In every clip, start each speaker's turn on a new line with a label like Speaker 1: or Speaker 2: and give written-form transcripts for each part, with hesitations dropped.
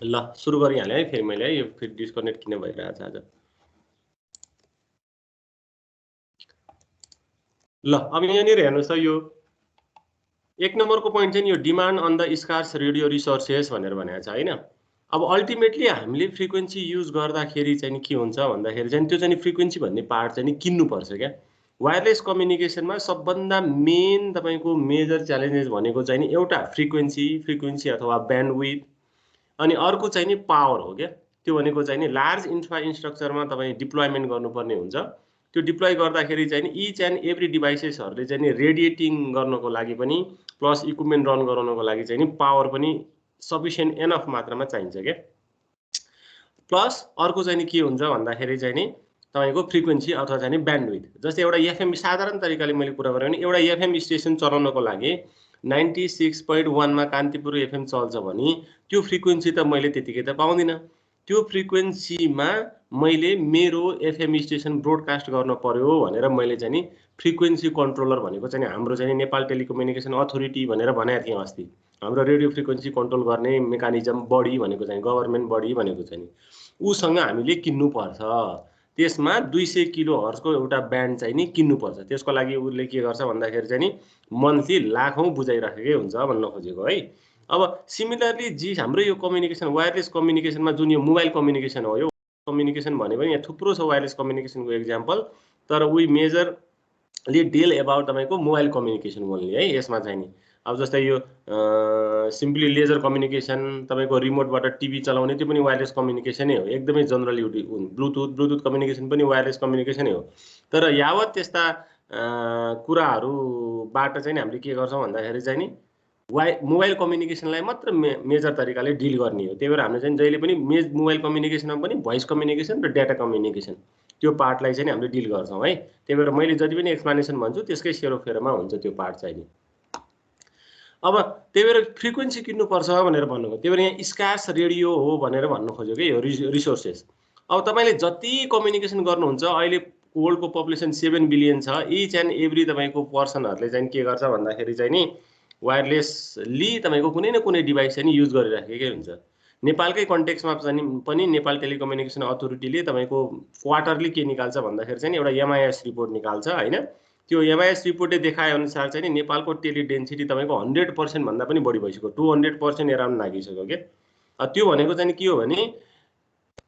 Speaker 1: ल सुरु गरिहालेँ है फेरि मैले है यो फेरि डिस्कनेक्ट किन भइरहेछ आज। ल अब यहाँनिर हेर्नुहोस् त यो 1 नम्बरको पोइन्ट चाहिँ यो demand on the scarce radio resources भनेर भनेको छ हैन। अब अल्टिमेटली हामीले फ्रिक्वेन्सी युज गर्दाखेरि चाहिँ के हुन्छ भन्दाखेरि चाहिँ त्यो चाहिँ फ्रिक्वेन्सी भन्ने पार्ट चाहिँ किन्नुपर्छ क्या। वायरलेस कम्युनिकेसनमा सबभन्दा मेन तपाईको मेजर च्यालेन्जेस भनेको चाहिँ नि एउटा फ्रिक्वेन्सी अथवा ब्यान्डविड्थ अनि अर्को चाहिँ नि पावर हो क्या। त्यो भनेको चाहिँ नि लार्ज इन्फ्रास्ट्रक्चरमा तपाईँ डिप्लोयमेन्ट गर्नुपर्ने हुन्छ। त्यो डिप्लोय गर्दाखेरि चाहिँ नि इच एन्ड एभ्री डिभाइसेसहरूले चाहिँ नि रेडिएटिङ गर्नको लागि पनि प्लस इक्विपमेन्ट रन गराउनको लागि चाहिँ नि पावर पनि सफिसियन्ट एनफ मात्रामा चाहिन्छ क्या। प्लस अर्को चाहिँ नि के हुन्छ भन्दाखेरि चाहिँ नि तपाईको फ्रिक्वेन्सी अथवा चाहिँ नि ब्यान्डविड्थ। जस्तै एउटा एफएम साधारण तरिकाले मैले कुरा गरेँ भने एउटा एफएम स्टेसन चलाउनको लागि 96.1 मा कान्तिपुर एफएम चल्छ भने त्यो फ्रिक्वेन्सी त मैले त्यतिकै त पाउँदिन। त्यो फ्रिक्वेन्सीमा मैले मेरो एफएम स्टेसन ब्रोडकास्ट गर्न पर्यो भनेर मैले चाहिँ नि फ्रिक्वेन्सी कन्ट्रोलर भनेको चाहिँ हाम्रो चाहिँ नेपाल टेलिकम्युनिकेसन अथोरिटी भनेर भनेको थिएँ अस्ति। हाम्रो रेडियो फ्रिक्वेन्सी कन्ट्रोल गर्ने मेकानिजम बडी भनेको चाहिँ गभर्नमेन्ट बडी भनेको चाहिँ उसँग हामीले किन्नुपर्छ। त्यसमा 200 किलो हर्जको एउटा ब्यान्ड चाहिँ नि किन्नुपर्छ। त्यसको लागि उसले के गर्छ भन्दाखेरि चाहिँ नि मन्थली लाखौं बुझाइराखेकै हुन्छ भन्न खोजेको है। अब सिमिलरली जी हाम्रो यो कम्युनिकेसन वायरलेस कम्युनिकेसनमा जुन यो मोबाइल कम्युनिकेसन हो, यो कम्युनिकेसन भनेको यहाँ थुप्रो छ वायरलेस कम्युनिकेसनको एक्जाम्पल, तर वी मेजरली डिल अबाउट तपाईको मोबाइल कम्युनिकेसन ओन्ली है। यसमा चाहिँ नि अब जस्तै यो सिम्पली लेजर कम्युनिकेसन तपाईको रिमोटबाट टिभी चलाउने त्यो पनि वायरलेस कम्युनिकेसनै हो। एकदमै जनरल युटिलिटी ब्लुटुथ कम्युनिकेसन पनि वायरलेस कम्युनिकेसनै हो। तर यावत त्यस्ता कुराहरुबाट चाहिँ हामीले के गर्छौं भन्दाखेरि चाहिँ नि मोबाइल कम्युनिकेसनलाई मात्र मेजर तरिकाले डिल गर्ने हो। त्यही भएर हामीले चाहिँ जहिले पनि मोबाइल कम्युनिकेसनमा पनि भोइस कम्युनिकेसन र डाटा कम्युनिकेसन त्यो पार्टलाई चाहिँ हामीले डिल गर्छौं है। त्यही भएर मैले जति पनि एक्सप्लेनेसन भन्छु त्यसकै सेरोफेरोमा हुन्छ त्यो पार्ट चाहिँ नि। अब त्यही भएर फ्रिक्वेन्सी किन्नुपर्छ भनेर भन्नुको। त्यही भएर यहाँ स्कार्स रेडियो हो भनेर भन्नु खोजेको यो रिसोर्सेस। अब तपाईले जति कम्युनिकेसन गर्नुहुन्छ अहिले वर्ल्डको पपुलेसन 7 बिलियन छ। इच एन्ड एभ्री तपाईको पर्सनहरुले चाहिँ के गर्छ भन्दाखेरि चाहिँ नि वायरलेसली तपाईको कुनै न कुनै डिभाइस चाहिँ युज गरिराखेकै हुन्छ। नेपालकै कन्टेक्स्टमा पनि नेपाल टेलिकम्युनिकेसन अथोरिटीले तपाईको क्वार्टरली के निकाल्छ भन्दाखेरि चाहिँ एउटा एमआईएस रिपोर्ट निकाल्छ हैन। त्यो एमआईएस रिपोर्टले देखाए अनुसार चाहिँ नि नेपालको टेली डेन्सिटी तपाईको 100% भन्दा पनि बढी भइसक्यो। 200% अराउन्ड नागिसक्यो के। त्यो भनेको चाहिँ के हो भने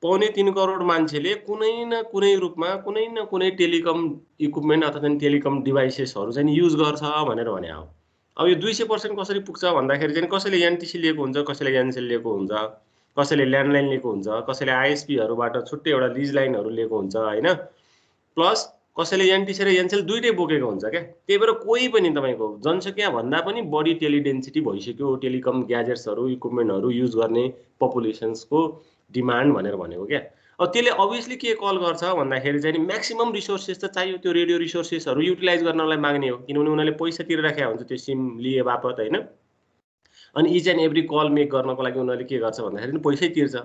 Speaker 1: 3.25 करोड मान्छेले कुनै न कुनै रूपमा कुनै न कुनै टेलिकम इक्विपमेन्ट अथवा टेलिकम डिभाइसेसहरु चाहिँ युज गर्छ भनेर भने हो। अब यो 200% कसरी पुग्छ भन्दाखेरि चाहिँ कसैले एनटीसी लिएको हुन्छ, कसैले एनसेल लिएको हुन्छ, कसैले ल्यान्डलाइन लिएको हुन्छ, कसैले आईएसपीहरुबाट छुट्टै एउटा लिज लाइनहरु लिएको हुन्छ हैन। प्लस कसैले एनटीसी र एनसेल दुईटै बोकेको हुन्छ क्या। त्यही भएर कोही पनि तपाईको जनसंख्या भन्दा पनि बढी टेली डेन्सिटी भइसक्यो टेलिकम ग्याजेट्सहरु इक्विपमेन्टहरु युज गर्ने पपुलेसन्सको डिमान्ड भनेर भनेको क्या। अब त्यसले अभियसली के कल गर्छ भन्दाखेरि चाहिँ म्याक्सिमम रिसोर्सेस त चाहियो। त्यो रेडियो रिसोर्सेसहरु युटिलाइज गर्नलाई माग्ने हो किनभने उनीहरुले पैसा तिरिराखेका हुन्छ त्यो सिम लिए बापत हैन। अनि each and every call make गर्नको लागि उनीहरुले के गर्छ भन्दाखेरि पैसै तिर्छ,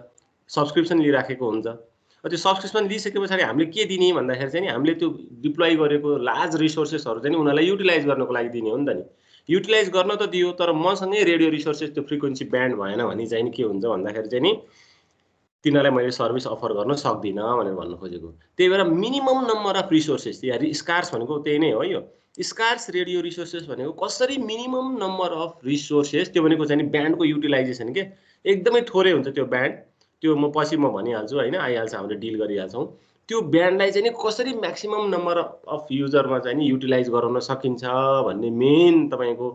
Speaker 1: सब्स्क्रिप्सन लिइराखेको हुन्छ। त्यो सब्स्क्रिप्सन लिइसकेपछि हामीले के दिने भन्दाखेरि चाहिँ हामीले त्यो डिप्लोय गरेको लार्ज रिसोर्सेसहरु चाहिँ उनीहरुलाई युटिलाइज गर्नको लागि दिने हो नि त नि। युटिलाइज गर्न त दियो तर मसँगै रेडियो रिसोर्सेस त्यो फ्रिक्वेन्सी ब्यान्ड भएन भने चाहिँ के हुन्छ भन्दाखेरि चाहिँ नि तिनीलाई मैले सर्भिस अफर गर्न सक्दिन भनेर भन्न खोजेको। त्यही भएर मिनिमम नम्बर अफ रिसोर्सेस या स्कार्स भनेको त्यही नै हो। यो स्कार्स रेडियो रिसोर्सेस भनेको कसरी मिनिमम नम्बर अफ रिसोर्सेस त्यो भनेको चाहिँ ब्यान्डको युटिलाइजेसन के एकदमै थोरै हुन्छ त्यो ब्यान्ड। त्यो म पछि म भनिहाल्छु हैन आइहाल्छ हामीले डिल गरिहाल्छौं। त्यो ब्यान्डलाई चाहिँ कसरी म्याक्सिमम नम्बर अफ युजरमा चाहिँ युटिलाइज गराउन सकिन्छ भन्ने मेन तपाईको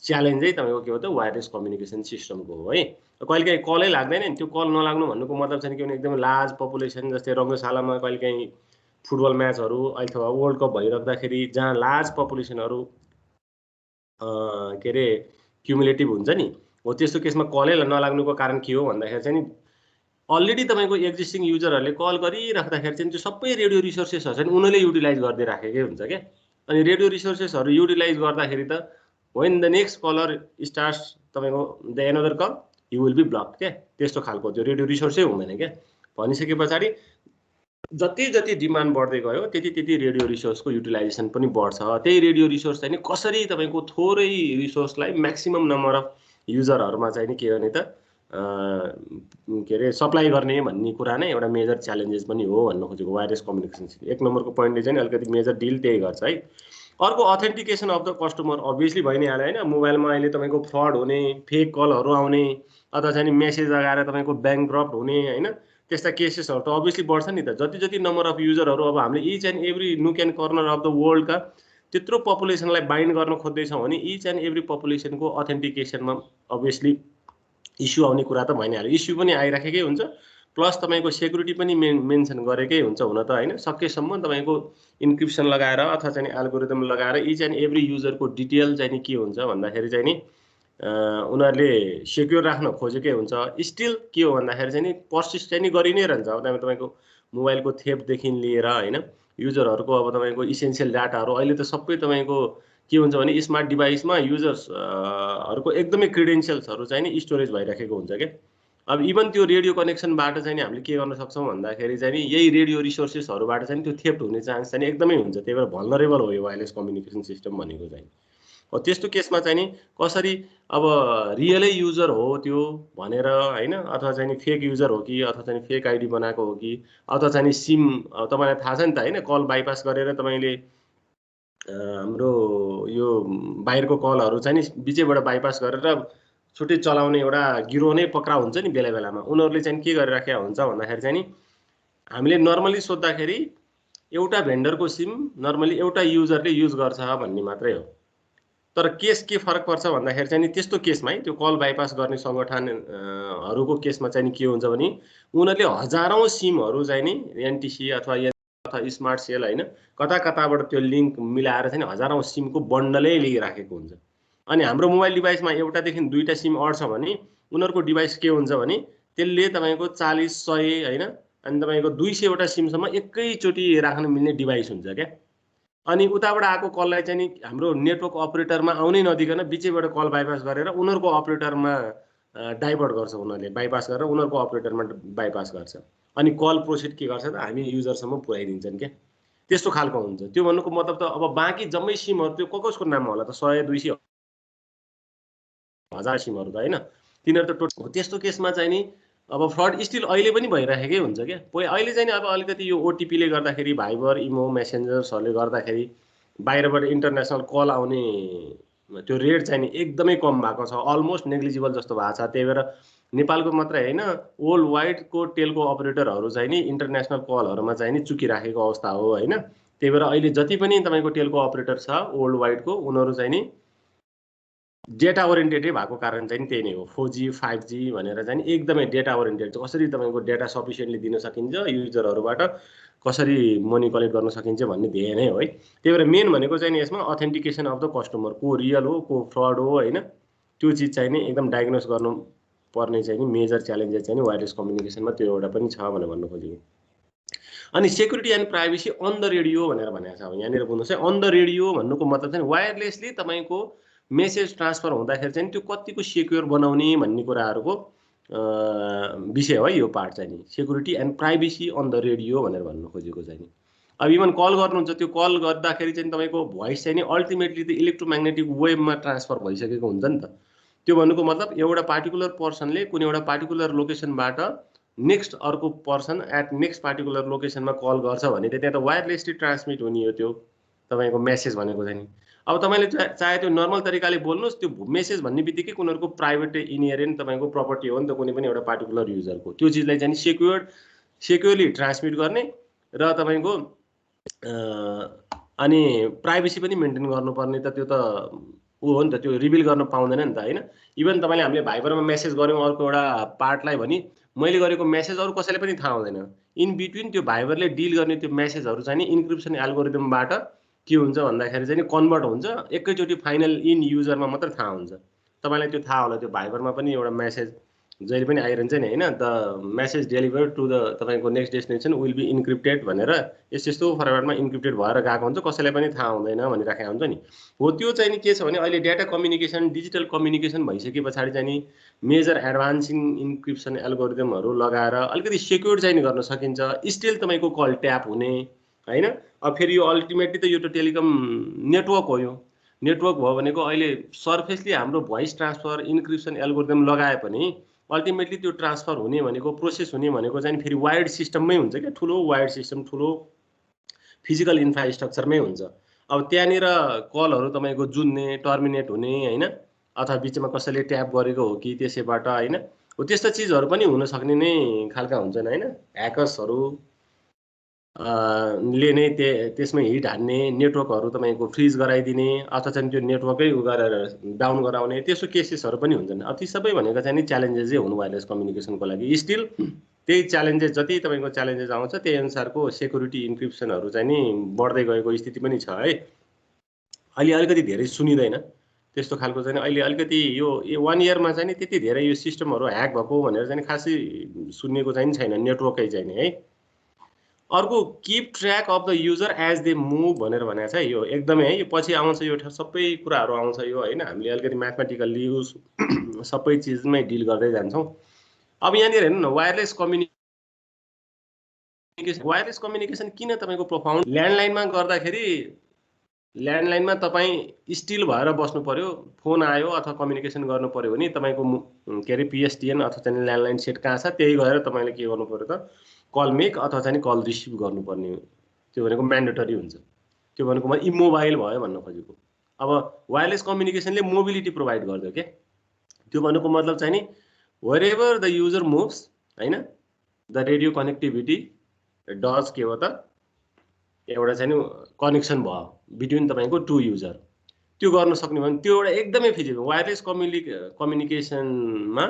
Speaker 1: च्यालेन्जै तपाईको के हो त वायरलेस कम्युनिकेसन सिस्टमको हो है। कहिलेकाहीँ कलै लाग्दैन नि। त्यो कल नलाग्नु भन्नुको मतलब चाहिँ के भने एकदमै लार्ज पपुलेसन जस्तै रङ्गशालामा कहिलेकाहीँ फुटबल म्याचहरु अथवा वर्ल्ड कप भइराख्दाखेरि जहाँ लार्ज पपुलेसनहरु के रे क्युमुलेटिभ हुन्छ नि हो त्यस्तो केसमा कलै नलाग्नुको कारण के हो भन्दाखेरि चाहिँ अलरेडी तपाईको एक्जिस्टिङ युजरहरुले कल गरिराख्दाखेरि चाहिँ त्यो सबै रेडियो रिसोर्सेसहरु चाहिँ उनीहरुले युटिलाइज गर्दै राखेकै हुन्छ के। अनि रेडियो रिसोर्सेसहरु युटिलाइज गर्दाखेरि त when the next caller starts तपाईको the another call you will be blocked के त्यस्तो खालको त्यो रेडियो रिसोर्सै हुँदैन के। भनिसकेपछि जति जति डिमान्ड बढ्दै गयो त्यति रेडियो रिसोर्सको युटिलाइजेसन पनि बढ्छ। त्यही रेडियो रिसोर्स चाहिँ कसरी तपाईको थोरै रिसोर्सलाई म्याक्सिमम नम्बर अफ युजरहरुमा चाहिँ के गर्ने त के अरे सप्लाई गर्ने भन्ने कुरा नै एउटा मेजर च्यालेन्जेस पनि हो भन्न खोजेको वायरलेस कम्युनिकेसन। एक नम्बरको पोइन्टले चाहिँ अलिकति मेजर डिल त्यही गर्छ है। अर्को authentication of the customer obviously भइ नै हाल्यो होइन। मोबाइलमा अहिले तपाईँको फ्रड हुने, फेक कलहरू आउने, अथवा चाहिँ मेसेज लगाएर तपाईँको ब्याङ्क्रप्ट हुने होइन, त्यस्ता केसेसहरू त अभियसली बढ्छ नि त। जति जति नम्बर अफ युजरहरू अब हामीले each and every nook and corner of the वर्ल्डका त्यत्रो पपुलेसनलाई बाइन्ड गर्न खोज्दैछौँ भने इच एन्ड एभ्री पपुलेसनको अथेन्टिकेसनमा अभियसली इस्यु आउने कुरा त भइ नै हाल्यो। इस्यु पनि आइराखेकै हुन्छ, प्लस तपाईँको सेक्युरिटी पनि मेन्सन गरेकै हुन्छ हुन त होइन। सकेसम्म तपाईँको इन्क्रिप्सन लगाएर अथवा चाहिँ एल्गोरिदम लगाएर इच एन्ड एभ्री युजरको डिटेल चाहिँ नि के हुन्छ भन्दाखेरि चाहिँ नि उनीहरूले सेक्योर राख्न खोजेकै हुन्छ। स्टिल के हो भन्दाखेरि चाहिँ नि पर्सिस्ट चाहिँ नि गरि नै रहन्छ। अब तपाईँको मोबाइलको थेफ्टदेखि लिएर होइन, युजरहरूको अब तपाईँको इसेन्सियल डाटाहरू अहिले त सबै तपाईँको के हुन्छ भने स्मार्ट डिभाइसमा युजर्सहरूको एकदमै क्रिडेन्सियल्सहरू चाहिँ नि स्टोरेज भइराखेको हुन्छ क्या। अब इभन त्यो रेडियो कनेक्सनबाट चाहिँ नि हामीले के गर्न सक्छौँ भन्दाखेरि चाहिँ नि यही रेडियो रिसोर्सेसहरूबाट चाहिँ त्यो थेफ्ट हुने चान्स चाहिँ एकदमै हुन्छ। त्यही भएर भल्नरेबल हो यो वायरलेस कम्युनिकेसन सिस्टम भनेको चाहिँ। त्यस्तो केसमा चाहिँ नि कसरी अब रियलै युजर हो त्यो भनेर होइन, अथवा चाहिँ नि फेक युजर हो कि अथवा चाहिँ फेक आइडी बनाएको हो कि, अथवा चाहिँ नि सिम तपाईँलाई थाहा छ नि त होइन, कल बाइपास गरेर तपाईँले हाम्रो यो बाहिरको कलहरू चाहिँ नि बिचैबाट बाइपास गरेर छुट्टै चलाउने एउटा गिरोह नै पक्राउ हुन्छ नि बेला बेलामा। उनीहरूले चाहिँ के गरिराखेको हुन्छ भन्दाखेरि चाहिँ नि हामीले नर्मली सोद्धाखेरि एउटा भेन्डरको सिम नर्मली एउटा युजरले युज गर्छ भन्ने मात्रै हो। तर केस के फरक पर्छ भन्दाखेरि चाहिँ नि त्यस्तो केसमा है, त्यो कल बाइपास गर्ने सङ्गठनहरूको केसमा चाहिँ नि के हुन्छ भने उनीहरूले हजारौँ सिमहरू चाहिँ नि एनटिसी अथवा स्मार्ट सेल होइन, कता कताबाट त्यो लिङ्क मिलाएर चाहिँ हजारौँ सिमको बन्डलै लिइराखेको हुन्छ। अनि हाम्रो मोबाइल डिभाइसमा एउटादेखि दुईवटा सिम अड्छ भने उनीहरूको डिभाइस के हुन्छ भने त्यसले तपाईँको 40-100 होइन, अनि तपाईँको 200वटा सिमसम्म एकैचोटि राख्न मिल्ने डिभाइस हुन्छ क्या। अनि उताबाट आएको कललाई चाहिँ नि हाम्रो नेटवर्क अपरेटरमा आउनै नदिकन बिचैबाट कल बाइपास गरेर उनीहरूको अपरेटरमा डाइभर्ट गर्छ। उनीहरूले बाइपास गरेर उनीहरूको अपरेटरमा बाइपास गर्छ। अनि कल प्रोसिड के गर्छ त हामी युजरसम्म पुर्याइदिन्छन् क्या। त्यस्तो खालको हुन्छ। त्यो भन्नुको मतलब त अब बाँकी जम्मै सिमहरू त्यो कसको नाममा होला त, 100-200 हजार सिमहरू त होइन, तिनीहरू त टोटल। त्यस्तो केसमा चाहिँ नि अब फ्रड स्टिल अहिले पनि भइराखेकै हुन्छ क्या। अहिले चाहिँ अब अलिकति यो ओटिपीले गर्दाखेरि, भाइबर इमो मेसेन्जर्सहरूले गर्दाखेरि बाहिरबाट इन्टरनेसनल कल आउने त्यो रेट चाहिँ नि एकदमै कम भएको छ, अलमोस्ट नेग्लिजिबल जस्तो भएको छ। त्यही भएर नेपालको मात्रै होइन वर्ल्ड वाइडको टेलको अपरेटरहरू चाहिँ नि इन्टरनेसनल कलहरूमा चाहिँ नि चुकिराखेको अवस्था हो होइन। त्यही भएर अहिले जति पनि तपाईँको टेलको अपरेटर छ वर्ल्ड वाइडको, उनीहरू चाहिँ नि डेटा ओरिएन्टेडै भएको कारण चाहिँ त्यही नै हो। 4G 5G भनेर चाहिँ एकदमै डेटा ओरिएन्टेड छ। कसरी तपाईँको डेटा सफिसियन्टली दिन सकिन्छ, युजरहरूबाट कसरी मनी कलेक्ट गर्न सकिन्छ भन्ने ध्येय नै हो है। त्यही भएर मेन भनेको चाहिँ यसमा अथेन्टिकेसन अफ द कस्टमर, को रियल हो को फ्रड हो होइन, त्यो चिज चाहिँ नि एकदम डायग्नोस गर्नुपर्ने चाहिँ नि मेजर च्यालेन्जेस चाहिँ वायरलेस कम्युनिकेसनमा त्यो एउटा पनि छ भनेर भन्नु खोजेको। अनि security and privacy on the radio भनेर भनेको छ। अब यहाँनिर बुझ्नुहोस् है, अन द रेडियो भन्नुको मतलब चाहिँ वायरलेसली तपाईँको मेसेज ट्रान्सफर हुँदाखेरि चाहिँ त्यो कतिको सेक्योर बनाउने भन्ने कुराहरूको विषय हो यो पार्ट चाहिँ नि, security and privacy on the radio भनेर भन्नु खोजेको चाहिँ नि। अब इभन कल गर्नुहुन्छ, त्यो कल गर्दाखेरि चाहिँ तपाईँको भोइस चाहिँ नि अल्टिमेटली त इलेक्ट्रोम्याग्नेटिक वेभमा ट्रान्सफर भइसकेको हुन्छ नि त। त्यो भन्नुको मतलब एउटा पार्टिकुलर पर्सनले कुनै एउटा पार्टिकुलर लोकेसनबाट नेक्स्ट अर्को पर्सन एट नेक्स्ट पार्टिकुलर लोकेसनमा कल गर्छ भने त्यहाँ त वायरलेसली ट्रान्समिट हुने हो त्यो तपाईँको मेसेज भनेको चाहिँ नि। अब तपाईँले चाहे त्यो नर्मल तरिकाले बोल्नुहोस्, त्यो मेसेज भन्ने बित्तिकै उनीहरूको प्राइभेट इनहेरेन्ट तपाईँको प्रपर्टी हो नि त कुनै पनि एउटा पार्टिकुलर युजरको। त्यो चिजलाई चाहिँ सेक्योरली ट्रान्समिट गर्ने र तपाईँको अनि प्राइभेसी पनि मेन्टेन गर्नुपर्ने त त्यो त ऊ हो नि त, त्यो रिभिल गर्न पाउँदैन नि त होइन। इभन तपाईँले हामीले भाइबरमा मेसेज गऱ्यौँ अर्को एउटा पार्टलाई भने मैले गरेको मेसेज अरू कसैले पनि थाहा हुँदैन। इन बिट्विन त्यो भाइबरले डिल गर्ने त्यो मेसेजहरू चाहिँ नि इन्क्रिप्सन एल्गोरिदमबाट के हुन्छ भन्दाखेरि चाहिँ कन्भर्ट हुन्छ, एकैचोटि फाइनल इन युजरमा मात्रै थाहा हुन्छ। तपाईँलाई त्यो थाहा होला, त्यो भाइबरमा पनि एउटा मेसेज जहिले पनि आइरहन्छ नि होइन, the message delivered to the तपाईँको next destination will be encrypted भनेर यस्तो फर्मेटमा इन्क्रिप्टेड भएर गएको हुन्छ, कसैलाई पनि थाहा हुँदैन भनिराखेको हुन्छ नि हो। त्यो चाहिँ नि के छ भने अहिले डेटा कम्युनिकेसन डिजिटल कम्युनिकेसन भइसके पछाडि चाहिँ नि मेजर एडभान्सिङ इन्क्रिप्सन एल्गोरिदमहरू लगाएर अलिकति सेक्योर चाहिँ गर्न सकिन्छ। स्टिल तपाईँको कल ट्याप हुने होइन। अब फेरि यो अल्टिमेटली त यो त टेलिकम नेटवर्क हो। यो नेटवर्क भयो भनेको अहिले सर्फेसली हाम्रो भोइस ट्रान्सफर इन्क्रिप्सन एल्गोरिदम लगाए पनि अल्टिमेटली त्यो ट्रान्सफर हुने भनेको प्रोसेस हुने भनेको चाहिँ फेरि वायर्ड सिस्टममै हुन्छ क्या, ठुलो वायर्ड सिस्टम, ठुलो फिजिकल इन्फ्रास्ट्रक्चरमै हुन्छ। अब त्यहाँनिर कलहरू तपाईँको जुन्ने, टर्मिनेट हुने होइन, अथवा बिचमा कसैले ट्याप गरेको हो कि त्यसैबाट होइन, हो त्यस्तो चिजहरू पनि हुन सक्ने नै खालका हुन्छन् होइन। ह्याकर्सहरू ले नै त्यसमै हिट हान्ने, नेटवर्कहरू तपाईँको फ्रिज गराइदिने अथवा चाहिँ त्यो नेटवर्कै उ गरेर डाउन गराउने, त्यस्तो केसेसहरू पनि हुन्छन्। अब ती सबै भनेको चाहिँ नि च्यालेन्जेसै हुनु वायरलेस कम्युनिकेसनको लागि। स्टिल त्यही च्यालेन्जेस, जति तपाईँको च्यालेन्जेस आउँछ त्यही अनुसारको सेक्युरिटी इन्क्रिप्सनहरू चाहिँ नि बढ्दै गएको स्थिति पनि छ है। अहिले अलिकति धेरै सुनिँदैन त्यस्तो खालको चाहिँ, अहिले अलिकति यो 1 इयरमा चाहिँ नि त्यति धेरै यो सिस्टमहरू ह्याक भएको भनेर चाहिँ खासै सुन्नेको चाहिँ छैन, नेटवर्कै चाहिँ नि है। अर्को keep track of the user as they move भनेर भनेको छ यो एकदमै है, यो पछि आउँछ, यो सबै कुराहरू आउँछ यो होइन। हामीले अलिकति म्याथमेटिकल्ली युज सबै चिजमै डिल गर्दै जान्छौँ। अब यहाँनिर हेर्नु न, वायरलेस कम्युनिकेसन किन तपाईँको प्रोफाउन्ड, ल्यान्डलाइनमा गर्दाखेरि ल्यान्डलाइनमा तपाईँ स्टिल भएर बस्नु पर्यो, फोन आयो अथवा कम्युनिकेसन गर्नु पर्यो भने तपाईँको के अरे PSTN अथवा चाहिँ ल्यान्डलाइन सेट कहाँ छ त्यही गएर तपाईँले के गर्नु पर्यो त, कल मेक अथवा चाहिँ कल रिसिभ गर्नुपर्ने, त्यो भनेको म्यान्डेटरी हुन्छ। त्यो भनेको म इमोबाइल भयो भन्न खोजेको। अब वायरलेस कम्युनिकेसनले मोबिलिटी प्रोभाइड गर्छ क्या, त्यो भनेको मतलब चाहिँ नि wherever the user moves होइन, द रेडियो कनेक्टिभिटी डज के हो त, एउटा चाहिँ नि कनेक्सन भयो बिट्विन तपाईँको टु युजर, त्यो गर्न सक्ने भने त्यो एउटा एकदमै फिजिबल। वायरलेस कम्युनिकेसनमा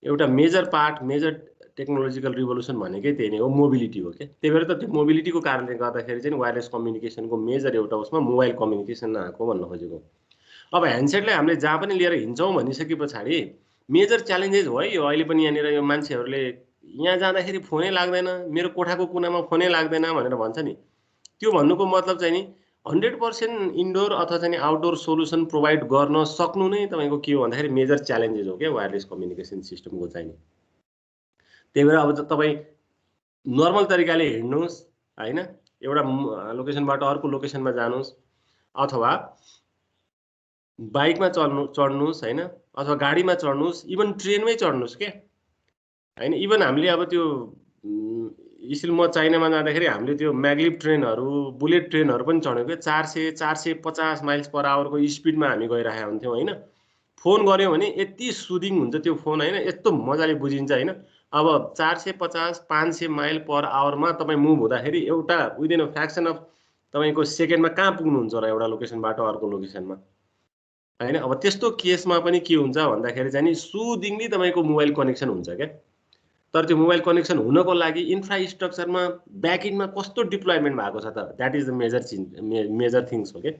Speaker 1: एउटा major part, major technological revolution भनेकै त्यही नै हो, मोबिलिटी हो क्या। त्यही भएर त त्यो मोबिलिटीको कारणले गर्दाखेरि चाहिँ वायरलेस कम्युनिकेसनको मेजर एउटा उसमा मोबाइल कम्युनिकेसन आएको भन्न खोजेको। अब ह्यान्डसेटलाई हामीले जहाँ पनि लिएर हिँड्छौँ भनिसके पछाडि मेजर च्यालेन्जेस हो है यो। अहिले पनि यहाँनिर यो मान्छेहरूले यहाँ जाँदाखेरि फोनै लाग्दैन, मेरो कोठाको कुनामा फोनै लाग्दैन भनेर भन्छ नि, त्यो भन्नुको मतलब चाहिँ नि 100% इन्डोर अथवा चाहिँ आउटडोर सोल्युसन प्रोभाइड गर्न सक्नु नै तपाईँको के हो भन्दाखेरि मेजर च्यालेन्जेस हो क्या वायरलेस कम्युनिकेसन सिस्टमको चाहिँ नि। त्यही भएर अब तपाईँ नर्मल तरिकाले हिँड्नुहोस् होइन, एउटा लोकेसनबाट अर्को लोकेसनमा जानुहोस् अथवा बाइकमा चढ्नुहोस् होइन, अथवा गाडीमा चढ्नुहोस्, इभन ट्रेनमै चढ्नुहोस् क्या होइन। इभन हामीले अब त्यो स्टिल म चाइनामा जाँदाखेरि हामीले त्यो म्याग्लिफ ट्रेनहरू, बुलेट ट्रेनहरू पनि चढ्यौँ क्या। 400-450 माइल्स पर आवरको स्पिडमा हामी गइरहेका हुन्थ्यौँ होइन। फोन गऱ्यौँ भने यति सुदिङ हुन्छ त्यो फोन होइन, यस्तो मजाले बुझिन्छ होइन। अब 450-500 माइल पर आवरमा तपाईँ मुभ हुँदाखेरि एउटा विदिन अ फ्र्याक्सन अफ तपाईँको सेकेन्डमा कहाँ पुग्नुहुन्छ र एउटा लोकेसनबाट अर्को लोकेसनमा होइन। अब त्यस्तो केसमा पनि के हुन्छ भन्दाखेरि चाहिँ नि सुदिङली तपाईँको मोबाइल कनेक्सन हुन्छ क्या। तर त्यो मोबाइल कनेक्सन हुनको लागि इन्फ्रास्ट्रक्चरमा ब्याकइन्डमा कस्तो डिप्लोयमेन्ट भएको छ त, that is the major things हो क्या।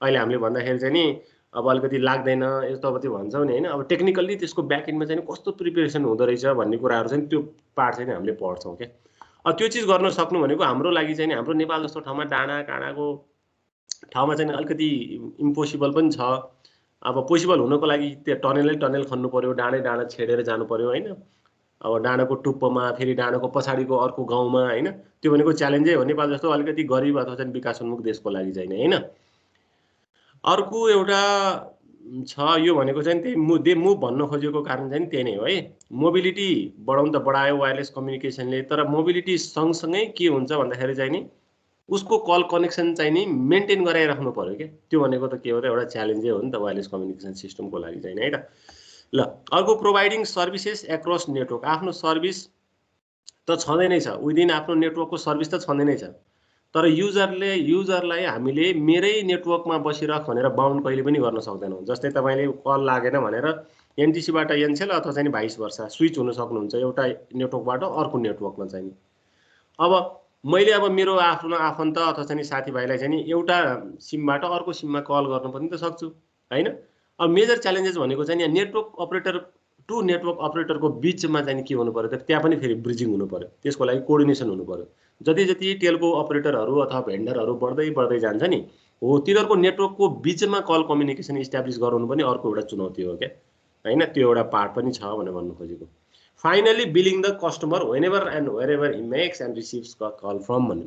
Speaker 1: अहिले हामीले भन्दाखेरि चाहिँ नि अब अलिकति लाग्दैन यस्तो अब त्यो भन्छौँ नि होइन, अब टेक्निकल्ली त्यसको ब्याकइन्डमा चाहिँ कस्तो प्रिपेरेसन हुँदो रहेछ भन्ने कुराहरू चाहिँ त्यो पार्ट चाहिँ हामीले पढ्छौँ क्या। अब त्यो चिज गर्न सक्नु भनेको हाम्रो लागि चाहिँ हाम्रो नेपाल जस्तो ठाउँमा डाँडा काँडाको ठाउँमा चाहिँ अलिकति इम्पोसिबल पनि छ। अब पोसिबल हुनको लागि त्यो टनेल खन्नु पर्यो, डाँडा छेडेर जानु पर्यो होइन। अब डाँडाको टुप्पोमा फेरि डाँडाको पछाडिको अर्को गाउँमा होइन, त्यो भनेको च्यालेन्जै हो नेपाल जस्तो अलिकति गरिब अथवा चाहिँ विकासोन्मुख देशको लागि चाहिँ होइन। अर्को एउटा छ यो भनेको चाहिँ त्यही दे मुभ भन्न खोजेको कारण चाहिँ त्यही नै हो है। मोबिलिटी बढाउनु त बढायो वायरलेस कम्युनिकेसनले, तर मोबिलिटी सँगसँगै के हुन्छ भन्दाखेरि चाहिँ नि उसको कल कनेक्सन चाहिँ नि मेन्टेन गराइराख्नु पर्यो क्या। त्यो भनेको त के हो त, एउटा च्यालेन्जै हो नि त वायरलेस कम्युनिकेसन सिस्टमको लागि चाहिँ है त। ल अर्को प्रोभाइडिङ सर्भिसेस एक्रस नेटवर्क। आफ्नो सर्भिस त छँदै नै छ, विदिन आफ्नो नेटवर्कको सर्भिस त छँदै नै छ, तर युजरलाई हामीले मेरै नेटवर्कमा बसिरह भनेर बाउन्ड कहिले पनि गर्न सक्दैनौँ। जस्तै तपाईँले कल लागेन भनेर एनटिसीबाट एनसेल अथवा चाहिँ भाइस वर्सा स्विच हुन सक्नुहुन्छ एउटा नेटवर्कबाट अर्को नेटवर्कमा चाहिँ। अब मैले अब मेरो आफ्नो आफन्त अथवा चाहिँ साथीभाइलाई चाहिँ एउटा सिमबाट अर्को सिममा कल गर्नु पनि त सक्छु होइन। अब मेजर च्यालेन्जेस भनेको चाहिँ नेटवर्क अपरेटर टु नेटवर्क अपरेटरको बिचमा चाहिँ के हुनु पर्यो त, त्यहाँ पनि फेरि ब्रिजिङ हुनु पर्यो, त्यसको लागि कोअर्डिनेसन हुनु पर्यो। जति जति टेलको अपरेटरहरू अथवा भेन्डरहरू बढ्दै जान्छ नि हो, तिनीहरूको नेटवर्कको बिचमा कल कम्युनिकेसन इस्टाब्लिस गराउनु पनि अर्को एउटा चुनौती हो क्या होइन। त्यो एउटा पार्ट पनि छ भनेर भन्नु खोजेको। Finally billing the customer whenever and wherever he makes and receives call from भन्नु।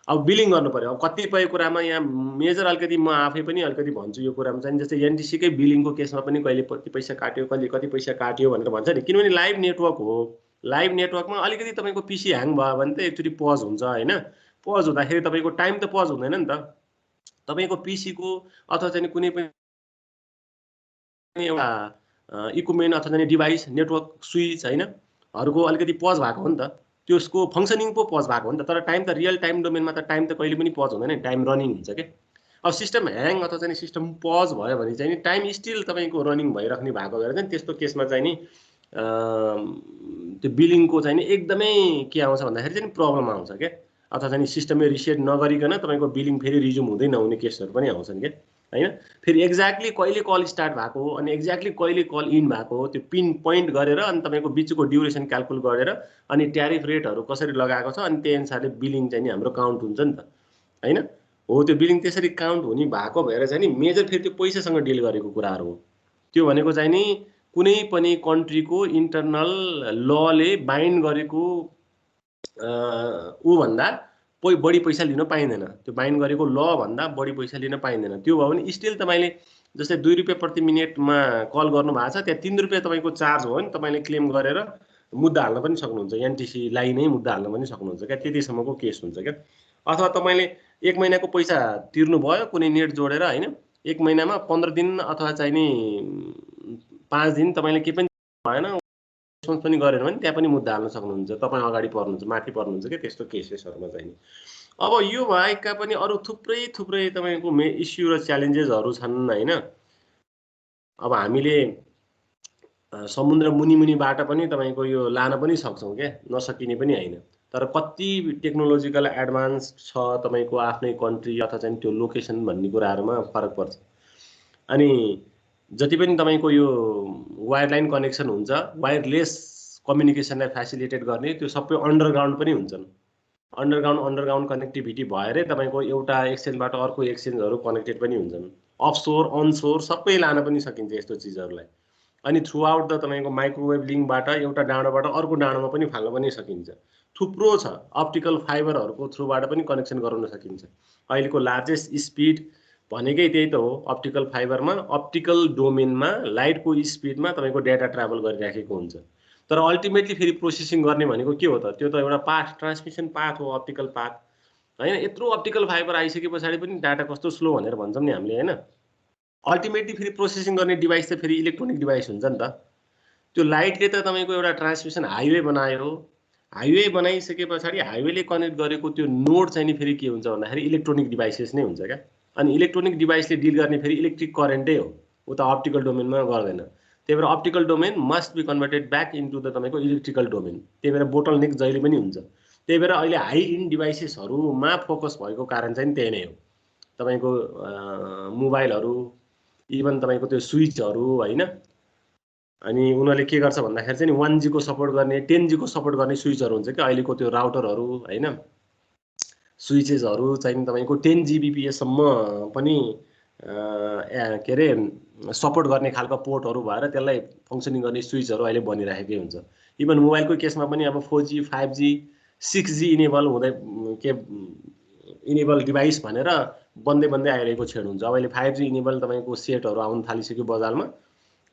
Speaker 1: अब बिलिङ गर्नु पर्यो। अब कतिपय कुरामा यहाँ मेजर अलिकति म आफै पनि अलिकति भन्छु यो कुरामा चाहिँ, जस्तै एनटिसीकै बिलिङको केसमा पनि कहिले कति पैसा काट्यो, कहिले कति पैसा काट्यो भनेर भन्छ नि, किनभने लाइभ नेटवर्क हो। लाइभ नेटवर्कमा अलिकति तपाईँको पिसी ह्याङ भयो भने त एकचोटि पज हुन्छ होइन। पज हुँदाखेरि तपाईँको टाइम त पज हुँदैन नि त। तपाईँको पिसीको अथवा चाहिँ कुनै पनि एउटा इक्विपमेन्ट अथवा चाहिँ डिभाइस नेटवर्क स्विच हैनहरूको अलिकति पज भएको हो नि त, त्यसको फङ्सनिङ पो पज भएको हो नि त। तर टाइम त रियल टाइम डोमेनमा त टाइम त कहिले पनि पज हुँदैन, टाइम रनिङ हुन्छ के। अब सिस्टम ह्याङ अथवा चाहिँ सिस्टम पज भयो भने चाहिँ नि टाइम स्टिल तपाईँको रनिङ भइराख्ने भएको भएर चाहिँ त्यस्तो केसमा चाहिँ नि त्यो बिलिङको चाहिँ नि एकदमै के आउँछ भन्दाखेरि चाहिँ प्रब्लम आउँछ क्या। अथवा चाहिँ सिस्टमै रिसेट नगरिकन तपाईँको बिलिङ फेरि रिज्युम हुँदै नहुने केसहरू पनि आउँछन् क्या हैन। फेरि एक्ज्याक्टली कहिले कल स्टार्ट भएको हो अनि एक्ज्याक्टली कहिले कल इन भएको हो त्यो पिन पोइन्ट गरेर अनि तपाईँको बिचको ड्युरेसन क्यालकुलेट गरेर अनि ट्यारिफ रेटहरू कसरी लगाएको छ अनि त्यही अनुसारले बिलिङ चाहिँ नि हाम्रो काउन्ट हुन्छ नि त हैन। हो त्यो बिलिङ त्यसरी काउन्ट हुने भएको भएर चाहिँ नि मेजर फेरि त्यो पैसासँग डिल गरेको कुराहरू हो। त्यो भनेको चाहिँ नि कुनै पनि कन्ट्रीको इन्टरनल लले बाइन्ड गरेको ऊ भन्दा बढी पैसा लिन पाइँदैन। त्यो बाइन्ड गरेको ल भन्दा बढी पैसा लिन पाइँदैन। त्यो भयो भने स्टिल तपाईँले जस्तै 2 रुपियाँ प्रति मिनेटमा कल गर्नु भएको छ, त्यहाँ 3 रुपियाँ तपाईँको चार्ज हो भने तपाईँले क्लेम गरेर मुद्दा हाल्न पनि सक्नुहुन्छ, एनटिसीलाई नै मुद्दा हाल्न पनि सक्नुहुन्छ क्या। त्यतिसम्मको केस हुन्छ क्या। अथवा तपाईँले 1 महिनाको पैसा तिर्नु भयो कुनै नेट जोडेर हैन, 1 महिनामा 15 दिन अथवा चाहिँ नि 5 दिन तपाईँले के पनि भएन पनि गरेन भने त्यहाँ पनि मुद्दा हाल्न सक्नुहुन्छ, तपाईँ अगाडि पर्नुहुन्छ, माथि पर्नुहुन्छ क्या त्यस्तो केसेसहरूमा चाहिँ। अब यो बाहेकका पनि अरू थुप्रै तपाईँको इस्यु र च्यालेन्जेसहरू छन् हैन। अब हामीले समुद्र मुनिबाट पनि तपाईँको यो लान पनि सक्छौँ क्या, नसकिने पनि होइन। तर कति टेक्नोलोजिकल एडभान्स छ तपाईँको आफ्नै कन्ट्री अथवा चाहिँ त्यो लोकेसन भन्ने कुराहरूमा फरक पर्छ। अनि जति पनि तपाईँको यो वायरलाइन कनेक्सन हुन्छ, वायरलेस कम्युनिकेसनलाई फेसिलिटेट गर्ने त्यो सबै अन्डरग्राउन्ड पनि हुन्छन्। अन्डरग्राउन्ड कनेक्टिभिटी भएरै तपाईँको एउटा एक्सचेन्जबाट अर्को एक्सचेन्जहरू कनेक्टेड पनि हुन्छन्। अफसोर अनसोर सबै लान पनि सकिन्छ यस्तो चिजहरूलाई। अनि थ्रु आउट द तपाईँको माइक्रोवेभ लिङ्कबाट एउटा डाँडोबाट अर्को डाँडोमा पनि फाल्न पनि सकिन्छ। थुप्रो छ, अप्टिकल फाइबरहरूको थ्रुबाट पनि कनेक्सन गराउन सकिन्छ। अहिलेको लार्जेस्ट स्पिड भनेकै त्यही त हो, अप्टिकल फाइबरमा अप्टिकल डोमेनमा लाइटको स्पिडमा तपाईँको डेटा ट्राभल गरिराखेको हुन्छ। तर अल्टिमेटली फेरि प्रोसेसिङ गर्ने भनेको के हो त, त्यो त एउटा पाथ, ट्रान्समिसन पाथ हो, अप्टिकल पाथ हैन। यत्रो अप्टिकल फाइबर आइसके पछाडि पनि डाटा कस्तो स्लो भनेर भन्छौँ नि हामीले हैन। अल्टिमेटली फेरि प्रोसेसिङ गर्ने डिभाइस त फेरि इलेक्ट्रोनिक डिभाइस हुन्छ नि त। त्यो लाइटले त तपाईँको एउटा ट्रान्समिसन हाइवे बनायो, हाइवे बनाइसके पछाडि हाइवेले कनेक्ट गरेको त्यो नोड चाहिँ नि फेरि के हुन्छ भन्दाखेरि इलेक्ट्रोनिक डिभाइसेस नै हुन्छ क्या। अनि इलेक्ट्रोनिक डिभाइसले डिल गर्ने फेरि इलेक्ट्रिक करेन्टै हो, उता अप्टिकल डोमेनमा गर्दैन। त्यही भएर optical domain must be converted back into the तपाईँको इलेक्ट्रिकल डोमेन। त्यही भएर बोटल नेक जहिले पनि हुन्छ। त्यही भएर अहिले हाई इन्ड डिभाइसेसहरूमा फोकस भएको कारण चाहिँ त्यही नै हो। तपाईँको मोबाइलहरू, इभन तपाईँको त्यो स्विचहरू हैन। अनि उनीहरूले के गर्छ भन्दाखेरि चाहिँ 1G को सपोर्ट गर्ने, 10G को सपोर्ट गर्ने स्विचहरू हुन्छ क्या अहिलेको त्यो राउटरहरू हैन। स्विचेसहरू चाहिँ तपाईँको 10 Gbps सम्म पनि के अरे सपोर्ट गर्ने खालको पोर्टहरू भएर त्यसलाई फङ्सनिङ गर्ने स्विचहरू अहिले बनिरहेकै हुन्छ। इभन मोबाइलको केसमा पनि अब 4G 5G 6G इनेबल हुँदै के इनेबल डिभाइस भनेर बन्दै आइरहेको छेड हुन्छ। अब अहिले 5G इनेबल तपाईँको सेटहरू आउन थालिसक्यो बजारमा।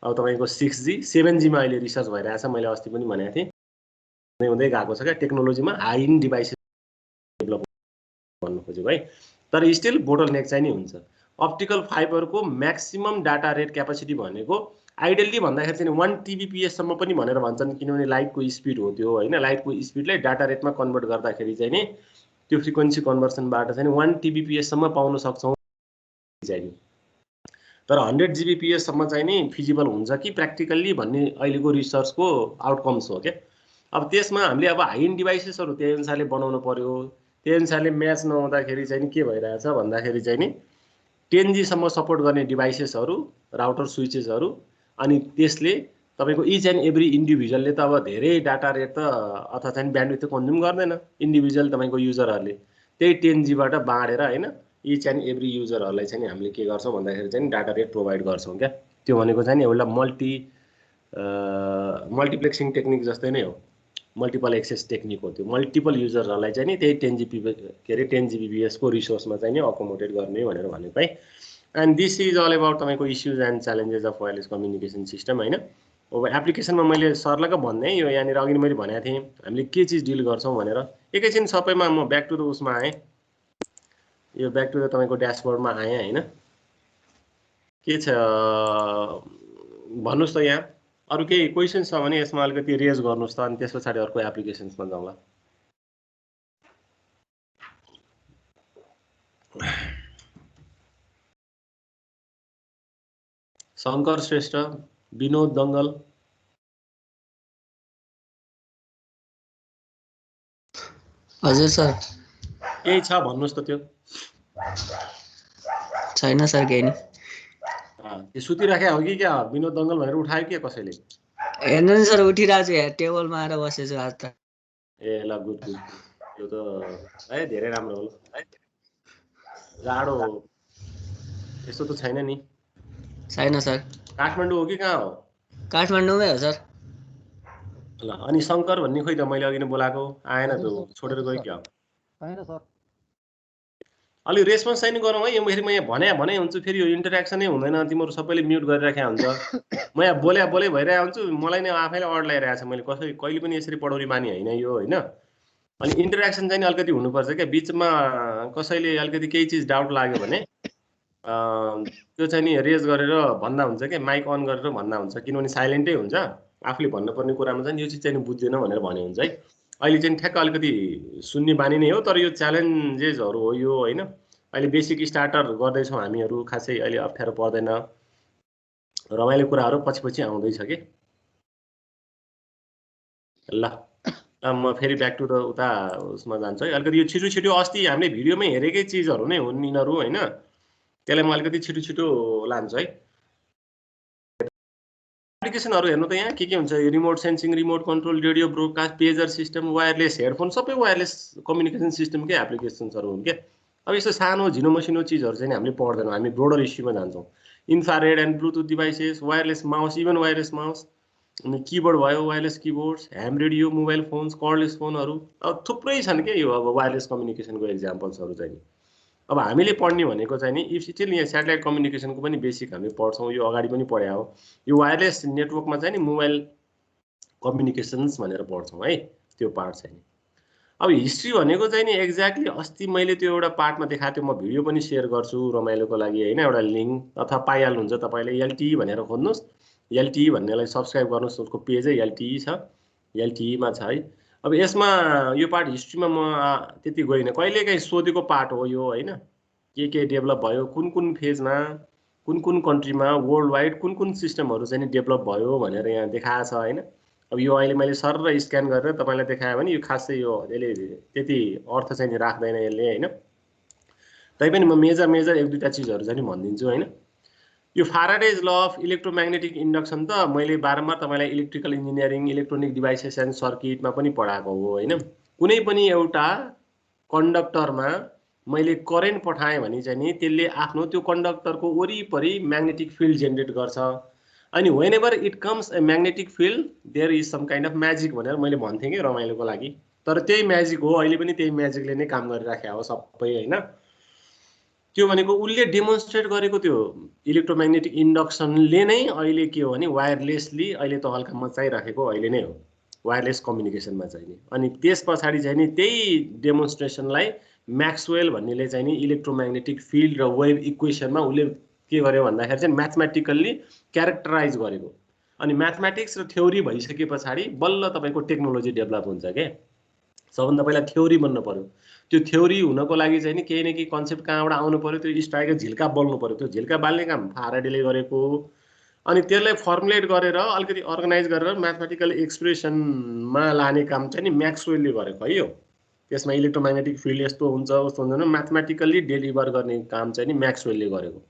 Speaker 1: अब तपाईँको 6G 7G मा अहिले रिसर्च भइरहेछ, मैले अस्ति पनि भनेको थिएँ। हुँदै गएको छ क्या टेक्नोलोजीमा हाई इन्ड डिभाइसेस डेभलप भन्नु खोजेको है। तर स्टिल बोटल नेक चाहिँ नि हुन्छ। अप्टिकल फाइबरको म्याक्सिमम डाटा रेट क्यापेसिटी भनेको आइडियल्ली भन्दाखेरि चाहिँ 1 Tbps सम्म पनि भनेर भन्छन्, किनभने लाइटको स्पिड हो त्यो हैन। लाइटको स्पिडलाई डाटा रेटमा कन्भर्ट गर्दाखेरि चाहिँ नि त्यो फ्रिक्वेन्सी कन्भर्सनबाट चाहिँ 1 Tbps सम्म पाउन सक्छौँ चाहिँ। तर 100 Gbps सम्म चाहिँ नि फिजिबल हुन्छ कि प्र्याक्टिकल्ली भन्ने अहिलेको रिसर्चको आउटकम्स हो क्या। अब त्यसमा हामीले अब हाई इन्ड डिभाइसेसहरू त्यही अनुसारले बनाउनु पर्यो। त्यही अनुसारले म्याच नहुँदाखेरि चाहिँ नि के भइरहेछ भन्दाखेरि चाहिँ नि 10G सम्म सपोर्ट गर्ने डिभाइसेसहरू, राउटर स्विचेसहरू, अनि त्यसले तपाईँको इच एन्ड एभ्री इन्डिभिजुअलले त अब धेरै डाटा रेट त अथवा चाहिँ ब्यान्डविड्थ त कन्ज्युम गर्दैन इन्डिभिजुअल तपाईँको युजरहरूले। त्यही 10Gबाट बाँडेर हैन इच एन्ड एभ्री युजरहरूलाई चाहिँ हामीले के गर्छौँ भन्दाखेरि चाहिँ डाटा रेट प्रोभाइड गर्छौँ क्या। त्यो भनेको चाहिँ एउटा मल्टिप्लेक्सिङ टेक्निक जस्तै नै हो। मल्टिपल एक्सेस टेक्निक हो त्यो मल्टिपल युजरहरूलाई चाहिँ नि त्यही 10 GB के अरे 10 Gbps को रिसोर्समा चाहिँ नि अकोमोडेट गर्ने भनेर भनेको है and this is all about तपाईँको issues and challenges of wireless communication system होइन अब एप्लिकेसनमा मैले सरलाई भने यो यहाँनिर अघि मैले भनेको थिएँ हामीले के चिज डिल गर्छौँ भनेर एकैछिन सबैमा म ब्याक टु द उसमा आएँ यो ब्याक टु द तपाईँको ड्यासबोर्डमा आएँ होइन के छ भन्नुहोस् त यहाँ अरू केही क्वेसन्स छ भने यसमा अलिकति रेज गर्नुहोस् त अनि त्यस पछाडि अर्को एप्लिकेसन्समा जाउँला शङ्कर श्रेष्ठ विनोद दङ्गल
Speaker 2: हजुर सर
Speaker 1: केही छ भन्नुहोस् त त्यो
Speaker 2: छैन सर केही नि
Speaker 1: त्यो सुतिराखे हो कि क्या विनोद दङ्गल भनेर उठायो के कसैले
Speaker 2: हेर्नु नि सर उठिरहेको छु यहाँ टेबलमा आएर बसेछु आज त
Speaker 1: ए ल गुड गुड यो त है धेरै राम्रो हो जाडो यस्तो त छैन नि
Speaker 2: छैन सर
Speaker 1: काठमाडौँ हो कि कहाँ हो
Speaker 2: काठमाडौँमै हो सर
Speaker 1: ल अनि शङ्कर भन्ने खोइ त मैले अघि नै बोलाएको आएन त्यो छोडेर गयो क्या
Speaker 3: छैन सर
Speaker 1: अलिक रेस्पोन्स चाहिँ गरौँ है यो फेरि म यहाँ भने हुन्छु फेरि यो इन्टरेक्सनै हुँदैन तिमीहरू सबैले म्युट गरिराखेको हुन्छ म यहाँ बोले भइरहेको हुन्छु मलाई नै आफैले अड लगाइरहेको छ मैले कसै कहिले पनि यसरी पढौरी बानी होइन यो होइन अनि इन्टरेक्सन चाहिँ अलिकति हुनुपर्छ क्या बिचमा कसैले अलिकति केही चिज डाउट लाग्यो भने त्यो चाहिँ नि रेज गरेर भन्दा हुन्छ क्या माइक अन गरेर भन्दा हुन्छ किनभने साइलेन्टै हुन्छ आफूले भन्नुपर्ने कुरामा चाहिँ यो चिज चाहिँ बुझ्दैन भनेर भने हुन्छ है अहिले चाहिँ ठ्याक्क अलिकति सुन्ने बानी नै हो तर यो च्यालेन्जेसहरू हो यो होइन अहिले बेसिक स्टार्टर गर्दैछौँ हामीहरू खासै अहिले अप्ठ्यारो पर्दैन रमाइलो कुराहरू पछि आउँदैछ कि ल म फेरि ब्याक टु द उता उसमा जान्छु है अलिकति यो छिटो अस्ति हामीले भिडियोमै हेरेकै चिजहरू नै हुन् यिनीहरू होइन त्यसलाई म अलिकति छिटो लान्छु है एप्लिकेसनहरू हेर्नु त यहाँ के हुन्छ remote sensing remote control radio broadcast pager system wireless headphone सबै वायरलेस कम्युनिकेसन सिस्टमकै एप्लिकेसन्सहरू हुन् क्या अब यस्तो सानो झिनो मसिनो चिजहरू चाहिँ हामीले पढ्दैनौँ हामी ब्रोडर इस्युमा जान्छौँ infrared and Bluetooth devices wireless mouse even wireless mouse अनि किबोर्ड भयो wireless keyboards Ham radio mobile phones cordless फोनहरू अब थुप्रै छन् क्या यो अब वायरलेस कम्युनिकेसनको एक्जाम्पल्सहरू चाहिँ अब हामीले पढ्ने भनेको चाहिँ नि इफ स्टिल यहाँ सेटेलाइट कम्युनिकेसनको पनि बेसिक हामी पढ्छौँ यो अगाडि पनि पढे हो यो वायरलेस नेटवर्कमा चाहिँ नि मोबाइल कम्युनिकेसन्स भनेर पढ्छौँ है त्यो पार्ट चाहिँ अब हिस्ट्री भनेको चाहिँ नि एक्ज्याक्टली अस्ति मैले त्यो एउटा पार्टमा देखाएको थिएँ म भिडियो पनि सेयर गर्छु रमाइलोको लागि होइन एउटा लिङ्क अथवा पाइहाल्नुहुन्छ तपाईँले एलटिई भनेर खोज्नुहोस् एलटिई भन्नेलाई सब्सक्राइब गर्नुहोस् उसको पेजै एलटिई छ एलटिईमा छ है अब यसमा यो पार्ट हिस्ट्रीमा म त्यति गइनँ कहिलेकाहीँ सोधेको पार्ट हो यो होइन के डेभलप भयो कुन फेजमा कुन कन्ट्रीमा वर्ल्ड वाइड कुन सिस्टमहरू चाहिँ डेभलप भयो भनेर यहाँ देखाएको छ होइन अब यो अहिले मैले सर र स्क्यान गरेर तपाईँलाई देखाएँ भने यो खासै यो यसले त्यति अर्थ चाहिँ नि राख्दैन यसले होइन तैपनि म मेजर एक दुईवटा चिजहरू चाहिँ भनिदिन्छु होइन यो फाराडेज ल अफ इलेक्ट्रोम्याग्नेटिक इन्डक्सन त मैले बारम्बार तपाईँलाई electrical engineering electronic devices and सर्किटमा पनि पढाएको हो होइन कुनै पनि एउटा कन्डक्टरमा मैले करेन्ट पठाएँ भने चाहिँ नि त्यसले आफ्नो त्यो कन्डक्टरको वरिपरि म्याग्नेटिक फिल्ड जेनेरेट गर्छ अनि whenever it comes a magnetic field there is some kind of magic भनेर मैले भन्थेँ कि रमाइलोको लागि तर त्यही म्याजिक हो अहिले पनि त्यही म्याजिकले नै काम गरिराखेको हो सबै होइन त्यो भनेको उसले डेमोन्स्ट्रेट गरेको त्यो इलेक्ट्रोम्याग्नेटिक इन्डक्सनले नै अहिले के हो भने वायरलेसली अहिले त हल्का मचाइराखेको अहिले नै हो वायरलेस कम्युनिकेसनमा चाहिँ नि अनि त्यस पछाडि चाहिँ नि त्यही डेमोन्स्ट्रेसनलाई म्याक्सवेल भन्नेले चाहिँ नि इलेक्ट्रोम्याग्नेटिक फिल्ड र वेभ इक्वेसनमा उसले के गर्यो भन्दाखेरि चाहिँ म्याथमेटिकल्ली क्यारेक्टराइज गरेको अनि म्याथमेटिक्स र थ्योरी भइसके पछाडि बल्ल तपाईँको टेक्नोलोजी डेभलप हुन्छ क्या सबभन्दा पहिला थ्योरी बन्नु पर्यो त्यो थ्योरी हुनको लागि चाहिँ नि केही न केही कन्सेप्ट कहाँबाट आउनु पर्यो त्यो स्ट्राइकको झिल्का बल्नु पर्यो त्यो झिल्का बाल्ने काम फाराडेले गरेको अनि त्यसलाई फर्मुलेट गरेर अलिकति अर्गनाइज गरेर म्याथमेटिकल एक्सप्रेसनमा लाने काम चाहिँ नि म्याक्सवेलले गरेको है यो त्यसमा इलेक्ट्रोम्याग्नेटिक फिल्ड यस्तो हुन्छ उस्तो हुन्छ म्याथमेटिकल्ली डेलिभर गर्ने काम चाहिँ नि म्याक्सवेलले गरेको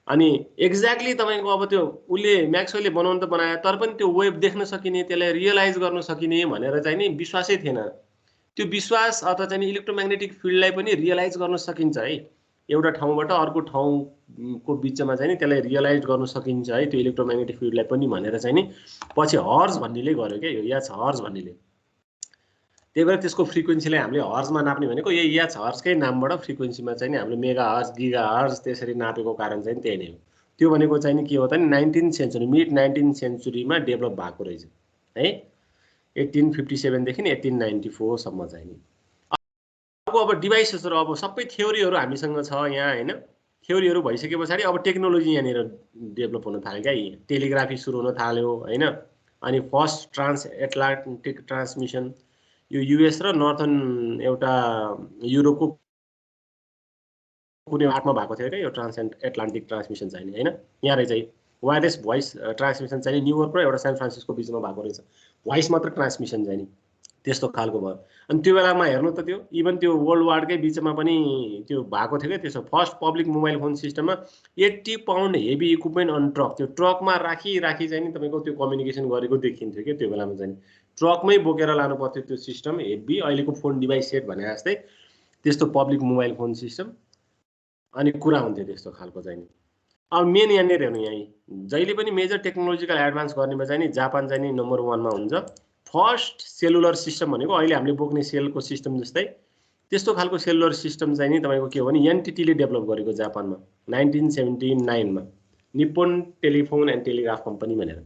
Speaker 1: अनि एक्ज्याक्टली तपाईँको अब त्यो उसले म्याक्सवेलले बनाउनु त बनायो तर पनि त्यो वेभ देख्न सकिने त्यसलाई रियलाइज गर्न सकिने भनेर चाहिँ नि विश्वासै थिएन त्यो विश्वास अथवा चाहिँ इलेक्ट्रोम्याग्नेटिक फिल्डलाई पनि रियलाइज गर्न सकिन्छ है एउटा ठाउँबाट अर्को ठाउँको बिचमा चाहिँ नि त्यसलाई रियलाइज गर्न सकिन्छ है त्यो इलेक्ट्रोम्याग्नेटिक फिल्डलाई पनि भनेर चाहिँ नि पछि हर्ज भन्नेले गर्यो क्या यो याच हर्ज भन्नेले त्यही भएर त्यसको फ्रिक्वेन्सीलाई हामीले हर्जमा नाप्ने भनेको यही याच हर्जकै नामबाट फ्रिक्वेन्सीमा चाहिँ नि हामीले मेगा हर्ज गिगा हर्ज त्यसरी नापेको कारण चाहिँ त्यही नै हो। त्यो भनेको चाहिँ नि के हो त नि 19th century mid 19th सेन्चुरीमा develop भएको रहेछ है 1857 देखि 1894 सम्म चाहिँ नि। अब डिभाइसेसहरु अब सबै थ्योरीहरु हामीसँग छ यहाँ हैन। थ्योरीहरु भइसके पछाडी अब टेक्नोलोजी यहाँनिर डेभलप हुन थाल्यो क्या। टेलिग्राफी सुरु हुन थाल्यो हैन। अनि फर्स्ट ट्रान्स एटलान्टिक ट्रान्समिसन यो युएस र नर्थर्न एउटा युरोपको कुनै आर्टमा भएको थियो क्या यो ट्रान्स एटलान्टिक ट्रान्समिसन चाहिँ नि हैन। यहाँ रहेछ वायरलेस भोइस ट्रान्समिसन चाहिँ न्युयोर्क र एउटा सान फ्रान्सिस्को बिचमा भएको रहेछ। भोइस मात्र ट्रान्समिसन चाहिँ नि त्यस्तो खालको भयो। अनि त्यो बेलामा हेर्नु त त्यो इभन त्यो वर्ल्ड वारकै बिचमा पनि त्यो भएको थियो क्या। त्यसो फर्स्ट पब्लिक मोबाइल फोन सिस्टममा 80 pound heavy equipment on truck, त्यो ट्रकमा राखी चाहिँ नि तपाईको त्यो कम्युनिकेसन गरेको देखिन्थ्यो क्या। त्यो बेलामा चाहिँ ट्रकमै बोकेर लानु पर्थ्यो त्यो सिस्टम हेभी। अहिलेको फोन डिभाइस सेट भने जस्तै त्यस्तो पब्लिक मोबाइल फोन सिस्टम अनि कुरा हुन्थ्यो त्यस्तो खालको चाहिँ नि। अब मेन यहाँनिर हेर्नु यहाँ जहिले पनि मेजर टेक्नोलोजिकल एडभान्स गर्नेमा चाहिँ नि जापान चाहिँ नि नम्बर 1 मा हुन्छ। फर्स्ट सेलुलर सिस्टम भनेको अहिले हामीले बोक्ने सेलको सिस्टम जस्तै त्यस्तो खालको सेलुलर सिस्टम चाहिँ नि तपाईको के हो भने एनटीटीले डेभलप गरेको जापानमा 1979 मा Nippon telephone and telegraph company भनेर।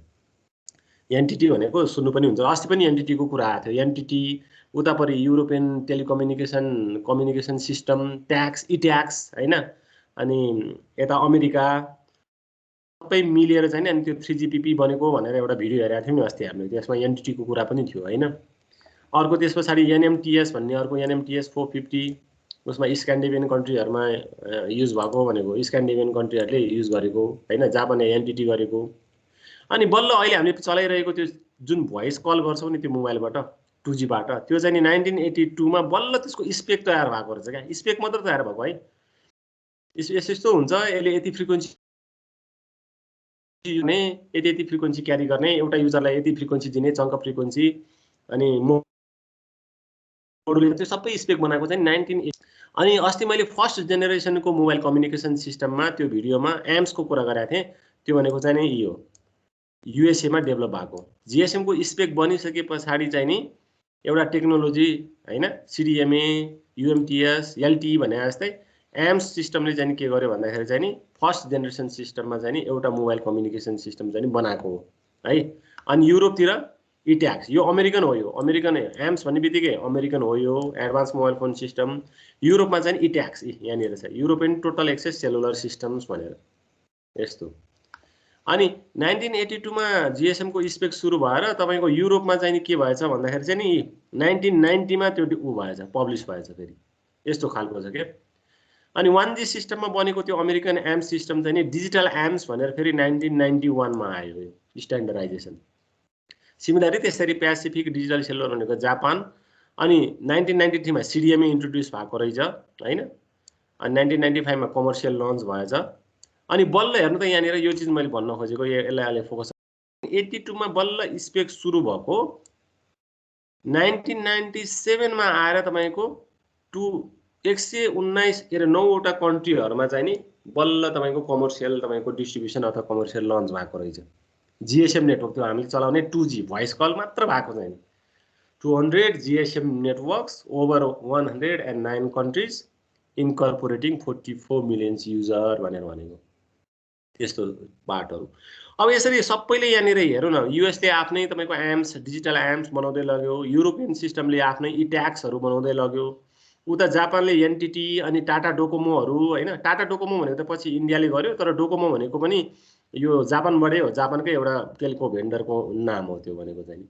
Speaker 1: एनटीटी भनेको सुन्नु पनि हुन्छ, अस्ति पनि एनटीटी को कुरा आएको थियो। एनटीटी उतापरि European communication system TACS ETACS हैन। अनि यता अमेरिका सबै मिलेर चाहिँ अनि त्यो 3GPP बनेको भनेर एउटा भिडियो हेरेको थियौँ नि अस्ति हामीले। त्यसमा एनटीटी को कुरा पनि थियो हैन। अर्को त्यस पछाडी एनएमटीएस भन्ने अर्को एनएमटीएस 450 उसमा स्क्यान्डिनेभियन कन्ट्रीहरुमा युज भएको भनेको स्क्यान्डिनेभियन कन्ट्रीहरुले युज गरेको हैन। जापानले एनटीटी गरेको। अनि बल्ल अहिले हामीले चलाइरहेको त्यो जुन भोइस कल गर्छौं नि त्यो मोबाइलबाट 2G बाट त्यो चाहिँ नि 1982 मा बल्ल त्यसको स्पेक तयार भएको रहेछ क्या। स्पेक मात्र तयार भएको है। यस्तो हुन्छ यसले यति फ्रिक्वेन्सी दिने यति फ्रिक्वेन्सी क्यारी गर्ने एउटा युजरलाई यति फ्रिक्वेन्सी दिने चङ्क फ्रिक्वेन्सी अनि मोडुलेट त्यो सबै स्पेक बनाएको चाहिँ 1980। अनि अस्ति मैले फर्स्ट जेनेरेसनको मोबाइल कम्युनिकेसन सिस्टममा त्यो भिडियोमा एम्स को कुरा गरेको थिएँ। त्यो भनेको चाहिँ नि यो युएसए मा डेभलप भएको। जीएसएम को स्पेक बनिसके पछाडी चाहिँ नि एउटा टेक्नोलोजी हैन सीडीएमए यूएमटीएस एलटीई भने जस्तै एम्स सिस्टमले चाहिँ के गर्यो भन्दाखेरि चाहिँ नि फर्स्ट जेनेरेसन सिस्टममा चाहिँ नि एउटा मोबाइल कम्युनिकेसन सिस्टम चाहिँ बनाएको हो है। अनि युरोपतिर इट्याक्स यो अमेरिकन हो, यो अमेरिकन एम्स भन्ने बित्तिकै अमेरिकन हो यो एडभान्स मोबाइल फोन सिस्टम। युरोपमा चाहिँ इट्याक्स यहाँनिर छ European total access cellular systems भनेर यस्तो। अनि 1982 मा जीएसएम को स्पेक सुरु भएर तपाईको युरोपमा चाहिँ नि के भएछ भन्दाखेरि चाहिँ नि 1990 मा त्यो उ भएछ पब्लिश भएछ फेरि यस्तो खालको छ के। अनि 1G सिस्टममा बनेको त्यो अमेरिकन एम्स सिस्टम चाहिँ नि डिजिटल एम्स भनेर फेरि 1991 मा आयो यो स्ट्यान्डर्डाइजेसन। सिमिलरली त्यसरी पेसिफिक डिजिटल सेलुलर भनेको जापान। अनि 1993 मा सीडीएमए इन्ट्रोड्युस भएको रहेछ हैन। अनि 1995 मा कमर्सियल लन्च भएछ। अनि बल्ल हेर्नु त यहाँनिर यो चीज मैले भन्न खोजेको यसलाई अहिले फोकस 82 मा बल्ल स्पेक सुरु भएको 1997 मा आएर तपाईको 119 9 वटा कन्ट्रीहरुमा चाहिँ नि बल्ल तपाईको कमर्सियल तपाईको डिस्ट्रिब्युसन अथवा कमर्सियल लन्च भएको रहेछ। जीएसएम नेटवर्क त्यो हामीले चलाउने 2G भोइस कल मात्र भएको छैन। 200 GSM networks over 109 countries incorporating 44 million user भनेर भनेको त्यस्तो पार्टहरु। अब यसरी सबैले यहाँनिर हेरौँ न युएसले आफ्नै तपाईको एम्स डिजिटल एम्स बनाउँदै लग्यो। युरोपियन सिस्टमले आफ्नै इट्याक्सहरु बनाउँदै लग्यो। उता जापानले एनटीटी अनि टाटा डोकोमोहरु हैन। टाटा डोकोमो भनेको त पछि इन्डियाले गर्यो तर डोकोमो भनेको पनि यो जापानबाटै हो। जापानकै एउटा टेलिको भेन्डरको नाम हो त्यो भनेको चाहिँ।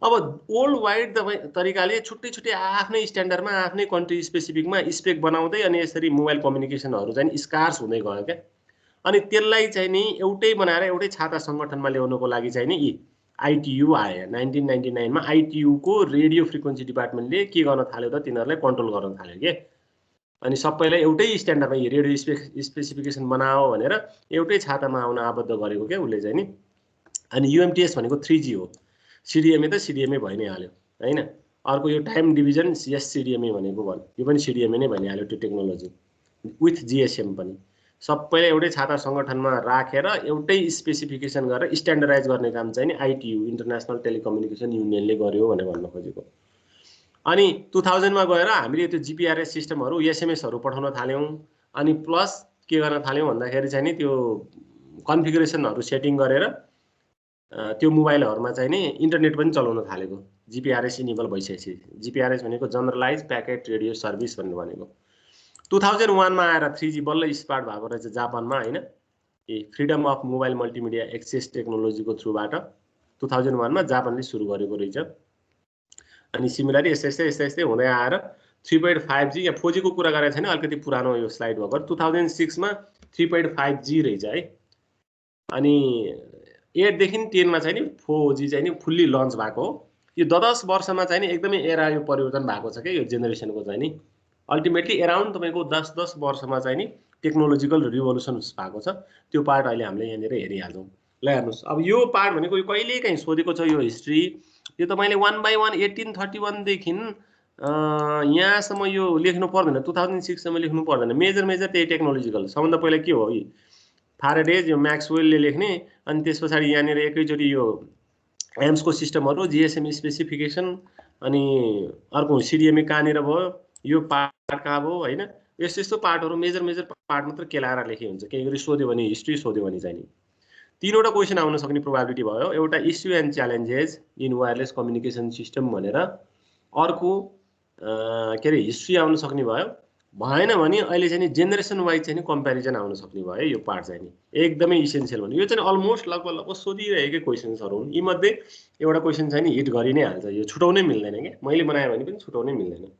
Speaker 1: अब वर्ल्ड वाइड तरिकाले छुट्टै छुट्टै आफ्नै स्ट्यान्डर्डमा आफ्नै कन्ट्री स्पेसिफिकमा स्पेक बनाउँदै अनि यसरी मोबाइल कम्युनिकेसनहरु चाहिँ स्कार्स हुँदै गयो क्या। अनि त्यसलाई चाहिँ नि एउटै बनाएर एउटै छाता संगठनमा ल्याउनको लागि चाहिँ नि आईटीयू आयो। 1999 मा आईटीयू को रेडियो फ्रिक्वेन्सी डिपार्टमेन्टले के गर्न थाल्यो त तिनीहरुलाई कन्ट्रोल गर्न थाल्यो के। अनि सबैलाई एउटै स्ट्यान्डर्डमा रेडियो स्पेसिफिकेसन बनाओ भनेर एउटै छातामा आउन आबद्ध गरेको के उले चाहिँ नि। अनि यूएमटीएस भनेको 3G हो। सीडीएमए त सीडीएमए भइ नै हाल्यो हैन। अर्को यो टाइम डिभिजन सीडीएमए भनेको भन् यो पनि सीडीएमए नै भनिहाल्यो त्यो टेक्नोलोजी विथ जीएसएम पनि सबैले एउटै छाता संगठनमा राखेर एउटै स्पेसिफिकेसन गरेर स्ट्यान्डर्डाइज गर्ने काम चाहिँ नि आईटीयू इन्टरनेशनल टेलिकम्युनिकेसन युनियनले गर्यो भनेर भन्न खोजेको। अनि 2000 मा गएर हामीले त्यो जीपीआरएस सिस्टमहरु एसएमएसहरु पठाउन थाल्यौं अनि प्लस के गर्न थाल्यौं भन्दाखेरि चाहिँ नि त्यो कन्फिगरेसनहरु सेटिङ गरेर त्यो मोबाइलहरुमा चाहिँ नि इन्टरनेट पनि चलाउन थालेको जीपीआरएस इनेबल भइसकेपछि जीपीआरएस भनेको जनरलाइज प्याकेट रेडियो सर्भिस भनेको 2001 मा आएर 3G बल्ल स्टार्ट भएको रहेछ जापानमा हैन freedom of mobile multimedia access टेक्नोलोजीको थ्रुबाट 2001 मा जापानले सुरु गरेको रहेछ अनि सिमिलरली यस्तै हुँदै आएर 3.5G या 4G को कुरा गरेको छैन अलिकति पुरानो यो स्लाइड भएको 2006 मा 3.5G रहेछ है अनि 8 देखि 10 मा चाहिँ नि 4G चाहिँ नि फुल्ली लन्च भएको हो यो 10 वर्षमा चाहिँ नि एकदमै एरा यो परिवर्तन भएको छ के यो जेनेरेसनको चाहिँ नि अल्टिमेटली अराउन्ड तपाईको 10 वर्षमा चाहिँ नि टेक्नोलोजिकल रिभोल्युसन्स भएको छ त्यो पार्ट अहिले हामीले यहाँनिर हेरिहाल्छौं ल हेर्नुस् अब यो पार्ट भनेको यो कहिले काहीँ सोधेको छ यो हिस्ट्री यो तपाईले 1 by 1 1831 देखि यहाँसम्म यो लेख्नु पर्दैन 2006 सम्म लेख्नु पर्दैन मेजर त्यही टेक्नोलोजिकल सबभन्दा पहिला के हो फाराडेज यो म्याक्सवेलले लेख्ने अनि त्यसपछि यहाँनिर एकैचोटी यो एम्स को सिस्टमहरु जीएसएम स्पेसिफिकेसन अनि अर्को सीडीएमए कहाँनिर भयो यो पार्ट कहाँ भयो हैन यस्तो पार्टहरु मेजर पार्ट मात्र केलाएर लेखे हुन्छ केही गरी सोध्यो भने हिस्ट्री सोध्यो भने चाहिँ नि तीनवटा क्वेशन आउन सक्ने प्रोबेबिलिटी भयो एउटा issue and challenges in wireless communication system भनेर अर्को के रे हिस्ट्री आउन सक्ने भयो भएन भने अहिले चाहिँ नि जेनेरेसन वाइज चाहिँ नि कम्प्यारिजन आउन सक्ने भयो यो पार्ट चाहिँ नि एकदमै इसेन्शियल भन्नु यो चाहिँ अलमोस्ट लगभग सोधिरहेकै क्वेशन्सहरु हुन् यी मध्ये एउटा क्वेशन चाहिँ नि हिट गरि नै हाल्छ यो छुटाउनै मिल्दैन के मैले बनाए भने पनि छुटाउनै मिल्दैन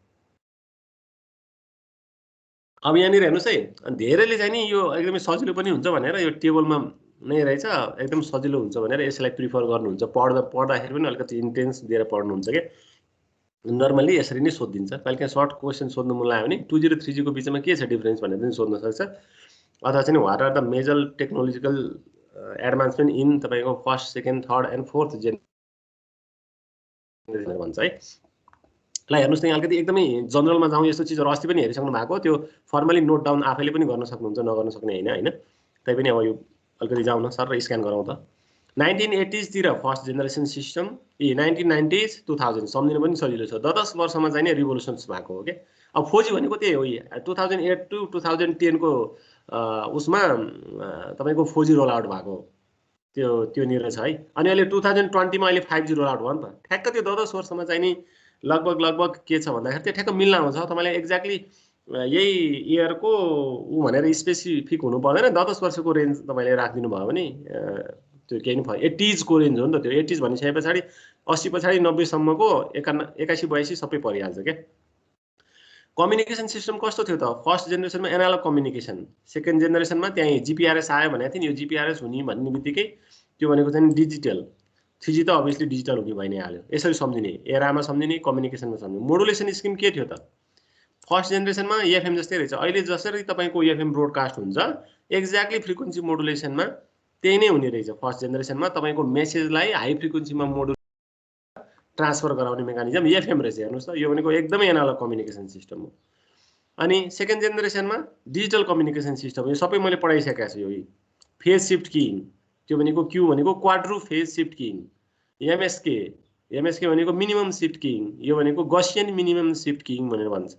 Speaker 1: अब यहाँनिर हेर्नुस् है अनि धेरैले चाहिँ नि यो एकदमै सजिलो पनि हुन्छ भनेर यो टेबलमा नै रहेछ एकदम सजिलो हुन्छ भनेर यसलाई प्रिफर गर्नुहुन्छ पढ्दाखेरि पनि अलिकति इन्टेन्स दिएर पढ्नुहुन्छ के नर्मली यसरी नै सोधिन्छ कहिले सर्ट क्वेशन सोध्नु मन लाग्यो भने 2G र 3G को बीचमा के छ डिफरेन्स भनेर पनि सोध्न सक्छ अथवा चाहिँ what are the major technological advancement in तपाईको first second third and fourth generation भन्छ है ल हेर्नुस् न अलिकति एकदमै जनरलमा जाउँ यस्तो चीजहरु अस्ति पनि हेरिसक्नु भएको त्यो फर्मली नोट डाउन आफैले पनि गर्न सक्नुहुन्छ नगर्न सक्ने हैन तै पनि अब यो अलिकति जाउँ न सर र स्क्यान गरौँ त 1980s तिर फर्स्ट जेनेरेसन सिस्टम 1990s 2000 सम्झिनु पनि सजिलो छ 10 वर्षमा चाहिँ नि रिभोल्युसन्स भएको हो के अब 4G भनेको त्यही हो 2008 टु 2010 को उसमा तपाईको 4G रोल आउट भएको त्यो निर छ है अनि अहिले 2020 मा अहिले 5G रोल आउट भयो नि त ठ्याक्क त्यो 10 वर्षमा चाहिँ नि लगभग के छ भन्दाखेरि त्यो ठ्याक्क मिल्न आउँछ तपाईलाई एक्ज्याक्टली यही इयर को उ भनेर स्पेसिफिक हुनु पर्दैन 10 वर्षको रेन्ज तपाईले राखिदिनु भयो भने त्यो केही पनि 80s को रेन्ज हो नि त त्यो 80s भनिसके पछाडी 80 पछाडी 90 सम्मको 81 82 सबै परिहाल्छ के कम्युनिकेसन सिस्टम कस्तो थियो त फर्स्ट जेनेरेसनमा एनालग कम्युनिकेसन सेकेन्ड जेनेरेसनमा त्यही जीपीआरएस आयो भनेको थियो नि यो जीपीआरएस हुने भन्ने बित्तिकै त्यो भनेको चाहिँ डिजिटल 3G त अभियसली डिजिटल हुने भइ नै हाल्यो यसरी सम्झिने एरामा सम्झिने कम्युनिकेसनमा सम्झिने मोडुलेसन स्किम के थियो त फर्स्ट जेनेरेसनमा एफएम जस्तै रहेछ अहिले जसरी तपाईको एफएम ब्रोडकास्ट हुन्छ एक्ज्याक्टली फ्रिक्वेन्सी मोडुलेसनमा त्यही नै हुने रहेछ फर्स्ट जेनेरेसनमा तपाईको मेसेजलाई हाई फ्रिक्वेन्सीमा मोडुलेट ट्रान्सफर गराउने मेकानिजम एफएम रहेछ हेर्नुस् त यो भनेको एकदमै एनालग कम्युनिकेसन सिस्टम हो अनि सेकेन्ड जेनेरेसनमा डिजिटल कम्युनिकेसन सिस्टम यो सबै मैले पढाइसकेको छु यो फेज शिफ्ट किइङ त्यो भनेको क्यू भनेको क्वाड्रु फेज शिफ्ट किइङ एमएसके भनेको मिनिमम शिफ्ट किइङ यो भनेको गसियन मिनिमम शिफ्ट किइङ भनेर भन्छ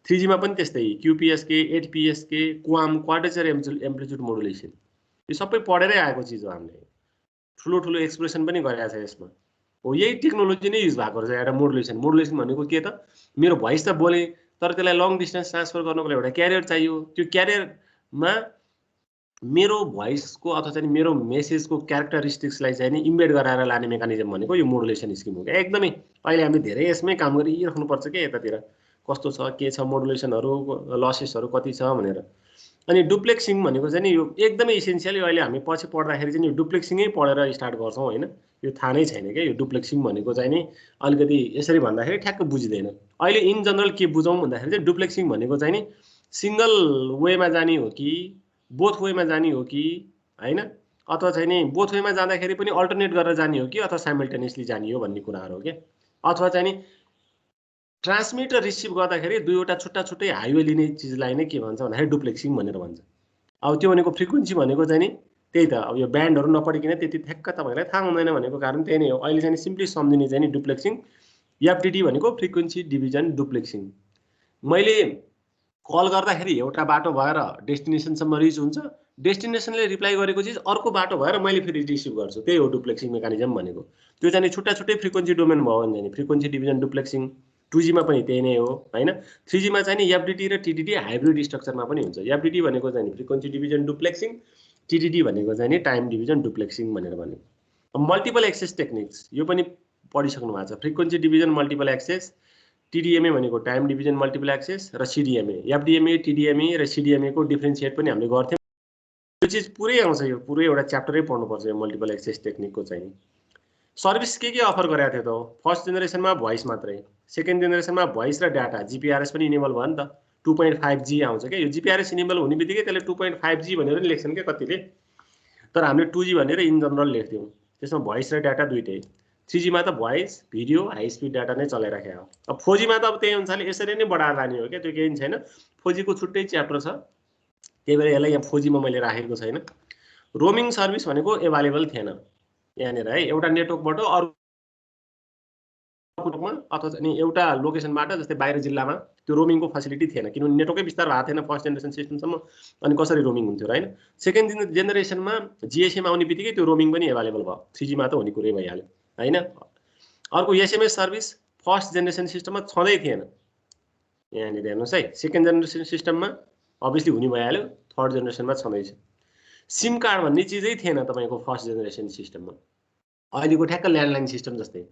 Speaker 1: 3G मा पनि त्यस्तै QPSK 8PSK QAM quadrature amplitude modulation यो सबै पढेरै आएको चीज हो हामीले ठुलो एक्सप्रेसन पनि गरेका छ यसमा हो यही टेक्नोलोजी नै युज भएको रहेछ एउटा मोडुलेसन भनेको के त मेरो भोइस त बोले तर त्यसलाई लङ डिस्टेन्स ट्रान्सफर गर्नको लागि एउटा क्यारियर चाहियो त्यो क्यारियरमा मेरो भोइसको अथवा चाहिँ मेरो मेसेजको क्यारेक्टरिस्टिक्सलाई चाहिँ नि इम्बेड गराएर लाने मेकानिजम भनेको यो मोडुलेसन स्किम हो एकदमै अहिले हामी धेरै यसमै काम गरिराख्नु पर्छ के यतातिर कस्तो छ के छ मोडुलेसनहरु लसेसहरु कति छ भनेर अनि डुप्लेक्सिङ भनेको चाहिँ नि यो एकदमै इसेन्शियल अहिले हामी पछि पढ्दाखेरि चाहिँ यो डुप्लेक्सिङै पढेर स्टार्ट गर्छौं हैन यो थाहा नै छैन के यो डुप्लेक्सिङ भनेको चाहिँ नि अलिकति यसरी भन्दाखेरि ठ्याक्क बुझिदैन अहिले इन जनरल के बुझौं भन्दाखेरि चाहिँ डुप्लेक्सिङ भनेको चाहिँ नि सिंगल वेमा जाने हो कि बोथ वेमा जाने हो कि हैन अथवा चाहिँ नि बोथ वेमा जाँदाखेरि पनि अल्टरनेट गरेर जाने हो कि अथवा साइमल्टेनियसली जाने हो भन्ने कुराहरु हो के अथवा चाहिँ नि ट्रान्समिट र रिसिभ गर्दाखेरि दुईवटा छुट्टा-छुट्टै हाइवे लिने चीजलाई नै के भन्छ भन्दाखेरि डुप्लेक्सिङ भनेर भन्छ अब त्यो भनेको फ्रिक्वेन्सी भनेको चाहिँ नि त्यही त अब यो ब्यान्डहरु नपढिकिन त्यति ठ्याक्क तपाईहरुलाई थाहा हुँदैन भनेको कारण त्यही नै हो अहिले चाहिँ सिम्पली सम्झिने चाहिँ नि डुप्लेक्सिङ एफडिडी भनेको फ्रिक्वेन्सी डिभिजन डुप्लेक्सिङ। मैले कल गर्दाखेरि एउटा बाटो भएर डेस्टिनेसनसम्म रिच हुन्छ, डेस्टिनेसनले रिप्लाई गरेको चिज अर्को बाटो भएर मैले फेरि रिसिभ गर्छु, त्यही हो डुप्लेक्सिङ मेकानिजम भनेको। त्यो चाहिँ छुट्टा छुट्टै फ्रिक्वेन्सी डोमेन भयो भने चाहिँ फ्रिक्वेन्सी डिभिजन डुप्लेक्सिङ। 2G मा पनि त्यही नै हो हैन। 3G मा चाहिँ एफडिडी र टिडिडी हाइब्रिड स्ट्रक्चरमा पनि हुन्छ। एफडिडी भनेको चाहिँ फ्रिक्वेन्सी डिभिजन डुप्लेक्सिङ, टिडिडी भनेको चाहिँ टाइम डिभिजन डुप्लेक्सिङ भनेर भनेको। मल्टिपल एक्सेस टेक्निक्स यो पनि पढिसक्नु भएको छ। फ्रिक्वेन्सी डिभिजन मल्टिपल एक्सेस, टिडिएमए भनेको टाइम डिभिजन मल्टिपल एक्सेस र सिडिएमए। एफडिएमए, टिडिएमए र सिडिएमए को डिफ्रेन्सिएट पनि हामीले गर्थ्यौँ। यो चिज पुरै आउँछ, यो पुरै एउटा च्याप्टरै पढ्नुपर्छ यो मल्टिपल एक्सेस टेक्निकको चाहिँ। सर्भिस के अफर गरेको थियो त? फर्स्ट जेनेरेसनमा भोइस मात्रै, सेकेन्ड जेनेरेसनमा भोइस र डाटा, जिपिआरएस पनि इनेबल भयो नि त। 2.5G आउँछ क्या। यो जिपिआरएस इनेबल हुने बित्तिकै त्यसले 2.5G भनेर नि लेख्छन् क्या कतिले, तर हामीले 2G भनेर इन जनरल लेख्थ्यौँ। त्यसमा भोइस र डाटा दुइटै। 3G मा त voice, video, high speed data नै चलाइराखेको हो। अब 4G मा त अब त्यही अनुसारले यसरी नै बढाएर लाने हो क्या, त्यो केही छैन। 4G को छुट्टै च्याप्टर छ, त्यही भएर यसलाई यहाँ 4G मा मैले राखेको छैन। रोमिङ सर्भिस भनेको एभाइलेबल थिएन यहाँनिर है। एउटा नेटवर्कबाट अरू नेटवर्कमा अथवा अनि एउटा लोकेसनबाट, जस्तै बाहिर जिल्लामा त्यो रोमिङको फेसिलिटी थिएन, किनभने नेटवर्कै विस्तार भएको थिएन फर्स्ट जेनेरेसन सिस्टमसम्म। अनि कसरी रोमिङ हुन्थ्यो हैन। सेकेन्ड जेनेरेसनमा जिएसएम आउने बित्तिकै त्यो रोमिङ पनि एभाइलेबल भयो। 3G मा त हुने कुरै भइहाल्यो हैन। अर्को एसएमएस सर्भिस फर्स्ट जेनेरेसन सिस्टममा छँदै थिएन। यहाँनिर हेर्नुहोस् है, सेकेन्ड जेनेरेसन सिस्टममा अभियसली हुने भइहाल्यो, थर्ड जेनेरेसनमा छँदैछ। सिम कार्ड भन्ने चिजै थिएन तपाईँको फर्स्ट जेनेरेसन सिस्टममा। अहिलेको ठ्याक्क ल्यान्डलाइन सिस्टम जस्तै।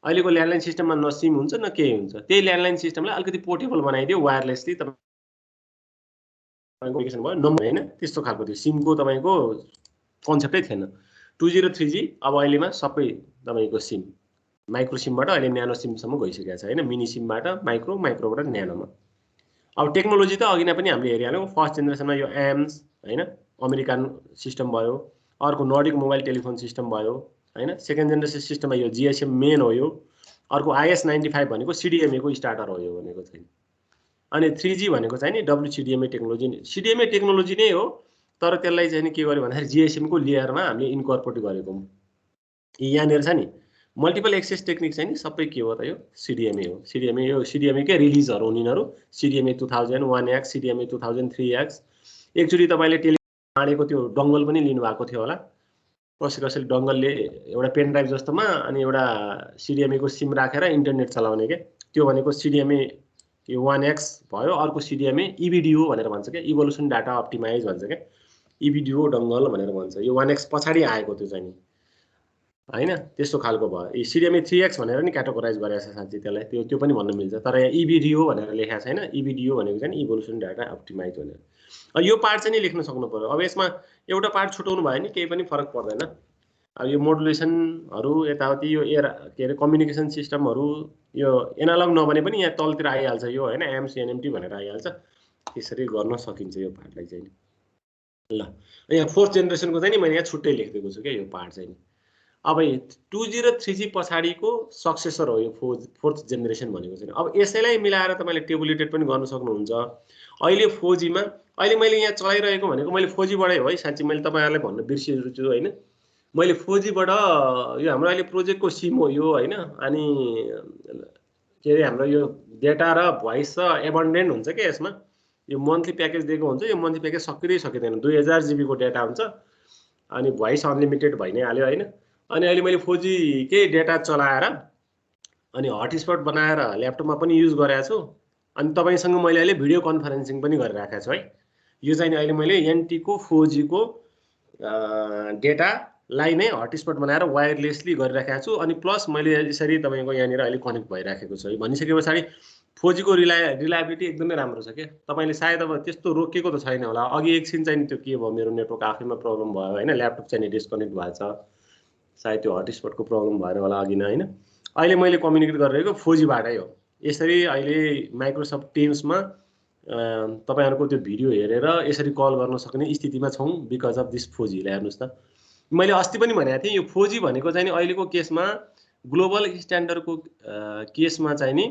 Speaker 1: अहिलेको ल्यान्डलाइन सिस्टममा न सिम हुन्छ न केही हुन्छ। त्यही ल्यान्डलाइन सिस्टमलाई अलिकति पोर्टेबल बनाइदियो वायरलेसली, तपाईँको एप्लिकेसन भयो नम्बर हैन, त्यस्तो खालको थियो। सिमको तपाईँको कन्सेप्टै थिएन। 2G र 3G अब अहिलेमा सबै तपाईँको सिम, माइक्रो सिमबाट अहिले न्यानो सिमसम्म गइसकेको छ हैन। मिनी सिमबाट माइक्रो, माइक्रोबाट न्यानोमा। अब टेक्नोलोजी त अघि नै पनि हामीले हेरिहाल्यौँ। फर्स्ट जेनेरेसनमा यो एम्स हैन, अमेरिकन सिस्टम भयो। अर्को नर्डिक मोबाइल टेलिफोन सिस्टम भयो हैन। सेकेन्ड जेनेरेसन सिस्टममा यो जिएसएम मेन हो यो। अर्को IS-95 भनेको सिडिएमए को स्टार्टर हो यो भनेको चाहिँ। अनि 3G भनेको चाहिँ नि WCDMA टेक्नोलोजी, सिडिएमए टेक्नोलोजी नै हो, तर त्यसलाई चाहिँ के गर्यो भन्दाखेरि जिएसएम को लेयरमा हामीले इन्कर्पोरेट गरेको हौँ। यहाँनिर छ नि मल्टिपल एक्सेस टेक्निक चाहिँ नि सबै के हो त? यो सिडिएमए हो। सिडिएमए यो सिडिएमए के रिलिजहरू हुन् यिनीहरू। CDMA 2001X, CDMA 2003X। एकचोटि तपाईँले टेलिफोन आडेको त्यो डङ्गल पनि लिनुभएको थियो होला। कसैले डङ्गलले एउटा पेन ड्राइभ जस्तोमा अनि एउटा सिडिएमए को सिम राखेर इन्टरनेट चलाउने के, त्यो भनेको सिडिएमए यो 1X भयो। अर्को सिडिएमए इबिडिओ भनेर भन्छ क्या, इभोल्युसन डाटा अप्टिमाइज भन्छ क्या, इबिडिओ डङ्गल भनेर भन्छ। यो 1X पछाडि आएको त्यो चाहिँ नि हैन, त्यस्तो खालको भयो। सिडिएमए 3X भनेर नि क्याटेगोराइज गरेको छ साँच्चै त्यसलाई, त्यो पनि भन्न मिल्छ। तर यहाँ इबिडिओ भनेर लेखेको छैन। इबिडिओ भनेको चाहिँ इभोल्युसन डाटा अप्टिमाइज भनेर। यो पार्ट चाहिँ नि लेख्न सक्नु पर्यो। अब यसमा एउटा पार्ट छुटाउनु भयो नि केही पनि फरक पर्दैन। अब यो मोडुलेसनहरू यताउति यो के अरे कम्युनिकेसन सिस्टमहरू यो एनालग नबने पनि यहाँ तलतिर आइहाल्छ यो हैन, एम्स एनएमटी भनेर आइहाल्छ। त्यसरी गर्न सकिन्छ यो पार्टलाई चाहिँ। ल यहाँ फोर्थ जेनेरेसनको चाहिँ नि मैले यहाँ छुट्टै लेखिदिएको छु क्या यो पार्ट चाहिँ। अब 2G र 3G पछाडिको सक्सेसर हो यो फोर्थ जेनेरेसन भनेको चाहिँ। अब यसैलाई मिलाएर तपाईँले टेबुलेटेड पनि गर्न सक्नुहुन्छ। अहिले 4G मा अहिले मैले यहाँ चलाइरहेको भनेको मैले 4G बाटै हो है साँच्चै, मैले तपाईँहरूलाई भन्न बिर्सिएको छु हैन। मैले 4G बाट यो हाम्रो अहिले प्रोजेक्टको सिम हो यो हैन। अनि के अरे हाम्रो यो डेटा र भोइस र एबन्डेन्ट हुन्छ के यसमा। यो मन्थली प्याकेज दिएको हुन्छ, यो मन्थली प्याकेज सकिँदैन। 2000 GB को डेटा हुन्छ अनि भोइस अनलिमिटेड भइ नै हाल्यो हैन। अनि अहिले मैले 4G कै डेटा चलाएर अनि हटस्पट बनाएर ल्यापटपमा पनि युज गरेको छु। अनि तपाईसँग मैले अहिले भिडियो कन्फरेन्सिङ पनि गरिराखेको छु है। यो चाहिँ अहिले मैले NT को 4G को डेटालाई नै हटस्पट बनाएर वायरलेसली गरिराखेको छु। अनि प्लस मैले यसरी तपाईको यहाँनिर अहिले कनेक्ट भइराखेको छु है। भनिसके पछाडि 4G को रिलायबिलिटी एकदमै राम्रो छ के। तपाईले सायद अब त्यस्तो रोकेको त छैन होला। अघि एकछिन चाहिँ त्यो के भयो, मेरो नेटवर्क आफैमा प्रब्लम भयो हैन, ल्यापटप चाहिँ डिस्कनेक्ट भएछ, सायद त्यो हटस्पटको प्रब्लम भएर होला अघि नै हैन। अहिले मैले कम्युनिकेट गरिरहेको 4G बाटै हो। यसरी अहिले माइक्रोसफ्ट टिम्समा तपाईहरुको त्यो भिडियो हेरेर यसरी कल गर्न सक्ने स्थितिमा छौं बिकज अफ दिस 4G। हेर्नुस् त, मैले अस्ति पनि भनेको थिएँ यो 4G भनेको चाहिँ नि अहिलेको केसमा ग्लोबल स्ट्यान्डर्डको केसमा चाहिँ नि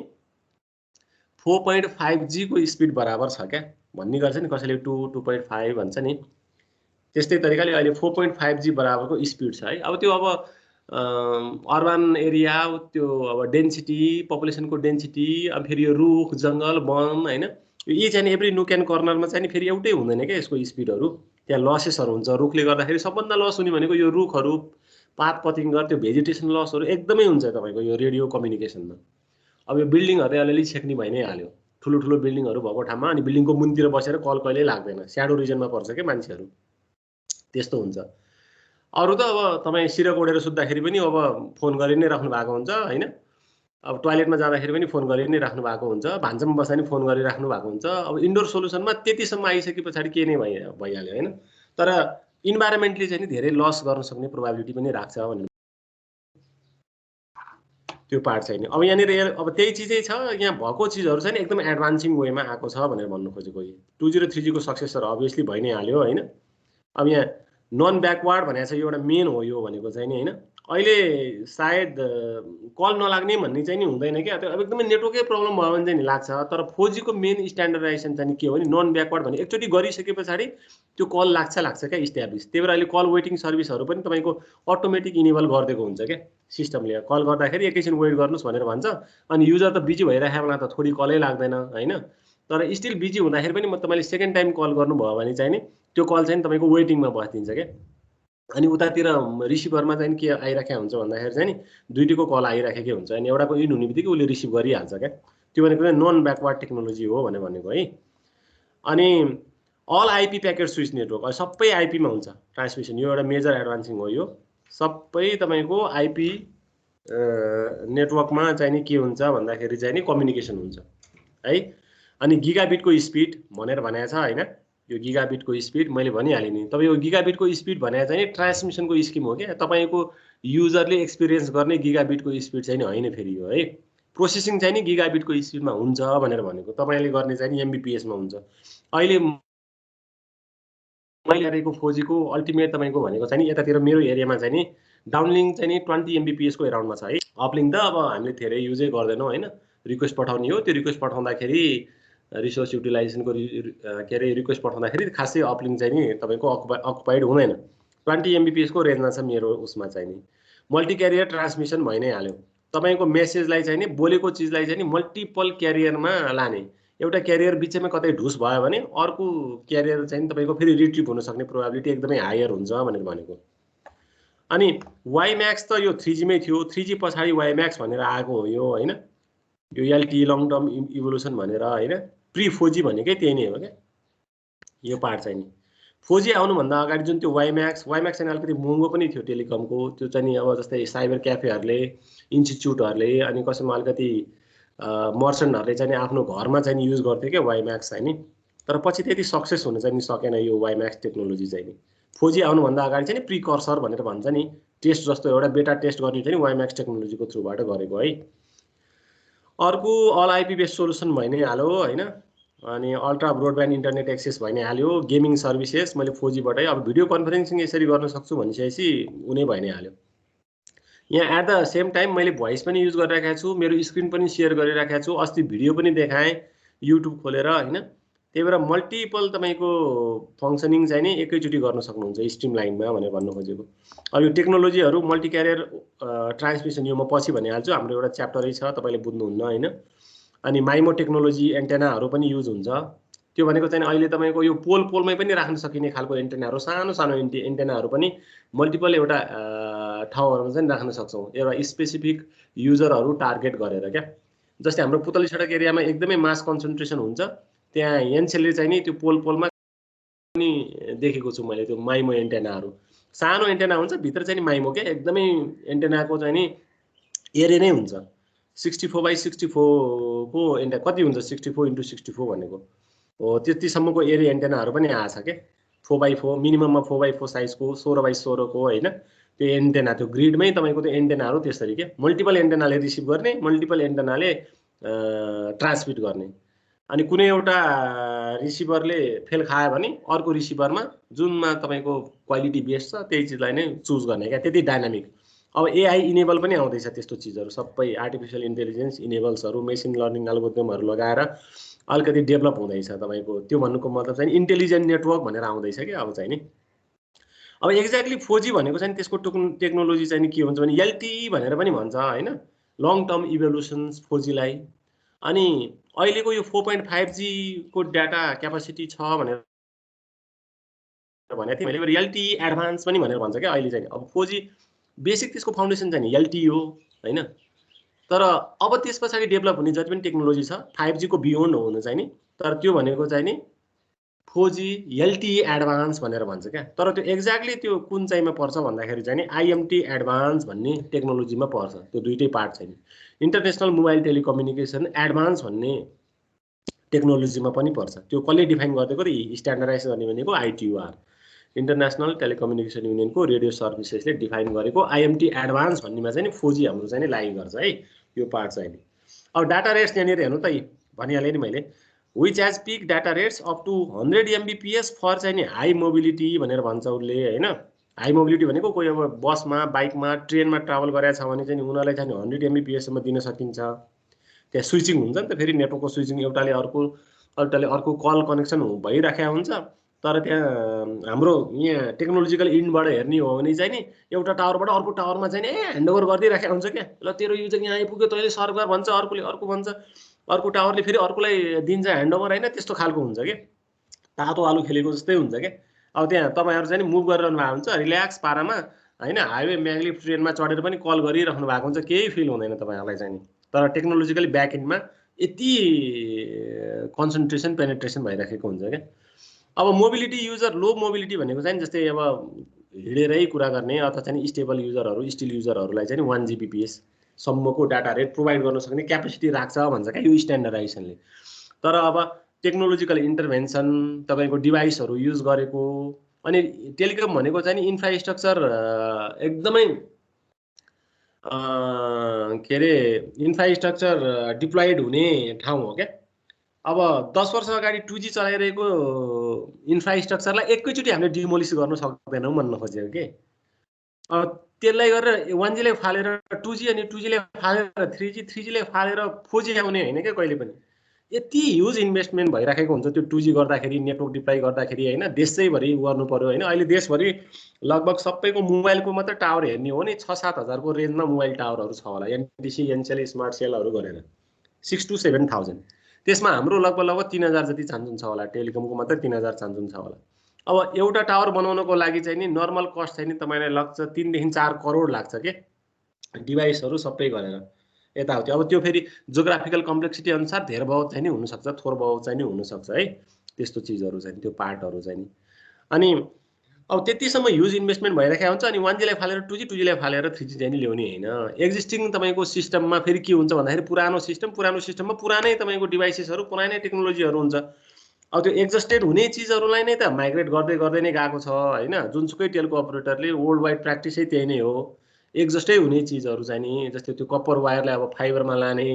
Speaker 1: 4.5G को स्पिड बराबर छ क्या भन्ने गर्छ नि कसैले। 2.5 भन्छ नि, त्यस्तै तरिकाले अहिले 4.5G बराबरको स्पिड छ है। अब त्यो अब अर्बन एरिया त्यो अब डेन्सिटी पपुलेसनको डेन्सिटी अब फेरि यो रुख जङ्गल वन होइन यी चाहिँ एभ्री नुक एन्ड कर्नरमा चाहिँ फेरि एउटै हुँदैन क्या यसको स्पिडहरू त्यहाँ लसेसहरू हुन्छ रुखले गर्दाखेरि सबभन्दा लस हुने भनेको यो रुखहरू पात पतिङ्ग त्यो भेजिटेसन लसहरू एकदमै हुन्छ तपाईँको यो रेडियो कम्युनिकेसनमा अब यो बिल्डिङहरूले अलिअलि छेक्ने भइ नै हाल्यो ठुलो ठुलो बिल्डिङहरू भएको ठाउँमा अनि बिल्डिङको मुनतिर बसेर कल कहिल्यै लाग्दैन स्याडो रिजनमा पर्छ क्या मान्छेहरू त्यस्तो हुन्छ अरू त अब तपाईँ सिरक ओढेर सुत्दाखेरि पनि अब फोन गरि नै राख्नु भएको हुन्छ होइन अब टोयलेटमा जाँदाखेरि पनि फोन गरि नै राख्नु भएको हुन्छ भान्सामा बस्दा पनि फोन गरिराख्नु भएको हुन्छ अब इन्डोर सोल्युसनमा त्यतिसम्म आइसके पछाडि के नै भइहाल्यो होइन तर इन्भाइरोमेन्टली चाहिँ नि धेरै लस गर्न सक्ने प्रोभाबिलिटी पनि राख्छ भन्ने त्यो पार्ट छैन अब यहाँनिर अब त्यही चिजै छ यहाँ भएको चिजहरू चाहिँ एकदम एडभान्सिङ वेमा आएको छ भनेर भन्नु खोजेको 203G को सक्सेसर अभियसली भइ नै हाल्यो होइन अब यहाँ नन ब्याकवार्ड भनेको चाहिँ एउटा मेन हो यो भनेको चाहिँ नि होइन अहिले सायद कल नलाग्ने भन्ने चाहिँ नि हुँदैन क्या त्यो अब एकदमै नेटवर्कै प्रब्लम भयो भने चाहिँ नि लाग्छ तर 4G को मेन स्ट्यान्डर्डाइजेसन चाहिँ के हो भने नन ब्याकवार्ड भने एकचोटि गरिसके पछाडि त्यो कल लाग्छ क्या इस्ट्याब्लिस त्यही भएर अहिले कल वेटिङ सर्भिसहरू पनि तपाईँको अटोमेटिक इनेबल गरिदिएको हुन्छ क्या सिस्टमले कल गर्दाखेरि एकैछिन वेट गर्नुहोस् भनेर भन्छ अनि युजर त बिजी भइरहेको बेला त थोडी कलै लाग्दैन होइन तर स्टिल बिजी हुँदाखेरि पनि तपाईँले सेकेन्ड टाइम कल गर्नुभयो भने चाहिँ नि त्यो कल चाहिँ तपाईँको वेटिङमा बसिदिन्छ क्या अनि उतातिर रिसिभरमा चाहिँ के आइराखेको हुन्छ भन्दाखेरि चाहिँ नि दुईटैको कल आइराखेकै हुन्छ अनि एउटाको इन हुने बित्तिकै उसले रिसिभ गरिहाल्छ क्या त्यो भनेको चाहिँ नन ब्याकवार्ड टेक्नोलोजी हो भनेको है अनि all IP packet switch network सबै आइपीमा हुन्छ ट्रान्समिसन यो एउटा मेजर एडभान्सिङ हो यो सबै तपाईँको आइपी नेटवर्कमा चाहिँ नि के हुन्छ भन्दाखेरि चाहिँ नि कम्युनिकेसन हुन्छ है अनि गिगाबिटको स्पिड भनेर भनेको छ होइन यो गिगाबिटको स्पिड मैले भनिहालेँ नि तपाईँ यो गिगाबिटको स्पिड भनेको चाहिँ नि ट्रान्समिसनको स्किम हो क्या तपाईँको युजरले एक्सपिरियन्स गर्ने गिगाबिटको स्पिड चाहिँ नि होइन फेरि यो है प्रोसेसिङ चाहिँ नि गिगाबिटको स्पिडमा हुन्छ भनेर भनेको तपाईँले गर्ने चाहिँ नि एमबिपिएसमा हुन्छ अहिले मैले गरेको 4G को अल्टिमेट तपाईँको भनेको चाहिँ नि यतातिर मेरो एरियामा चाहिँ नि डाउनलिङ चाहिँ नि 20 MBPS को एराउन्डमा छ है अपलिङ त अब हामीले धेरै युजै गर्दैनौँ होइन रिक्वेस्ट पठाउने हो त्यो रिक्वेस्ट पठाउँदाखेरि रिसोर्स युटिलाइजेसनको के अरे रिक्वेस्ट पठाउँदाखेरि खासै अपलिङ चाहिँ नि तपाईँको अकुपाइड हुँदैन 20 MBPS को रेन्जमा छ मेरो उसमा चाहिँ नि मल्टी क्यारियर ट्रान्समिसन भइ नै हाल्यो तपाईँको मेसेजलाई चाहिँ नि बोलेको चिजलाई चाहिँ नि मल्टिपल क्यारियरमा लाने एउटा क्यारियर बिचैमा कतै ढुस भयो भने अर्को क्यारियर चाहिँ तपाईँको फेरि रिट्रिभ हुन सक्ने प्रोभाबिलिटी एकदमै हायर हुन्छ भनेर भनेको अनि वाइम्याक्स त यो 3G मै थियो 3G पछाडि वाइम्याक्स भनेर आएको हो यो होइन यो एलटी लङ टर्म इभोल्युसन भनेर होइन प्री 4G भनेकै त्यही नै हो क्या यो पार्ट चाहिँ नि 4G आउनुभन्दा अगाडि जुन त्यो वाइम्याक्स चाहिँ अलिकति महँगो पनि थियो टेलिकमको त्यो चाहिँ नि अब जस्तै साइबर क्याफेहरूले इन्स्टिच्युटहरूले अनि कसैमा अलिकति मर्चेन्टहरूले चाहिँ आफ्नो घरमा चाहिँ युज गर्थ्यो क्या वाइम्याक्स चाहिँ नि तर पछि त्यति सक्सेस हुन चाहिँ सकेन यो वाइम्याक्स टेक्नोलोजी चाहिँ नि 4G आउनुभन्दा अगाडि चाहिँ नि प्रिकर्सर भनेर भन्छ नि टेस्ट जस्तो एउटा बेटा टेस्ट गर्ने चाहिँ वाइम्याक्स टेक्नोलोजीको थ्रुबाट गरेको है अर्को अल आइपी बेस्ड सोल्युसन भइ नै हाल्यो होइन अनि अल्ट्रा ब्रोडब्यान्ड इन्टरनेट एक्सेस भइ नै हाल्यो गेमिङ सर्भिसेस मैले 4Gबाटै अब भिडियो कन्फरेन्सिङ यसरी गर्न सक्छु भनिसकेपछि उनी भइ नै हाल्यो यहाँ एट द सेम टाइम मैले भोइस पनि युज गरिरहेको छु मेरो स्क्रिन पनि सेयर गरिरहेको छु अस्ति भिडियो पनि देखाएँ युट्युब खोलेर होइन त्यही भएर मल्टिपल तपाईँको फङ्सनिङ चाहिँ नि एकैचोटि गर्न सक्नुहुन्छ स्ट्रिम लाइनमा भनेर भन्नु खोजेको अब यो टेक्नोलोजीहरू मल्टी क्यारियर ट्रान्समिसन यो म पछि भनिहाल्छु हाम्रो एउटा च्याप्टरै छ तपाईँले बुझ्नुहुन्न होइन अनि माइमो टेक्नोलोजी एन्टेनाहरू पनि युज हुन्छ त्यो भनेको चाहिँ अहिले तपाईँको यो पोलमै पनि राख्न सकिने खालको एन्टेनाहरू सानो सानो एन्टेनाहरू पनि मल्टिपल एउटा ठाउँहरूमा चाहिँ राख्न सक्छौँ एउटा स्पेसिफिक युजरहरू टार्गेट गरेर क्या जस्तै हाम्रो पुतली सडक एरियामा एकदमै मास कन्सन्ट्रेसन हुन्छ त्यहाँ एनसेलले चाहिँ नि त्यो पोलमा पनि देखेको छु मैले त्यो माइमो एन्टेनाहरू सानो एन्टेना हुन्छ भित्र चाहिँ नि माइमो क्या एकदमै एन्टेनाको चाहिँ नि एरिया नै हुन्छ 64x64 को एन्टेना कति हुन्छ 64x64 भनेको हो त्यतिसम्मको एरिया एन्टेनाहरू पनि आछ के 4x4 मिनिमममा 4x4 साइजको 16x16 को होइन त्यो एन्टेना त्यो ग्रिडमै तपाईँको त्यो एन्टेनाहरू त्यसरी के मल्टिपल एन्टेनाले रिसिभ गर्ने मल्टिपल एन्टेनाले ट्रान्समिट गर्ने अनि कुनै एउटा रिसिभरले फेल खायो भने अर्को रिसिभरमा जुनमा तपाईँको क्वालिटी बेस्ट छ त्यही चिजलाई नै चुज गर्ने क्या त्यति डाइनामिक अब एआई इनेबल पनि आउँदैछ त्यस्तो चिजहरू सबै आर्टिफिसियल इन्टेलिजेन्स इनेबल्सहरू मेसिन लर्निङ एल्गोरिदमहरू लगाएर अलिकति डेभलप हुँदैछ तपाईँको त्यो भन्नुको मतलब चाहिँ इन्टेलिजेन्ट नेटवर्क भनेर आउँदैछ कि अब चाहिँ नि अब एक्ज्याक्टली 4G भनेको चाहिँ त्यसको टेक्नोलोजी चाहिँ नि के हुन्छ भने LTE भनेर पनि भन्छ हैन, लङ टर्म इभोल्युसन्स 4G लाई। अनि अहिलेको यो 4.5G को डाटा क्यापासिटी छ भनेर भनेको थिएँ मैले। LTE एडभान्स पनि भनेर भन्छ क्या अहिले चाहिँ। अब 4G बेसिक त्यसको फाउन्डेसन चाहिँ नि LTE हो हैन। तर अब त्यस पछाडि डेभलप हुने जति पनि टेक्नोलोजी छ 5G को बियोन्ड हो हुन चाहिँ नि, तर त्यो भनेको चाहिँ नि 4G LTE एडभान्स भनेर भन्छ क्या। तर त्यो एक्ज्याक्टली त्यो कुन चाहिँमा पर्छ भन्दाखेरि चाहिँ नि IMT एडभान्स भन्ने टेक्नोलोजीमा पर्छ। त्यो दुईटै पार्ट चाहिँ इन्टरनेसनल मोबाइल टेलिकम्युनिकेसन एडभान्स भन्ने टेक्नोलोजीमा पनि पर्छ। त्यो कसले डिफाइन गरिदिएको त स्ट्यान्डर्डाइज गर्ने भनेको ITUR, इन्टरनेसनल टेलिकम्युनिकेसन युनियनको रेडियो सर्भिसेसले डिफाइन गरेको IMT एडभान्स भन्नेमा चाहिँ नि 4G हाम्रो चाहिँ नि लागि गर्छ है, यो पार्ट चाहिँ नि। अब डाटा रेट्स यहाँनिर हेर्नु त भनिहालेँ नि मैले, which as peak data rates up to 100 Mbps for चाहिँ नि हाई मोबिलिटी भनेर भन्छ उसले हैन। हाई मोबिलिटी भनेको कोही अब बसमा बाइकमा ट्रेनमा ट्राभल गरेको छ भने चाहिँ उनीहरूलाई चाहिँ 100 Mbps सम्म दिन सकिन्छ। त्यहाँ स्विचिङ हुन्छ नि त, फेरि नेटवर्कको स्विचिङ, एउटाले अर्को कल कनेक्सन भइराखेको हुन्छ। तर त्यहाँ हाम्रो यहाँ टेक्नोलोजिकल इन्डबाट हेर्ने हो भने चाहिँ नि एउटा टावरबाट अर्को टावरमा चाहिँ नि ह्यान्डओभर गरिदिइराखेको हुन्छ क्या। ल तेरो युजर यहाँ आइपुग्यो, तैँले सर्भर भन्छ, अर्कोले अर्को भन्छ, अर्को टावरले फेरि अर्कोलाई दिन्छ ह्यान्डओभर हैन। त्यस्तो खालको हुन्छ क्या, तातो आलु खेलेको जस्तै हुन्छ क्या। अब त्यहाँ तपाईँहरू चाहिँ नि मुभ गरिरहनु भएको हुन्छ रिल्याक्स पारामा हैन, हाइवे म्याग्लिफ ट्रेनमा चढेर पनि कल गरिराख्नु भएको हुन्छ, केही फिल हुँदैन तपाईँहरूलाई चाहिँ नि। तर टेक्नोलोजिकली ब्याक एन्डमा यति कन्सन्ट्रेसन पेनिट्रेसन भइराखेको हुन्छ क्या। अब मोबिलिटी युजर, लो मोबिलिटी भनेको चाहिँ जस्तै अब हिँडेरै कुरा गर्ने अथवा चाहिँ स्टेबल युजरहरू, स्टिल युजरहरूलाई चाहिँ 1 Gbps सम्मको डाटा रेट प्रोभाइड गर्न सक्ने क्यापेसिटी राख्छ भन्छ क्या यो स्ट्यान्डर्डाइजेसनले। तर अब टेक्नोलोजिकल इन्टरभेन्सन, तपाईँको डिभाइसहरू युज गरेको, अनि टेलिकम भनेको चाहिँ इन्फ्रास्ट्रक्चर एकदमै के अरे इन्फ्रास्ट्रक्चर डिप्लोइड हुने ठाउँ हो क्या। अब 10 वर्ष अगाडि 2G चलाइरहेको इन्फ्रास्ट्रक्चरलाई एकैचोटि हामीले डिमोलिस गर्न सक्दैनौँ भन्न खोजेको के। त्यसलाई गरेर 1G लाई फालेर 2G अनि 2G लाई फालेर 3G, 3G लाई फालेर 4G आउने होइन क्या कहिले पनि। यति ह्युज इन्भेस्टमेन्ट भइराखेको हुन्छ त्यो 2G गर्दाखेरि, नेटवर्क डिप्लोय गर्दाखेरि हैन, देशैभरि गर्नु पर्यो हैन। अहिले देशभरि लगभग सबैको मोबाइलको मात्र टावर हेर्ने हो भने 6-7 हजारको रेन्जमा मोबाइल टावरहरू छ होला, NTC, एनसेल, स्मार्ट सेलहरू गरेर 6 to 7,000। त्यसमा हाम्रो लगभग 3000 जति चान्जुन छ होला, टेलिकमको मात्र 3000 चान्जुन छ होला। अब एउटा टावर बनाउनको लागि चाहिँ नि नर्मल कस्ट चाहिँ नि तपाईलाई लाग्छ 3 देखि 4 करोड लाग्छ के, डिभाइसहरू सबै गरेर यताउति। अब त्यो फेरि जियोग्राफिकल कम्प्लेक्सिटी अनुसार धेर बहुत चाहिँ नि हुनसक्छ, थोर बहुत चाहिँ नि हुनसक्छ है, त्यस्तो चिजहरू चाहिँ त्यो पार्टहरू चाहिँ नि। अनि अब त्यतिसम्म ह्युज इन्भेस्टमेन्ट भइराखेको हुन्छ। अनि 1G लाई फालेर 2G, 2G लाई फालेर 3G चाहिँ नि ल्याउने होइन। एक्जिस्टिङ तपाईँको सिस्टममा फेरि के हुन्छ भन्दाखेरि पुरानो सिस्टममा पुरानै तपाईँको डिभाइसेसहरू, पुरानै टेक्नोलोजीहरू हुन्छ। अब त्यो एक्जस्टेड हुने चिजहरूलाई नै त माइग्रेट गर्दै नै गएको छ हैन। जुनसुकै टेलको अपरेटरले वर्ल्ड वाइड प्र्याक्टिसै त्यही नै हो, एक्जस्टै हुने चिजहरू चाहिँ नि। जस्तै त्यो कपर वायरलाई अब फाइबरमा लाने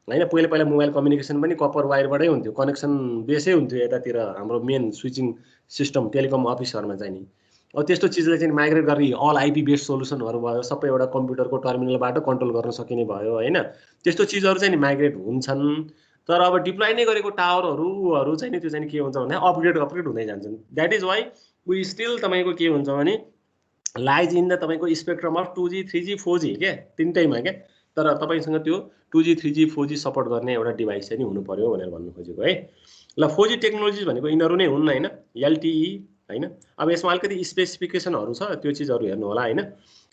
Speaker 1: हैन। पहिला मोबाइल कम्युनिकेसन पनि कपर वायरबाटै हुन्थ्यो, कनेक्सन बेसै हुन्थ्यो यतातिर हाम्रो मेन स्विचिङ सिस्टम टेलिकम अफिसहरूमा चाहिँ नि। अब त्यस्तो चिजलाई चाहिँ माइग्रेट गरी अल IP बेस्ड सोलुसनहरू भयो, सबै एउटा कम्प्युटरको टर्मिनलबाट कन्ट्रोल गर्न सकिने भयो हैन। त्यस्तो चिजहरू चाहिँ नि माइग्रेट हुन्छन्। तर अब डिप्लोय नै गरेको टावरहरू चाहिँ नि त्यो चाहिँ के हुन्छ भन्दा अपग्रेड हुँदै जान्छन्। That is why we still तपाईँको के हुन्छ भने लाइज इन द तपाईँको spectrum of 2G, 3G, 4G क्या, तिनटैमा क्या। तर तपाईँसँग त्यो 2G, 3G, 4G सपोर्ट गर्ने एउटा डिभाइस चाहिँ नि हुनु पर्यो भनेर भन्नु खोजेको है। ल 4G टेक्नोलोजी भनेको यिनीहरू नै हुन् हैन, LTE हैन। अब यसमा अलिकति स्पेसिफिकेसनहरू छ, त्यो चिजहरू हेर्नु होला हैन।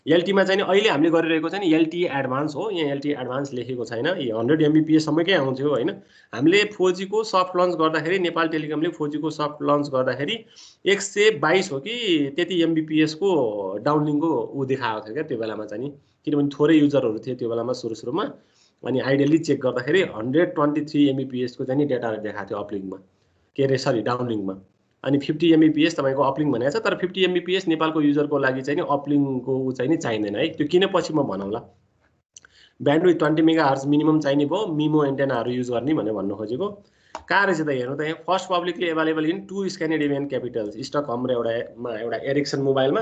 Speaker 1: LTE चाहिँ अहिले हामीले गरिरहेको चाहिँ LTE एडभान्स हो। यहाँ LTE एडभान्स लेखेको छैन, 100 Mbps सम्मकै आउँथ्यो हैन। हामीले 4G को सफ्ट लन्च गर्दाखेरि, नेपाल टेलिकमले 4G को सफ्ट लन्च गर्दाखेरि 122 हो कि त्यति Mbps को डाउनलिङको उ देखाएको थियो क्या त्यो बेलामा चाहिँ नि। किनभने थोरै युजरहरू थिए त्यो बेलामा सुरुमा। अनि आइडियली चेक गर्दाखेरि 123 Mbps को चाहिँ नि डेटा देखाएको थियो अपलिङमा, के अरे सरी डाउनलिङमा। अनि 50 Mbps तपाईँको अपलिङ भनेको छ। तर 50 Mbps नेपालको युजरको लागि चाहिँ नि अपलिङको उ चाहिँ नि चाहिँदैन है। त्यो किन पछि म भनौँला। ब्यान्डविड्थ 20 MHz मिनिमम चाहिने भयो मिमो एन्टेनाहरू युज गर्ने भनेर भन्नु खोजेको। कहाँ रहेछ त हेर्नु त, यहाँ first publicly available in 2 Scandinavian capitals, Stockholm र एउटा एरिक्सन मोबाइलमा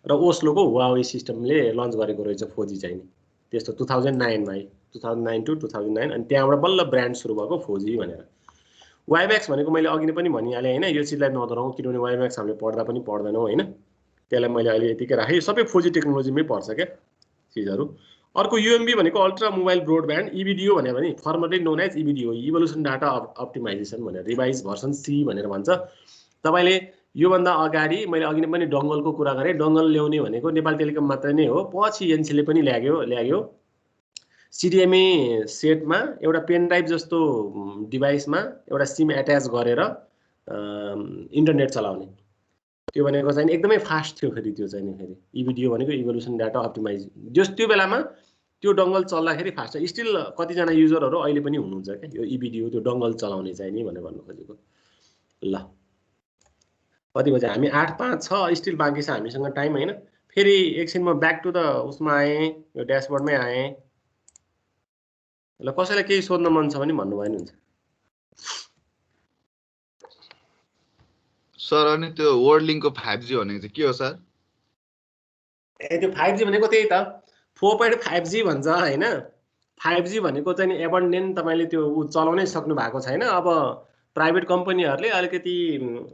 Speaker 1: र ओस्लोको हुवावे सिस्टमले लन्च गरेको रहेछ 4G चाहिँ नि। त्यस्तो 2009 मा 2009 to 2009। अनि त्यहाँबाट बल्ल ब्रान्ड सुरु भएको 4G भनेर। वाइम्याक्स भनेको मैले अघि नै पनि भनिहालेँ हैन, यो चिजलाई नदराउँ किनभने वाइम्याक्स हामीले पढ्दा पनि पढ्दैनौँ हैन। त्यसलाई मैले अहिले यतिकै राखेँ। सबै 4G टेक्नोलोजीमै पर्छ क्या चिजहरू। अर्को UMB भनेको अल्ट्रा मोबाइल ब्रोडब्यान्ड, EBDO भन्यो भने formerly known as EBDO, evolution data optimization भनेर रिभाइज भर्सन C भनेर भन्छ। तपाईले योभन्दा अगाडि मैले अघि नै पनि डङ्गलको कुरा गरेँ। डङ्गल ल्याउने भनेको नेपाल टेलिकम मात्रै नै हो, पछि एनसीले पनि ल्याग्यो। CDMA सेटमा एउटा पेन ड्राइभ जस्तो डिभाइसमा एउटा सिम एट्याच गरेर इन्टरनेट चलाउने, त्यो भनेको चाहिँ एकदमै फास्ट थियो। फेरि त्यो चाहिँ फेरि EBDO भनेको इभोल्युसन डाटा अप्टिमाइज, त्यो बेलामा त्यो डङ्गल चल्दाखेरि फास्ट छ। स्टिल कतिजना युजरहरू अहिले पनि हुनुहुन्छ क्या यो EBDO त्यो डङ्गल चलाउने चाहिँ नि भनेर भन्नु खोजेको। ल कति बजे? हामी 8:05 छ, स्टिल बाँकी छ हामीसँग टाइम होइन। फेरि एकछिन म ब्याक टु द उसमा आएँ, यो ड्यासबोर्डमै आएँ। ल कसैलाई केही सोध्न मन छ भने भन्नुभयो नि हुन्छ।
Speaker 3: सर अनि त्यो वर्ल्ड लिङ्कको 5G भनेको चाहिँ के हो सर?
Speaker 1: त्यो 5G भनेको त्यही त 4.5G भन्छ होइन। 5G भनेको चाहिँ नि एबन्डेन्ट तपाईँले त्यो चलाउनै सक्नु भएको छैन। अब प्राइभेट कम्पनीहरूले अलिकति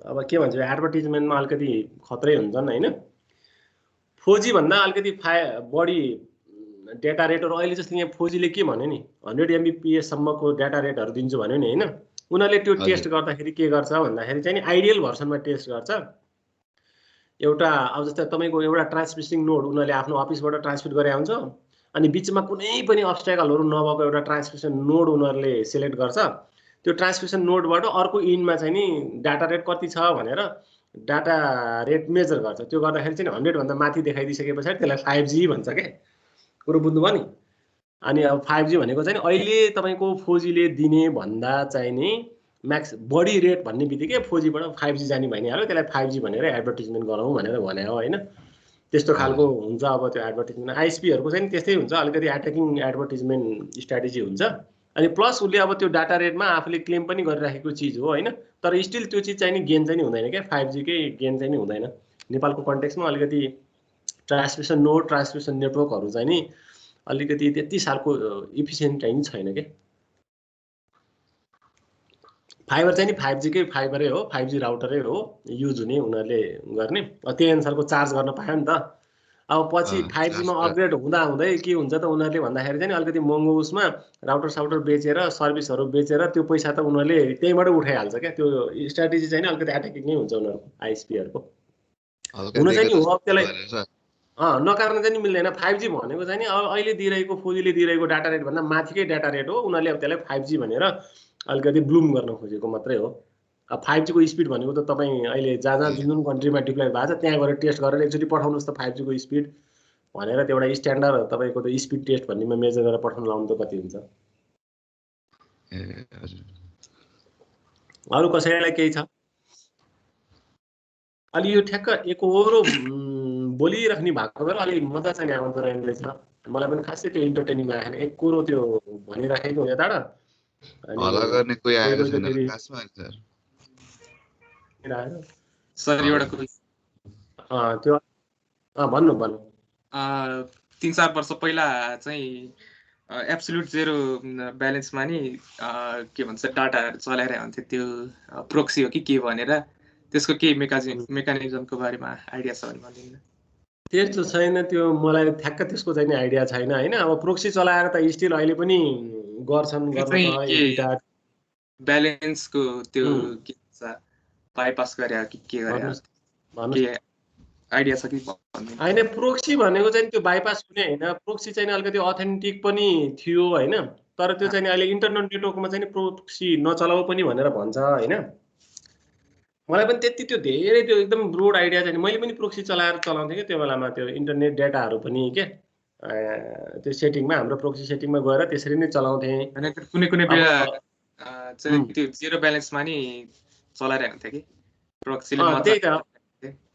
Speaker 1: अब के भन्छ एडभर्टिजमेन्टमा अलिकति खतरै हुन्छन् होइन। 4G भन्दा अलिकति बढी डेटा रेटहरू अहिले जस्तो यहाँ 4Gले के भन्यो नि 100 Mbps सम्मको डेटा रेटहरू दिन्छु भन्यो नि होइन। उनीहरूले त्यो टेस्ट गर्दाखेरि के गर्छ भन्दाखेरि चाहिँ नि आइडियल भर्सनमा टेस्ट गर्छ। एउटा अब जस्तै तपाईँको एउटा ट्रान्समिटिङ नोड उनीहरूले आफ्नो अफिसबाट ट्रान्समिट गरे हुन्छ, अनि बिचमा कुनै पनि अब्स्ट्याकलहरू नभएको एउटा ट्रान्समिसन नोड उनीहरूले सिलेक्ट गर्छ। त्यो ट्रान्समिसन नोडबाट अर्को इनमा चाहिँ नि डाटा रेट कति छ भनेर डाटा रेट मेजर गर्छ। त्यो गर्दाखेरि चाहिँ 100 भन्दा माथि देखाइदिसके पछाडि त्यसलाई 5G भन्छ क्या। कुरो बुझ्नुभयो नि? अनि अब 5G भनेको चाहिँ अहिले तपाईँको 4Gले दिने भन्दा चाहिँ नि म्याक्स बढी रेट भन्ने बित्तिकै 4Gबाट 5G जाने भइहाल्यो। त्यसलाई 5G भनेर एडभर्टिजमेन्ट गरौँ भनेर भने हो होइन। त्यस्तो खालको हुन्छ अब त्यो एडभर्टिजमेन्ट। आइएसपीहरूको चाहिँ त्यस्तै हुन्छ, अलिकति एट्याकिङ एडभर्टिजमेन्ट स्ट्राटेजी हुन्छ। अनि प्लस उसले अब त्यो डाटा रेटमा आफूले क्लेम पनि गरिराखेको चिज हो होइन। तर स्टिल त्यो चिज चाहिँ नि गेन चाहिँ नि हुँदैन क्या, 5Gकै गेन चाहिँ नि हुँदैन। नेपालको कन्टेक्समा अलिकति ट्रान्समिसन नोड ट्रान्समिसन नेटवर्कहरू चाहिँ नि अलिकति त्यति सालको इफिसियन्ट चाहिँ छैन क्या। फाइबर चाहिँ नि 5Gकै फाइबरै हो, 5G राउटरै हो युज हुने उनीहरूले गर्ने। त्यही अनुसारको चार्ज गर्न पायो नि त। अब पछि 5Gमा अपग्रेड हुँदा हुँदै के हुन्छ त उनीहरूले भन्दाखेरि चाहिँ अलिकति महँगो उसमा राउटर साउटर बेचेर सर्भिसहरू बेचेर त्यो पैसा त उनीहरूले त्यहीँबाट उठाइहाल्छ क्या। त्यो स्ट्राटेजी चाहिँ अलिकति एट्याकिङ नै हुन्छ उनीहरूको आइएसपीहरूको। हुन चाहिँ नि हो अब त्यसलाई नकार्न चाहिँ नि मिल्दैन। 5G भनेको चाहिँ नि अहिले दिइरहेको 4Gले दिइरहेको डाटा रेट भन्दा माथिकै डाटा रेट हो। उनीहरूले अब त्यसलाई 5G भनेर अलिकति ब्लुम गर्न खोजेको मात्रै हो। अब 5Gको स्पिड भनेको त तपाईँ अहिले जहाँ जुन कन्ट्रीमा डिप्लोय भएको छ त्यहाँ गएर टेस्ट गरेर एकचोटि पठाउनुहोस् त 5Gको स्पिड भनेर त्यो एउटा स्ट्यान्डर्ड तपाईँको त स्पिड टेस्ट भन्नेमा मेजर गरेर पठाउन लाउनु त कति हुन्छ। अरू कसैलाई केही छ? अलि यो ठ्याक्क एकहोरो बोलिराख्ने भएको बेला अलि मजा चाहिँ आउँदो रहेछ। मलाई पनि खासै त्यो इन्टरटेनिङ लागेन। एक कुरो त्यो भनिराखेको यताबाट
Speaker 4: सर एउटा कुरो
Speaker 1: त्यो भन्नु
Speaker 4: 3-4 वर्ष पहिला चाहिँ एब्सोल्युट जेरो ब्यालेन्समा नि के भन्छ डाटा चलाइरहेको हुन्थ्यो। त्यो प्रोक्सी हो कि के भनेर त्यसको केही मेकानिजमको बारेमा आइडिया छ भने भनिदिनु।
Speaker 1: त्यस्तो छैन त्यो, मलाई ठ्याक्क त्यसको चाहिँ आइडिया छैन होइन। अब प्रोक्सी चलाएर त स्टिल अहिले पनि गर्छन्
Speaker 4: ब्यालेन्सको त्यो के भन्छ बाइपास गरे कि के गरे आइडिया छ कि भन्दिनु।
Speaker 1: हैन प्रोक्सी भनेको चाहिँ त्यो बाइपास हुने हैन। प्रोक्सी चाहिँ अलिकति अथेन्टिक पनि थियो हैन। तर त्यो चाहिँ अहिले इन्टरनेट नेटवर्कमा चाहिँ प्रोक्सी नचलाऊ पनि भनेर भन्छ हैन। मलाई पनि त्यति त्यो धेरै त्यो एकदम ब्रोड आइडिया चाहिँ मैले पनि प्रोक्सी चलाएर चलाउँथे के त्यो बेलामा। त्यो इन्टरनेट डेटाहरू पनि के त्यो सेटिङमा हाम्रो प्रोक्सी सेटिङमा गएर त्यसरी नै चलाउँथे।
Speaker 4: हैन कुनै बेला चाहिँ त्यो जेरो ब्यालेन्समा नि चलाइरहेको थियो कि प्रोक्सीले।
Speaker 1: त्यही त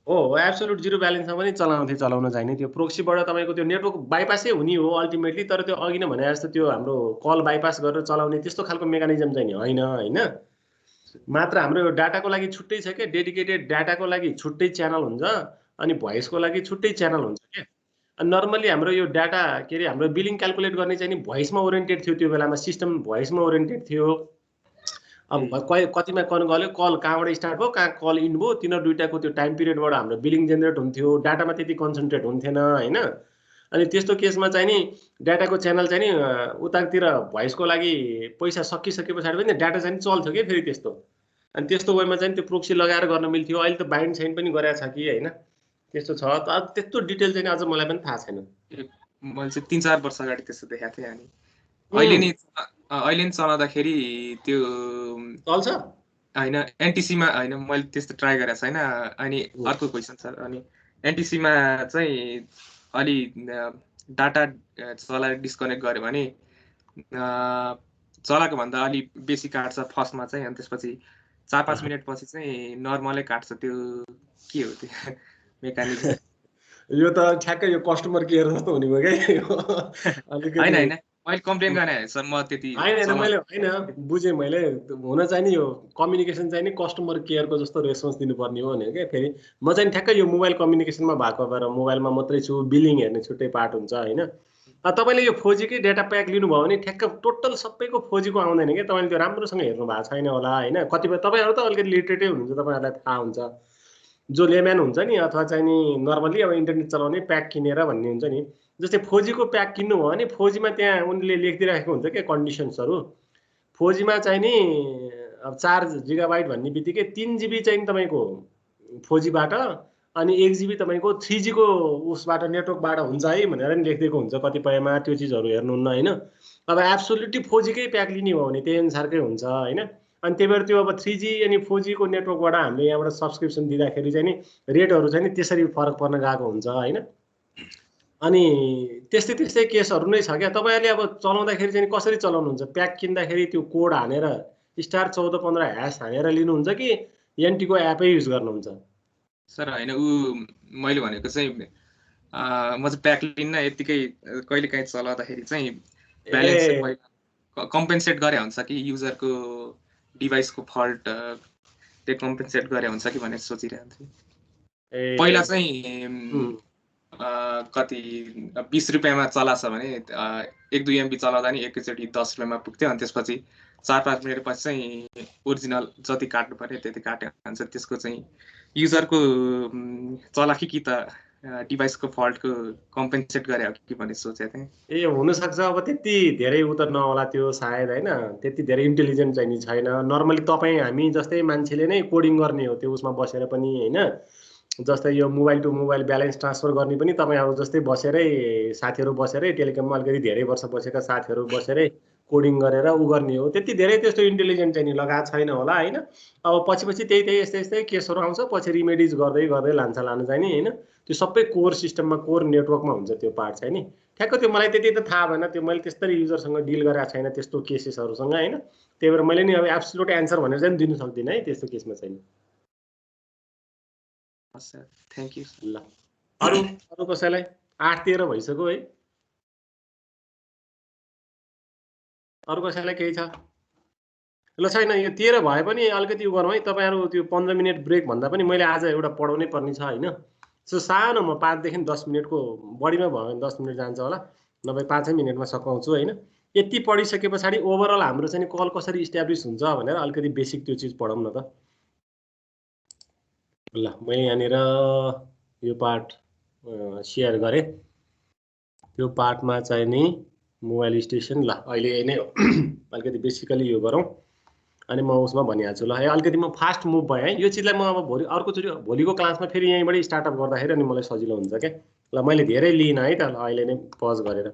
Speaker 1: हो, एब्सोल्युट जिरो ब्यालेन्समा पनि चलाउन चाहिने। त्यो प्रोक्सीबाट तपाईँको त्यो नेटवर्क बाइपासै हुने हो अल्टिमेटली। तर त्यो अघि नै भने जस्तो त्यो हाम्रो कल बाइपास गरेर चलाउने त्यस्तो खालको मेकानिजम चाहिँ नि होइन हैन। मात्र हाम्रो डाटाको लागि छुट्टै छ के, डेडिकेटेड डाटाको लागि छुट्टै च्यानल हुन्छ अनि भोइसको लागि छुट्टै च्यानल हुन्छ के। अनि नर्मली हाम्रो यो डाटा के अरे हाम्रो बिलिङ क्याल्कुलेट गर्ने चाहिँ नि भोइसमा ओरिएन्टेड थियो त्यो बेलामा। सिस्टम भोइसमा ओरिएन्टेड थियो। अब कतिमा गल्यो कल कहाँबाट स्टार्ट भयो कहाँ कल इन भयो तिनीहरू दुइटाको त्यो टाइम पिरियडबाट हाम्रो बिलिङ जेनेरेट हुन्थ्यो डाटामा त्यति कन्सन्ट्रेट हुन्थेन होइन अनि त्यस्तो केसमा चाहिँ नि डाटाको च्यानल चाहिँ नि उतातिर भोइसको लागि पैसा सकिसके पछाडि पनि डाटा चाहिँ चल्थ्यो कि फेरि त्यस्तो अनि त्यस्तो वेमा चाहिँ त्यो प्रोक्सी लगाएर गर्न मिल्थ्यो अहिले त बाइन्ड साइन पनि गरेको छ कि होइन त्यस्तो छ त त्यस्तो डिटेल चाहिँ अझ मलाई पनि थाहा छैन
Speaker 4: मैले चाहिँ 3-4 वर्ष अगाडि त्यस्तो देखाएको थिएँ अनि अहिले नि चलाउँदाखेरि त्यो
Speaker 1: चल्छ
Speaker 4: होइन एनटिसीमा होइन मैले त्यस्तो ट्राई गरेको छैन अनि अर्को क्वेसन छ अनि एनटिसीमा चाहिँ अलि डाटा चलाएर डिस्कनेक्ट गर्यो भने चलाएको भन्दा अलि बेसी काट्छ फर्स्टमा चाहिँ अनि त्यसपछि 4-5 मिनट पछि चाहिँ नर्मलै काट्छ त्यो के हो त्यो मेकानिजम
Speaker 1: यो त ठ्याक्कै यो कस्टमर केयर जस्तो हुने भयो क्या
Speaker 4: होइन मैले कम्प्लेन गर्ने सर म त्यति
Speaker 1: होइन मैले होइन बुझेँ मैले हुन चाहिँ नि यो कम्युनिकेसन चाहिँ नि कस्टमर केयरको जस्तो रेस्पोन्स दिनुपर्ने हो भने क्या फेरि म चाहिँ ठ्याक्कै यो मोबाइल कम्युनिकेसनमा भएको भएर मोबाइलमा मात्रै छु बिलिङ हेर्ने छुट्टै पार्ट हुन्छ होइन तपाईँले यो 4G डाटा प्याक लिनुभयो भने ठ्याक्क टोटल सबैको 4G को आउँदैन क्या तपाईँले त्यो राम्रोसँग हेर्नु भएको छैन होला होइन कतिपय तपाईँहरू त अलिकति लिटरेटै हुनुहुन्छ तपाईँहरूलाई थाहा हुन्छ जो लेम्यान हुन्छ नि अथवा चाहिँ नि नर्मली अब इन्टरनेट चलाउने प्याक किनेर भन्ने हुन्छ नि जस्तै 4G को प्याक किन्नु भयो भने 4G मा त्यहाँ उनले लेखिदिइराखेको हुन्छ क्या कन्डिसन्सहरू 4G मा चाहिँ नि अब 4 GB भन्ने बित्तिकै 3 GB चाहिँ तपाईँको 4G बाट अनि 1 GB तपाईँको 3G को उसबाट नेटवर्कबाट हुन्छ है भनेर नि लेखिदिएको हुन्छ कतिपयमा त्यो चिजहरू हेर्नुहुन्न होइन अब एब्सोल्युटली 4G कै प्याक लिने हो भने त्यही अनुसारकै हुन्छ होइन अनि त्यही भएर त्यो अब 3G अनि 4G को नेटवर्कबाट हामीले यहाँबाट सब्सक्रिप्सन दिँदाखेरि चाहिँ नि रेटहरू चाहिँ नि त्यसरी फरक पर्न गएको हुन्छ होइन अनि त्यस्तै केसहरू नै छ क्या तपाईँहरूले अब चलाउँदाखेरि चाहिँ कसरी चलाउनुहुन्छ प्याक किन्दाखेरि त्यो कोड हानेर *1415# हानेर लिनुहुन्छ कि एनटीको एपै युज गर्नुहुन्छ
Speaker 4: सर होइन मैले भनेको चाहिँ म चाहिँ प्याक लिन्न यतिकै कहिलेकाहीँ चलाउँदाखेरि चाहिँ ब्यालेन्स चाहिँ पहिला कम्पेन्सेट गरे हुन्छ कि युजरको डिभाइसको फल्ट त्यो कम्पेन्सेट गरे हुन्छ कि भनेर सोचिरहेको थिएँ पहिला चाहिँ कति 20 रुपियाँमा चलाछ भने 1-2 MB चलाउँदा नि एकैचोटि 10 रुपियाँमा पुग्थ्यो अनि त्यसपछि 4-5 मिनट पछि चाहिँ ओरिजिनल जति काट्नु पर्यो त्यति काट्यो हुन्छ त्यसको चाहिँ युजरको चलाखी कि त डिभाइसको फल्टको कम्पेन्सेट गरे हो कि भन्ने सोचेको थिएँ
Speaker 1: ए हुनसक्छ अब त्यति धेरै उ त नहोला त्यो सायद होइन त्यति धेरै इन्टेलिजेन्ट चाहिँ नि छैन नर्मली तपाईँ हामी जस्तै मान्छेले नै कोडिङ गर्ने हो त्यो उसमा बसेर पनि होइन जस्तै यो mobile to mobile balance transfer गर्ने पनि तपाईँहरू जस्तै बसेरै साथीहरू बसेरै टेलिकममा अलिकति धेरै वर्ष बसेका साथीहरू बसेरै कोडिङ गरेर उ गर्ने हो त्यति धेरै त्यस्तो इन्टेलिजेन्ट चाहिँ नि लगाएको छैन होला होइन अब पछि त्यही यस्तै केसहरू आउँछ पछि रिमेडिज गर्दै लानु चाहिँ नि होइन त्यो सबै कोर सिस्टममा कोर नेटवर्कमा हुन्छ त्यो पार्ट चाहिँ नि ठ्याक्क त्यो मलाई त्यति त थाहा भएन त्यो मैले त्यसरी युजरसँग डिल गरेको छैन त्यस्तो केसेसहरूसँग होइन त्यही भएर मैले नि अब एब्सोल्युट एन्सर भनेर चाहिँ दिनु सक्दिनँ है त्यस्तो केसमा चाहिँ
Speaker 4: थ्याङ्क यू
Speaker 1: ल अरू कसैलाई 8:13 भइसक्यो है अरू कसैलाई केही छ ल छैन यो 13 भए पनि अलिकति गरौँ है तपाईँहरू त्यो 15 मिनट ब्रेक भन्दा पनि मैले आज एउटा पढाउनै पर्ने छ होइन सो सानो म 5 देखि 10 मिनटको बढीमा भयो भने 10 मिनट जान्छ होला नभए 5 मिनटमा सकाउँछु होइन यति पढिसके पछाडि ओभरअल हाम्रो चाहिँ कल कसरी इस्टाब्लिस हुन्छ भनेर अलिकति बेसिक त्यो चिज पढौँ न त ल मैले यहाँनिर यो पार्ट सेयर गरेँ यो पार्टमा चाहिँ नि मोबाइल स्टेसन ल अहिले नै अलिकति बेसिकली यो गरौँ अनि म उसमा भनिहाल्छु ल अलिकति म फास्ट मुभ भएँ है यो चिजलाई म अब अर्कोचोटि भोलिको क्लासमा फेरि यहीँबाट स्टार्टअप गर्दाखेरि अनि मलाई सजिलो हुन्छ क्या ल मैले धेरै लिइनँ है त अहिले नै पज गरेर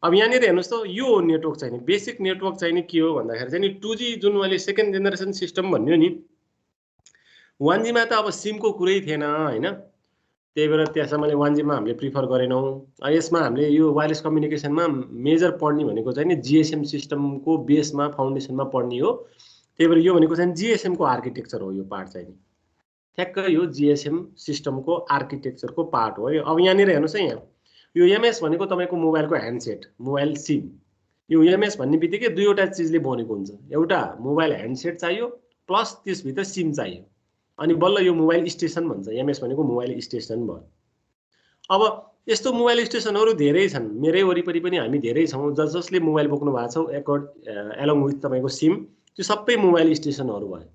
Speaker 1: अब यहाँनिर हेर्नुहोस् त यो नेटवर्क चाहिँ नि बेसिक नेटवर्क चाहिँ नि के हो भन्दाखेरि चाहिँ नि 2G जुन मैले सेकेन्ड जेनेरेसन सिस्टम भन्यो नि 1G मा त अब सिमको कुरै थिएन होइन त्यही भएर त्यसमा मैले 1G मा हामीले प्रिफर गरेनौँ यसमा हामीले यो वायरलेस कम्युनिकेसनमा मेजर पढ्ने भनेको चाहिँ नि GSM सिस्टमको बेसमा फाउन्डेसनमा पढ्ने हो त्यही भएर यो भनेको चाहिँ GSM को आर्किटेक्चर हो यो पार्ट चाहिँ नि ठ्याक्क यो GSM सिस्टमको आर्किटेक्चरको पार्ट हो अब यहाँनिर हेर्नुहोस् है यहाँ यो MS भनेको तपाईँको मोबाइलको ह्यान्डसेट मोबाइल सिम यो MS भन्ने बित्तिकै दुईवटा चिजले बनेको हुन्छ एउटा मोबाइल ह्यान्डसेट चाहियो प्लस त्यसभित्र सिम चाहियो अनि बल्ल यो मोबाइल स्टेसन भन्छ MS भनेको मोबाइल स्टेसन भयो अब यस्तो मोबाइल स्टेसनहरू धेरै छन् मेरै वरिपरि पनि हामी धेरै छौँ जसले मोबाइल बोक्नु भएको छ एलोङ विथ तपाईँको सिम त्यो सबै मोबाइल स्टेसनहरू भयो।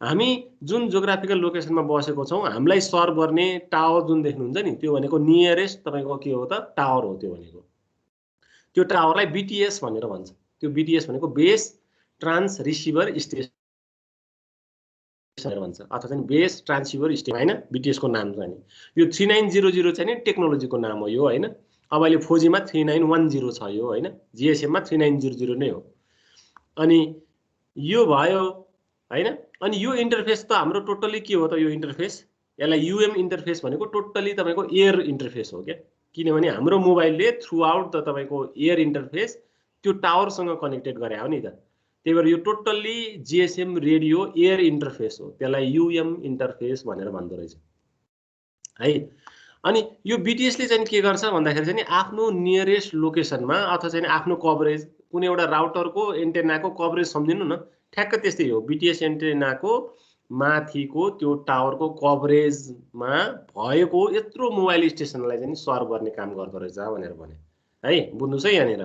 Speaker 1: हामी जुन जियोग्राफिकल लोकेसनमा बसेको छौँ हामीलाई सर्भ गर्ने टावर जुन देख्नुहुन्छ नि त्यो भनेको नियरेस्ट तपाईँको के हो त टावर हो। त्यो भनेको त्यो टावरलाई BTS भनेर भन्छ। त्यो BTS भनेको बेस ट्रान्स रिसिभर स्टेसन भन्छ अथवा चाहिँ बेस ट्रान्सिभर स्टेसन हैन। BTS को नाम चाहिँ यो 3900 चाहिँ नि टेक्नोलोजीको नाम हो यो हैन। अब अहिले 4G मा 3910 छ यो हैन। GSM मा 3900 नै हो। अनि यो भयो हैन। अनि यो इन्टरफेस त हाम्रो टोटली के हो त यो इन्टरफेस यसलाई UM इन्टरफेस भनेको टोटली तपाईको एयर इन्टरफेस हो के। किनभने हाम्रो मोबाइलले थ्रु आउट द तपाईको एयर इन्टरफेस त्यो टावरसँग कनेक्टेड गरे हो नि त। त्यही भएर यो totally GSM radio air interface हो। त्यसलाई UM इन्टरफेस भनेर भन्दो रहेछ है। अनि यो BTS ले चाहिँ के गर्छ भन्दाखेरि चाहिँ आफ्नो नियरेस्ट लोकेसनमा अथवा चाहिँ आफ्नो कभरेज कुनै एउटा राउटरको एन्टेनाको कभरेज सम्झिनु न ठ्याक्क त्यस्तै हो। BTS एन्टेनाको माथिको त्यो टावरको कभरेजमा भएको यत्रो मोबाइल स्टेसनलाई चाहिँ सर्भ गर्ने काम गर्दो रहेछ भनेर भने है। बुझ्नुस् है यहाँनिर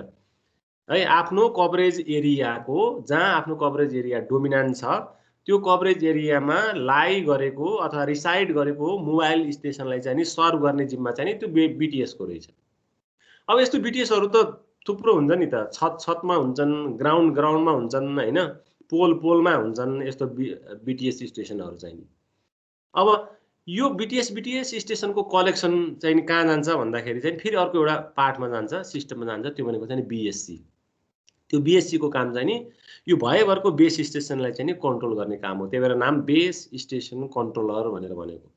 Speaker 1: है। आफ्नो कभरेज एरियाको जहाँ आफ्नो कभरेज एरिया डोमिनेन्ट छ त्यो कभरेज एरियामा लाई गरेको अथवा रिसाइड गरेको मोबाइल स्टेसनलाई चाहिँ सर्भ गर्ने जिम्मा चाहिँ त्यो BTS को रहेछ। अब यस्तो BTSहरू त थुप्रो हुन्छ नि त। छतमा हुन्छन्, ग्राउन्डमा हुन्छन् हैन, पोलमा हुन्छन् यस्तो BTS स्टेसनहरू चाहिँ। अब यो BTS स्टेसनको कलेक्सन चाहिँ कहाँ जान्छ भन्दाखेरि चाहिँ फेरि अर्को एउटा पार्टमा जान्छ, सिस्टममा जान्छ। त्यो भनेको चाहिँ BSC। त्यो BSC को काम चाहिँ नि यो भएभरको बेस स्टेसनलाई चाहिँ नि कन्ट्रोल गर्ने काम हो। त्यही भएर नाम बेस स्टेसन कन्ट्रोलर भनेर भनेको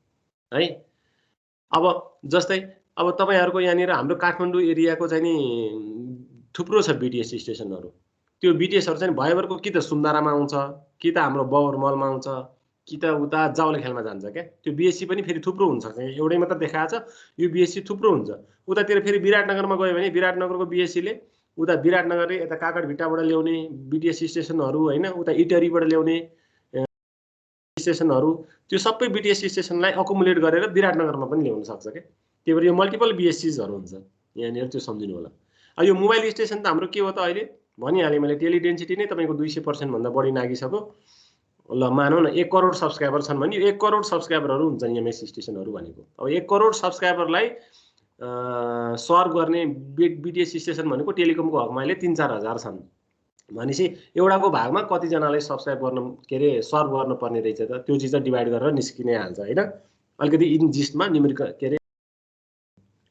Speaker 1: है। अब जस्तै अब तपाईहरुको यहाँनिर हाम्रो काठमाडौँ एरियाको चाहिँ नि थुप्रो छ BTS स्टेसनहरू। त्यो BTSहरू चाहिँ भएभरको कि त सुन्दारामा आउँछ, कि त हाम्रो बौरमलमा आउँछ, कि त उता जाउलेखेलमा जान्छ क्या। त्यो BSC पनि फेरि थुप्रो हुन्छ। एउटै मात्र देखाएको छ यो BSC थुप्रो हुन्छ। उतातिर फेरि विराटनगरमा गयो भने विराटनगरको BSC ले उता विराटनगरले यता काकडभिट्टाबाट ल्याउने BTS स्टेसनहरू हैन, उता इटरीबाट ल्याउने स्टेसनहरू त्यो सबै BTS स्टेसनलाई अकुमुलेट गरेर विराटनगरमा पनि ल्याउन सक्छ के। त्यही भएर यो मल्टिपल BSCहरू हुन्छ यहाँनिर, त्यो सम्झिनु होला। अब यो मोबाइल स्टेसन त हाम्रो के हो त अहिले भनिहालेँ मैले, टेली डेन्सिटी नै तपाईको 200% भन्दा बढी नागिसक्यो। ल मानौँ न 1 करोड सब्स्क्राइबर छन् भने 1 करोड सब्स्क्राइबरहरू हुन्छन् MS स्टेसनहरू भनेको। अब 1 करोड सब्स्क्राइबरलाई सर्भ गर्ने BTS स्टेसन भनेको टेलिकमको हकमा अहिले 3-4 हजार छन् भनेपछि एउटाको भागमा कतिजनालाई सब्स्क्राइब गर्न के अरे सर्भ गर्न पर्ने रहेछ त। त्यो चिज डिभाइड गरेर निस्किनै हाल्छ हैन। अलिकति इन्जिस्टमा न्युमेरिकल के अरे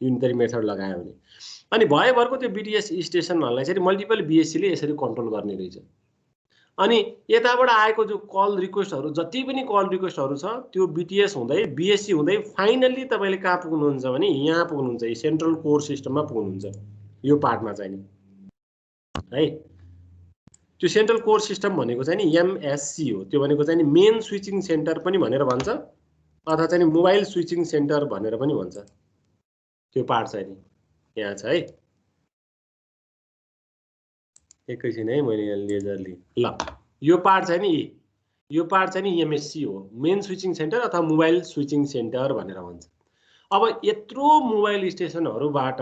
Speaker 1: युनिटरी मेथड लगायो भने। अनि भएभरको त्यो BTS स्टेसनहरूलाई चाहिँ मल्टिपल BSC ले यसरी कन्ट्रोल गर्ने रहेछ। अनि यताबाट आएको जो कल रिक्वेस्टहरू जति पनि कल रिक्वेस्टहरू छ त्यो BTS हुँदै BSC हुँदै फाइनली तपाईले कहाँ पुग्नुहुन्छ भने यहाँ पुग्नुहुन्छ, यो सेन्ट्रल कोर सिस्टममा पुग्नुहुन्छ। यो पार्टमा चाहिँ नि है त्यो सेन्ट्रल कोर सिस्टम भनेको चाहिँ नि MSC हो। त्यो भनेको चाहिँ नि मेन स्विचिङ सेन्टर पनि भनेर भन्छ अथवा चाहिँ नि मोबाइल स्विचिङ सेन्टर भनेर पनि भन्छ। त्यो पार्ट चाहिँ नि यहाँ छ है। एकैछिन है मैले यहाँ लेजरली ल यो पार्ट चाहिँ नि यो पार्ट चाहिँ नि MSC हो, मेन स्विचिङ सेन्टर अथवा मोबाइल स्विचिङ सेन्टर भनेर भन्छ। अब यत्रो मोबाइल स्टेसनहरूबाट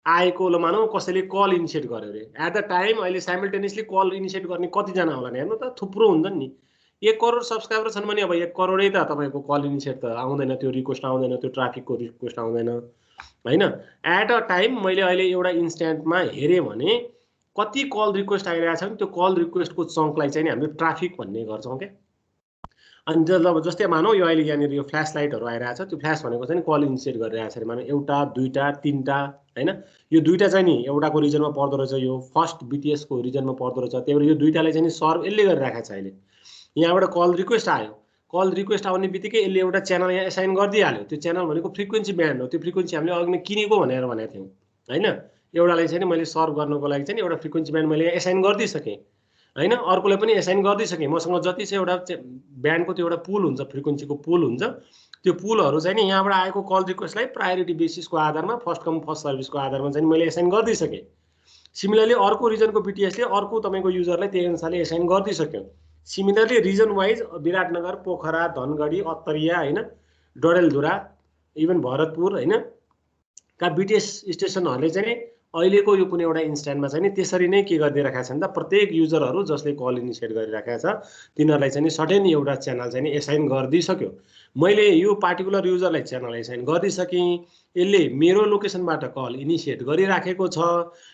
Speaker 1: आएको ल मानौ कसैले कल इनिसिएट गर्यो रे एट द टाइम अहिले साइमल्टेनियसली कल इनिसिएट गर्ने कतिजना होला नि हेर्नु त, थुप्रो हुन्छन् नि। 1 करोड सब्स्क्राइबर छन् भने अब 1 करोडै त तपाईको कल इनिसिएट त आउँदैन, त्यो रिक्वेस्ट आउँदैन, त्यो ट्राफिकको रिक्वेस्ट आउँदैन हैन। एट अ टाइम मैले अहिले एउटा इन्स्ट्यान्टमा हेरेँ भने कति कल रिक्वेस्ट आइरहेको छ भने त्यो कल रिक्वेस्टको चङ्कलाई चाहिँ हामीले ट्राफिक भन्ने गर्छौँ क्या। अनि जब जस्तै मानौ यो अहिले यहाँनिर यो फ्ल्यास लाइटहरू आइरहेको छ, त्यो फ्ल्यास भनेको चाहिँ कल इनिसिएट गरिरहेको छ अरे मानौ 1 2 3 हैन। यो दुईटा चाहिँ नि एउटाको रिजनमा पर्दो रहेछ, यो फर्स्ट BTS को रिजनमा पर्दो रहेछ। त्यही भएर यो दुईटालाई चाहिँ नि सर्भ यसले गरिरहेको छ। अहिले यहाँबाट कल रिक्वेस्ट आयो, कल रिक्वेस्ट आउने बित्तिकै यसले एउटा च्यानल यहाँ एसाइन गरिदिइहाल्यो। त्यो च्यानल भनेको फ्रिक्वेन्सी ब्यान्ड हो। त्यो फ्रिक्वेन्सी हामीले अघि नै किनेको भनेर भनेको थियौँ हैन। एउटालाई चाहिँ मैले सर्भ गर्नको लागि चाहिँ एउटा फ्रिक्वेन्सी ब्यान्ड मैले एसाइन गरिदिइसकेँ हैन। अर्कोलाई पनि एसाइन गरिदिइसकेँ। मसँग जति चाहिँ एउटा ब्यान्डको त्यो एउटा पुल हुन्छ, फ्रिक्वेन्सीको पुल हुन्छ, त्यो पुलहरू चाहिँ नि यहाँबाट आएको कल रिक्वेस्टलाई प्रायोरिटी बेसिसको आधारमा फर्स्ट कम फर्स्ट सर्भिसको आधारमा चाहिँ मैले एसाइन गरिदिइसकेँ। सिमिलरली अर्को रिजनको BTS ले अर्को तपाईको युजरलाई त्यही अनुसारले एसाइन गरिदिइसक्यो। Similarly region wise Biratnagar, Pokhara, Dhangadhi, Attariya हैन, डडेलधुरा, इभन भरतपुर हैन का BTS स्टेसनहरूले चाहिँ अहिलेको यो कुनै एउटा इन्स्ट्यान्टमा चाहिँ नि त्यसरी नै के गरिदिइराखेको छ नि त प्रत्येक युजरहरू जसले कल इनिसिएट गरिराखेको छ तिनीहरूलाई चाहिँ नि सर्टेन एउटा च्यानल चाहिँ नि एसाइन गरिदिइसक्यो। मैले यो पार्टिकुलर युजरलाई च्यानल एसाइन गरिदिइसकेँ, यसले मेरो लोकेसनबाट कल इनिसिएट गरिराखेको छ,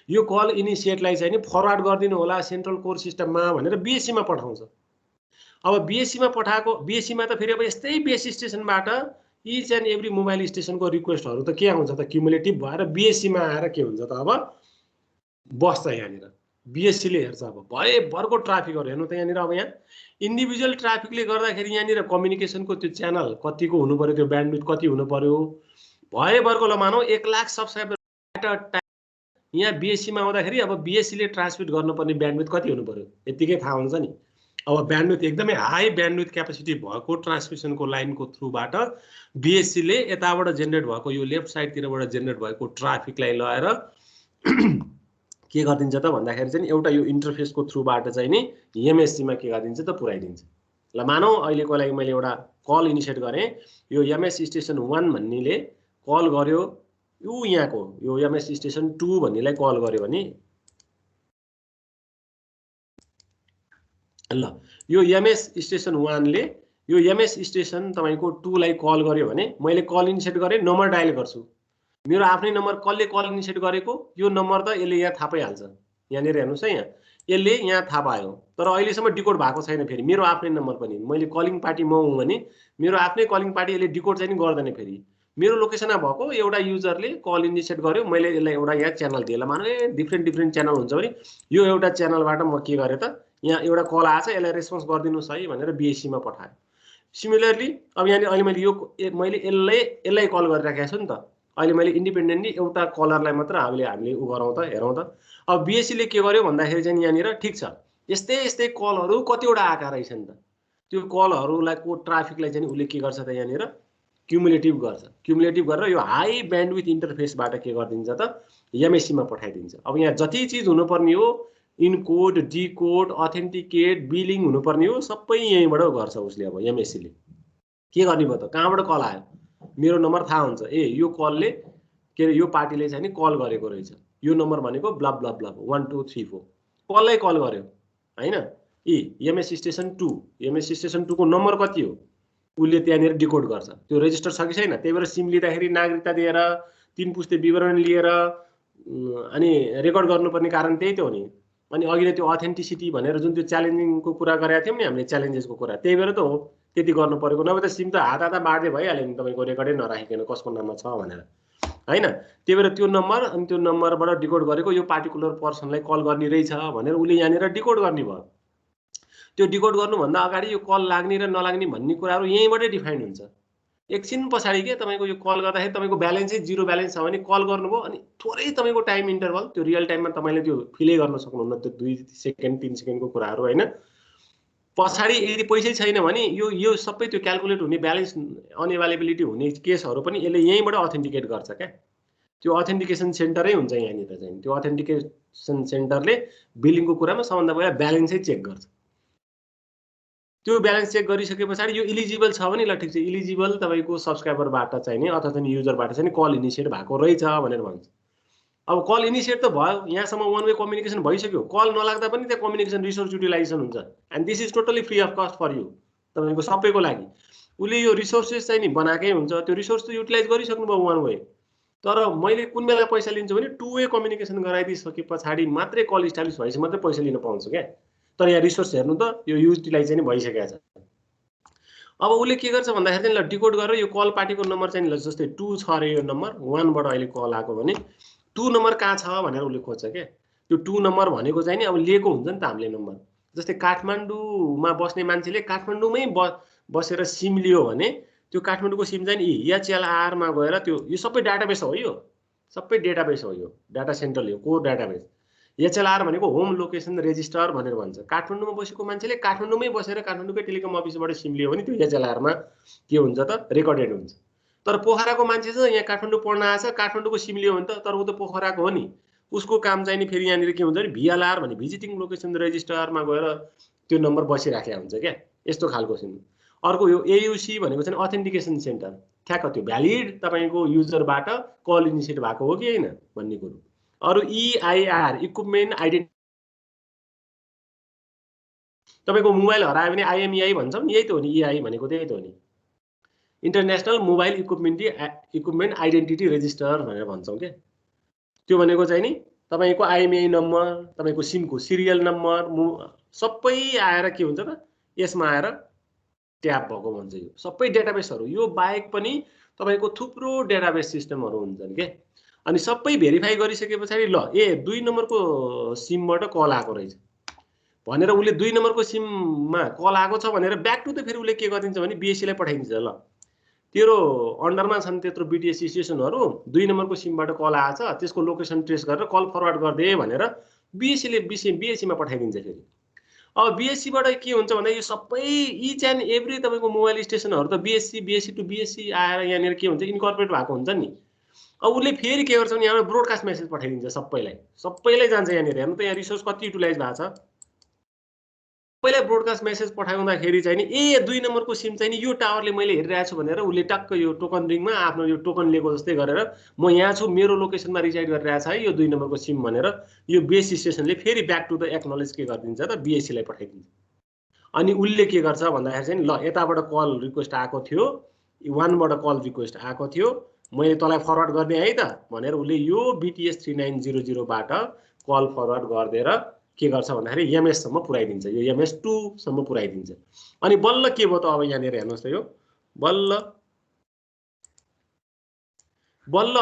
Speaker 1: यो कल इनिसिएटलाई चाहिँ नि फरवार्ड गरिदिनु होला सेन्ट्रल कोर सिस्टममा भनेर बिएससीमा पठाउँछ। अब बिएससीमा पठाएको बिएससीमा त फेरि अब यस्तै बेस स्टेसनबाट इच एन्ड एभ्री मोबाइल स्टेसनको रिक्वेस्टहरू त के आउँछ त क्युमुलेटिभ भएर बिएससीमा आएर के हुन्छ त अब बस्छ। यहाँनिर बिएससीले हेर्छ अब भरैभरको ट्राफिकहरू हेर्नु त यहाँनिर अब यहाँ इन्डिभिजुअल ट्राफिकले गर्दाखेरि यहाँनिर कम्युनिकेसनको त्यो च्यानल कतिको हुनु पर्यो, त्यो ब्यान्डविड्थ कति हुनु पर्यो, भरैभरको ल मानौ 1 लाख सब्सक्राइबर यहाँ बिएससीमा आउँदाखेरि अब बिएससीले ट्रान्समिट गर्नुपर्ने ब्यान्डविड्थ कति हुनु पर्यो यतिकै थाहा हुन्छ नि। अब ब्यान्डविड्थ एकदमै हाई ब्यान्डविड्थ क्यापेसिटी भएको ट्रान्समिसनको लाइनको थ्रुबाट बिएससीले यताबाट जेनेरेट भएको यो लेफ्ट साइडतिरबाट जेनेरेट भएको ट्राफिकलाई लगाएर के गरिदिन्छ त भन्दाखेरि चाहिँ एउटा यो इन्टरफेसको थ्रुबाट चाहिँ नि एमएससीमा के गरिदिन्छ त पुऱ्याइदिन्छ। ल मानौ अहिलेको लागि मैले एउटा कल इनिसिएट गरेँ, यो एमएस स्टेसन 1 भन्नेले कल गर्यो, यो यहाँको यो एमएस स्टेसन 2 भन्नेलाई कल गर्यो भने ल यो एमएस स्टेसन 1 ले यो एमएस स्टेसन तपाईको 2 लाई कल गर्यो भने मैले कल इनिसिएट गरेँ, नम्बर डायल गर्छु, मेरो आफ्नै नम्बर कसले कल इनिसिएट गरेको यो नम्बर त यसले यहाँ थाहा पाइहाल्छ। यहाँनिर हेर्नुहोस् है, यहाँ यसले यहाँ थाहा पायो, तर अहिलेसम्म डिकोड भएको छैन। फेरि मेरो आफ्नै नम्बर पनि मैले कलिङ पार्टी म हुँ भने मेरो आफ्नै कलिङ पार्टी यसले डिकोड चाहिँ नि गर्दैन। फेरि मेरो लोकेसनमा भएको एउटा युजरले कल इनिसिएट गर्यो, मैले यसलाई एउटा यहाँ च्यानल दिएँ, माने डिफ्रेन्ट च्यानल हुन्छ भने यो एउटा च्यानलबाट म के गरेँ त यहाँ एउटा कल आएछ यसलाई रेस्पोन्स गरिदिनुहोस् है भनेर बिएससीमा पठाएँ। सिमिलरली अब यहाँनिर अहिले मैले यसलाई कल गरिराखेको छु नि त, अहिले मैले इन्डिपेन्डेन्टली एउटा कलरलाई मात्र हामीले उ गरौँ त हेरौँ त। अब बिएससीले के गर्यो भन्दाखेरि चाहिँ यहाँनिर ठिक छ यस्तै कलहरू कतिवटा आएका रहेछन् त, त्यो कलहरूलाई को ट्राफिकलाई चाहिँ उसले के गर्छ त यहाँनिर क्युमुलेटिभ गर्छ। क्युमुलेटिभ गरेर यो हाई ब्यान्डविथ इन्टरफेसबाट के गरिदिन्छ त एमएससीमा पठाइदिन्छ। अब यहाँ जति चिज हुनुपर्ने हो इनकोड डिकोड अथेन्टिकेट बिलिङ हुनुपर्ने हो सबै यहीँबाट गर्छ उसले। अब एमएससीले के गर्ने भयो त, कहाँबाट कल आयो मेरो नम्बर थाहा हुन्छ, ए यो कलले के अरे यो पार्टीले चाहिँ नि कल गरेको रहेछ, यो नम्बर भनेको ब्ला ब्ला ब्ला 1 2 3 4 कसलाई कल गर्यो हैन, एमएस स्टेसन 2 को नम्बर कति हो उसले त्यहाँनिर डिकोड गर्छ। त्यो रेजिस्टर छ कि छैन, त्यही भएर सिम लिँदाखेरि नागरिकता दिएर 3 पुस्ते विवरण लिएर अनि रेकर्ड गर्नुपर्ने कारण त्यही त हो नि। अनि अघि त्यो अथेन्टिसिटी भनेर जुन त्यो च्यालेन्जिङको कुरा गरेका थियौँ नि हामीले, च्यालेन्जेसको कुरा, त्यही भएर त हो त्यति गर्नु परेको, नभए त सिम त हात बाँड्दै भइहाल्यो नि तपाईँको रेकर्डै नराखिकन कसको नाममा छ भनेर हैन। त्यही भएर त्यो नम्बर अनि त्यो नम्बरबाट डिकोड गरेको यो पार्टिकुलर पर्सनलाई कल गर्ने रहेछ भनेर उसले यहाँनिर डिकोड गर्ने भयो। त्यो डिकोड गर्नुभन्दा अगाडि यो कल लाग्ने र नलाग्ने भन्ने कुराहरू यहीँबाटै डिफाइन हुन्छ। एकछिन पछाडि के तपाईँको यो कल गर्दाखेरि तपाईँको ब्यालेन्सै 0 ब्यालेन्स छ भने कल गर्नुभयो अनि थोरै तपाईँको टाइम इन्टरभल त्यो रियल टाइममा तपाईँले त्यो फिलै गर्न सक्नुहुन्न, त्यो 2 सेकेन्ड 3 सेकेन्डको कुराहरू हैन। पछाडि यदि पैसै छैन भने यो सबै त्यो क्यालकुलेट हुने ब्यालेन्स अनएभाइलेबिलिटी हुने केसहरू पनि यसले यहीँबाट अथेन्टिकेट गर्छ क्या। त्यो अथेन्टिकेसन सेन्टरै हुन्छ यहाँनिर चाहिँ, त्यो अथेन्टिकेसन सेन्टरले बिलिङको कुरामा सबभन्दा पहिला ब्यालेन्सै चेक गर्छ। त्यो ब्यालेन्स चेक गरिसके पछाडि यो इलिजिबल छ भने ल ठिक छ, इलिजिबल तपाईँको सब्सक्राइबरबाट चाहिँ नि अथवा चाहिँ युजरबाट चाहिँ कल इनिसिएट भएको रहेछ भनेर भन्छ। अब कल इनिसिएट त भयो, यहाँसम्म वान वे कम्युनिकेसन भइसक्यो, कल नलाग्दा पनि त्यहाँ कम्युनिकेसन रिसोर्स युटिलाइजेसन हुन्छ and this is totally free of cost for you, तपाईँको सबैको लागि। उसले यो रिसोर्सेस चाहिँ नि बनाएकै हुन्छ, त्यो रिसोर्स त युटिलाइज गरिसक्नुभयो वान वे, तर मैले कुन बेला पैसा लिन्छु भने 2 वे कम्युनिकेसन गराइदिइसके पछाडि मात्रै कल इस्टाब्लिस भएपछि मात्रै पैसा लिन पाउँछु क्या। तर यहाँ रिसोर्स हेर्नु त यो युटिलाइज चाहिँ भइसकेको छ। अब उसले के गर्छ भन्दाखेरि चाहिँ ल डिकोड गरेर यो कल पार्टीको नम्बर चाहिँ जस्तै 2 छ अरे यो नम्बर 1 बाट अहिले कल आएको भने 2 नम्बर कहाँ छ भनेर उसले खोज्छ क्या। त्यो 2 नम्बर भनेको चाहिँ नि अब लिएको हुन्छ नि त हामीले नम्बर, जस्तै काठमाडौँमा बस्ने मान्छेले काठमाडौँमै बसेर सिम लियो भने त्यो काठमाडौँको सिम चाहिँ एचएलआर मा गएर त्यो यो सबै डाटाबेस हो, यो सबै डेटाबेस हो, यो डाटा सेन्टर हो, कोर डाटाबेस। एचएलआर भनेको होम लोकेसन रेजिस्टर भनेर भन्छ। काठमाडौँमा बसेको मान्छेले काठमाडौँमै बसेर काठमाडौँकै टेलिकम अफिसबाट सिम लियो भने त्यो एचएलआर मा के हुन्छ त रेकर्डेड हुन्छ। तर पोखराको मान्छे चाहिँ यहाँ काठमाडौँ पढ्न आएछ, काठमाडौँको सिम लियो भने त तर ऊ त पोखराको हो नि, उसको काम चाहिँ नि फेरि यहाँनिर के हुन्छ भने भिएलआर भने भिजिटिङ लोकेसन रेजिस्टरमा गएर त्यो नम्बर बसिराखेको हुन्छ क्या, यस्तो खालको सिम। अर्को यो एयुसी भनेको चाहिँ अथेन्टिकेसन सेन्टर, ठ्याक्क त्यो भ्यालिड तपाईँको युजरबाट कल इनिसिएट भएको हो कि होइन भन्ने कुरो। अरु EIR इक्विपमेन्ट आइडेन्टिटी तपाईको मोबाइल हरायो भने IMEI भन्छौं यही त हो नि EI भनेको त्यही त हो नि international mobile equipment identity register भनेर भन्छौं के त्यो भनेको चाहिँ नि तपाईको IMEI नम्बर तपाईको सिमको सिरियल नम्बर सबै आएर के हुन्छ त यसमा आएर ट्याप भएको भन्छ यो सबै डेटाबेसहरु यो बाहेक पनि तपाईको थुप्रो डेटाबेस सिस्टमहरु हुन्छन् के अनि सबै भेरिफाई गरिसकेपछि ल ए 2 नम्बरको सिमबाट कल आएको रहेछ भनेर उले 2 नम्बरको सिममा कल आएको छ भनेर ब्याक टु द फेरि उले के गरिदिन्छ भने BSC लाई पठाइदिन्छ ल तेरो अन्डरमा छन् त्यत्रो BTS स्टेसनहरु 2 नम्बरको सिमबाट कल आछ त्यसको लोकेसन ट्रेस गरेर कल फरवर्ड गर्दे भनेर BSC ले BSC मा पठाइदिन्छ फेरि अब BSC बाट के हुन्छ भन्दा यो सबै इच एन्ड एभ्री तपाईको मोबाइल स्टेसनहरु त BSC टु BSC आएर यहाँनेर के हुन्छ इन्कर्पोरेट भएको हुन्छ नि अब उले फेरि के गर्छ भने यहाँ ब्रोडकास्ट मेसेज पठाइदिन्छ सबैलाई जान्छ यहाँनेर हेर्नु त यहाँ रिसोर्स कति युटिलाइज भएको छ पहिला ब्रोडकास्ट मेसेज पठाउँदाखेरि चाहिँ नि ए 2 नम्बरको सिम चाहिँ नि यो टावरले मैले हेरिरहेको छु भनेर उले टक्क यो टोकन रिङमा आफ्नो यो टोकन लिएको जस्तै गरेर म यहाँ छु मेरो लोकेसनमा रिसाइड गरिरहेछ है यो 2 नम्बरको सिम भनेर यो BSC स्टेसनले फेरि ब्याक टु द एक्नोलेज के गरिदिन्छ त BSC लाई पठाइदिन्छ अनि उले के गर्छ भन्दाखेरि चाहिँ ल यताबाट कल रिक्वेस्ट आएको थियो 1 बाट कल रिक्वेस्ट आएको थियो मैले तलाई फरवर्ड गर्ने है त भनेर उले यो BTS 3900 बाट कल फरवर्ड गर्देर के गर्छ भन्दाखेरि MS सम्म पुर्याइदिन्छ यो MS2 सम्म पुर्याइदिन्छ अनि बल्ल के भयो त अब यहाँनेर हेर्नुस् त यो बल्ल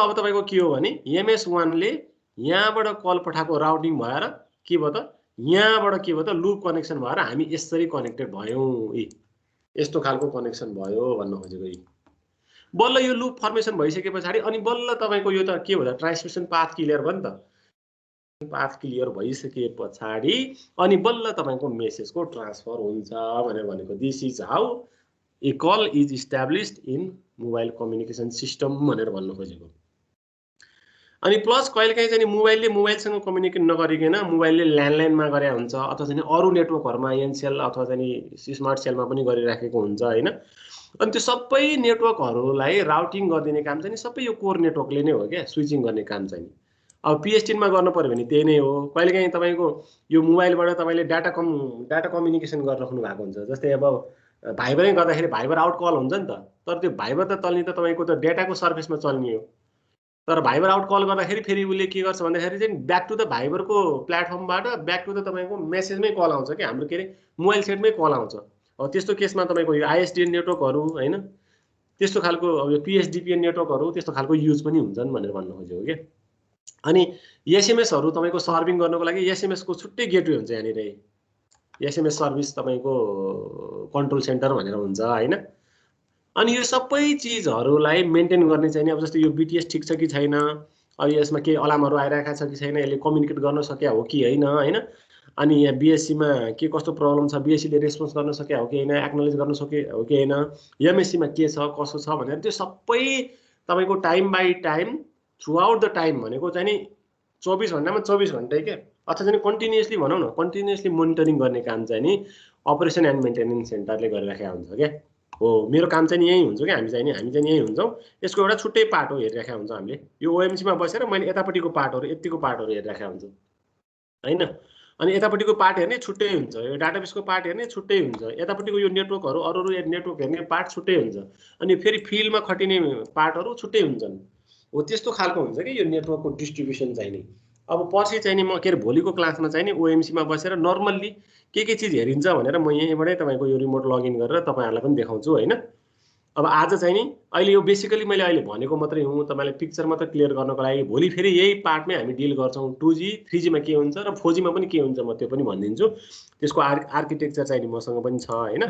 Speaker 1: अब तपाईको के हो भने MS1 ले यहाँबाट कल पठाएको राउटिङ भएर के भयो त यहाँबाट के भयो त लूप कनेक्सन भएर हामी यसरी कनेक्टेड भयौं यस्तो खालको कनेक्सन भयो भन्न खोजेको बल्ल यो लूप फर्मेसन भइसकेपछि अनि बल्ल तपाईको यो त के हो त ट्रान्समिसन पाथ क्लियर भयो नि त पाथ क्लियर भइसकेपछि अनि बल्ल तपाईको मेसेजको ट्रान्सफर हुन्छ भनेर भनेको this is how a call is established in mobile communication system भनेर भन्न खोजेको अनि प्लस कहिलेकाहीँ चाहिँ मोबाइलले मोबाइलसँग कम्युनिकेट नगरिकन मोबाइलले ल्यान्डलाइनमा गरे हुन्छ अथवा चाहिँ अरु नेटवर्कहरुमा एनसेल अथवा चाहिँ स्मार्ट सेलमा पनि गरिराखेको हुन्छ हैन अनि त्यो सबै नेटवर्कहरुलाई राउटिङ गरिदिने काम चाहिँ सबै यो कोर नेटवर्कले नै हो के स्विचिङ गर्ने काम चाहिँ अब PSTN मा गर्न पर्यो भने त्यही नै हो कहिलेकाहीँ तपाईको यो मोबाइलबाट तपाईले डाटा कम्युनिकेसन गरिराख्नु भएको हुन्छ जस्तै अब भाइबरै गर्दाखेरि भाइबर आउट कल हुन्छ नि त तर त्यो भाइबर त चल्ने त तपाईको त डेटाको सर्भिसमा चल्ने हो तर भाइबर आउट कल गर्दाखेरि फेरि उले के गर्छ भन्दाखेरि चाहिँ ब्याक टु द भाइबरको प्लेटफर्मबाट ब्याक टु द तपाईको मेसेजमै कल आउँछ के हाम्रो के रे मोबाइल सेटमै कल आउँछ अब त्यस्तो केसमा तपाईको यो ISDN नेटवर्कहरु हैन त्यस्तो खालको अब यो PSDPN नेटवर्कहरु त्यस्तो खालको युज पनि हुन्छन् भनेर भन्न खोजेको के अनि SMS हरु तपाईको सर्भिङ गर्नको लागि SMS को छुट्टै गेटवे हुन्छ यहाँनिर SMS सर्भिस तपाईको कन्ट्रोल सेन्टर भनेर हुन्छ हैन अनि यो सबै चीजहरुलाई मेन्टेन गर्ने चाहिँ अब जस्तो यो BTS ठीक छ कि छैन अब यसमा के अलार्महरु आइराखेका छ कि छैन यसले कम्युनिकेट गर्न सक्या हो कि हैन हैन अनि यहाँ BSC मा के कस्तो प्रब्लम छ BSC ले रेस्पोन्स गर्न सक्या हो कि हैन एक्नोलेज गर्न सक्या हो कि हैन MSC मा के छ कसो छ भनेर त्यो सबै तपाईको time by time throughout the time भनेको चाहिँ नि 24 घण्टामा 24 घण्टै के अथवा चाहिँ कन्टिन्युअसली भनौं न कन्टिन्युअसली मोनिटरिङ गर्ने काम चाहिँ नि अपरेसन एन्ड मेन्टेनेन्स सेन्टरले गरिराखेको हुन्छ के हो मेरो काम चाहिँ यही हुन्छ के हामी चाहिँ यही हुन्छौं यसको एउटा छुट्टै पार्ट हो हेरिराखेको हुन्छ हामीले यो OMC मा बसेर मैले यतापटिको पार्टहरु यतिको पार्टहरु हेरिराखेको हुन्छ हैन अनि यतापटिको पार्ट हेर्ने छुट्टै हुन्छ यो डाटाबेसको पार्ट हेर्ने छुट्टै हुन्छ यतापटिको यो नेटवर्कहरु अरु नेटवर्क हेर्ने पार्ट छुट्टै हुन्छ अनि फेरि फिल्डमा खटिने पार्टहरु छुट्टै हुन्छन् हो त्यस्तो खालको हुन्छ के यो नेटवर्कको डिस्ट्रिब्युसन चाहिँ नि अब पछि चाहिँ नि म के भोलिको क्लासमा चाहिँ नि OMC मा बसेर नर्मल्ली के चीज हेरिन्छ भनेर म यहीँबाटै तपाईको यो रिमोट लगइन गरेर तपाईहरुलाई पनि देखाउँछु हैन अब आज चाहिँ नि अहिले यो बेसिकली मैले अहिले भनेको मात्रै हुँ तपाईलाई पिक्चर मात्र क्लियर गर्नको लागि भोलि फेरि यही पार्टमै हामी डिल गर्छौं 2G 3G मा के हुन्छ र 4G मा पनि के हुन्छ म त्यो पनि भनिदिन्छु त्यसको आर्किटेक्चर चाहिँ नि मसँग पनि छ हैन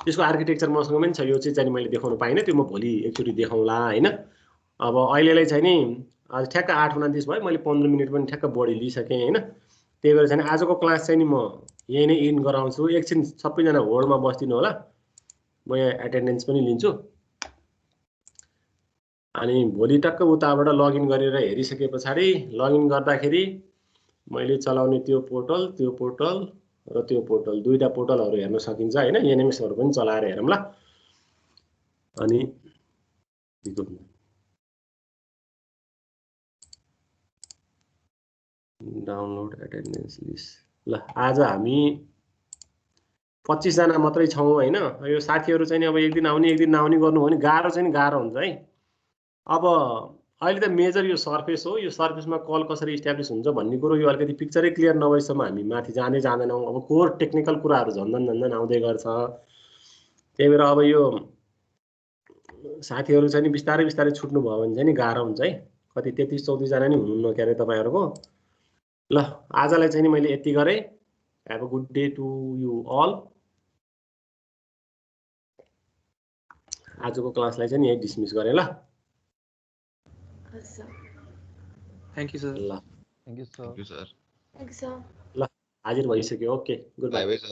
Speaker 1: त्यसको आर्किटेक्चर मसँग पनि छ यो चाहिँ मैले देखाउन पाइनँ त्यो म भोलि एकचोटी देखाउँला हैन अब अहिलेलाई चाहिँ नि आज ठ्याक्क 8:29 भयो मैले 15 मिनेट पनि ठ्याक्क बढी लिइसके हैन त्यही भएर चाहिँ आजको क्लास चाहिँ नि म यही नै इन गराउँछु एकछिन सबैजना होल्डमा बस्दिनु होला म यहाँ एटेन्डेन्स पनि लिन्छु अनि भोलि टक्क उताबाट लगइन गरेर हेरिसकेपछि लगइन गर्दाखेरि मैले चलाउने त्यो पोर्टल र त्यो पोर्टल दुईटा पोर्टलहरु हेर्न सकिन्छ हैन NMS हरु पनि चलाएर हेरौँ ल अनि डाउनलोड एटेन्डेन्स लिस्ट। ल आज हामी 25 जना मात्रै छौँ होइन। यो साथीहरू चाहिँ अब एक दिन आउने एक दिन नआउने गर्नु हो भने गाह्रो चाहिँ गाह्रो हुन्छ है। अब अहिले त मेजर यो सर्फेस हो, यो सर्फेसमा कल कसरी इस्ट्याब्लिस हुन्छ भन्ने कुरो यो अलिकति पिक्चरै क्लियर नभएसम्म हामी माथि जाँदै जाँदैनौँ। अब कोर टेक्निकल कुराहरू झन्झन आउँदै गर्छ। त्यही भएर अब यो साथीहरू चाहिँ नि बिस्तारै बिस्तारै छुट्नु भयो भने चाहिँ नि गाह्रो हुन्छ है। कति 33-34 जना नि हुनुहुन्न के अरे तपाईँहरूको। ल आजलाई चाहिँ नि मैले यति गरेँ। Have a good day to you all. आजको क्लासलाई चाहिँ नि यही डिसमिस गरेँ ल।
Speaker 4: Thank you sir.
Speaker 1: ल
Speaker 3: थ्याङ्क यू सर।
Speaker 1: ल हाजिर भइसक्यो। Okay good bye.
Speaker 3: Bye bye sir.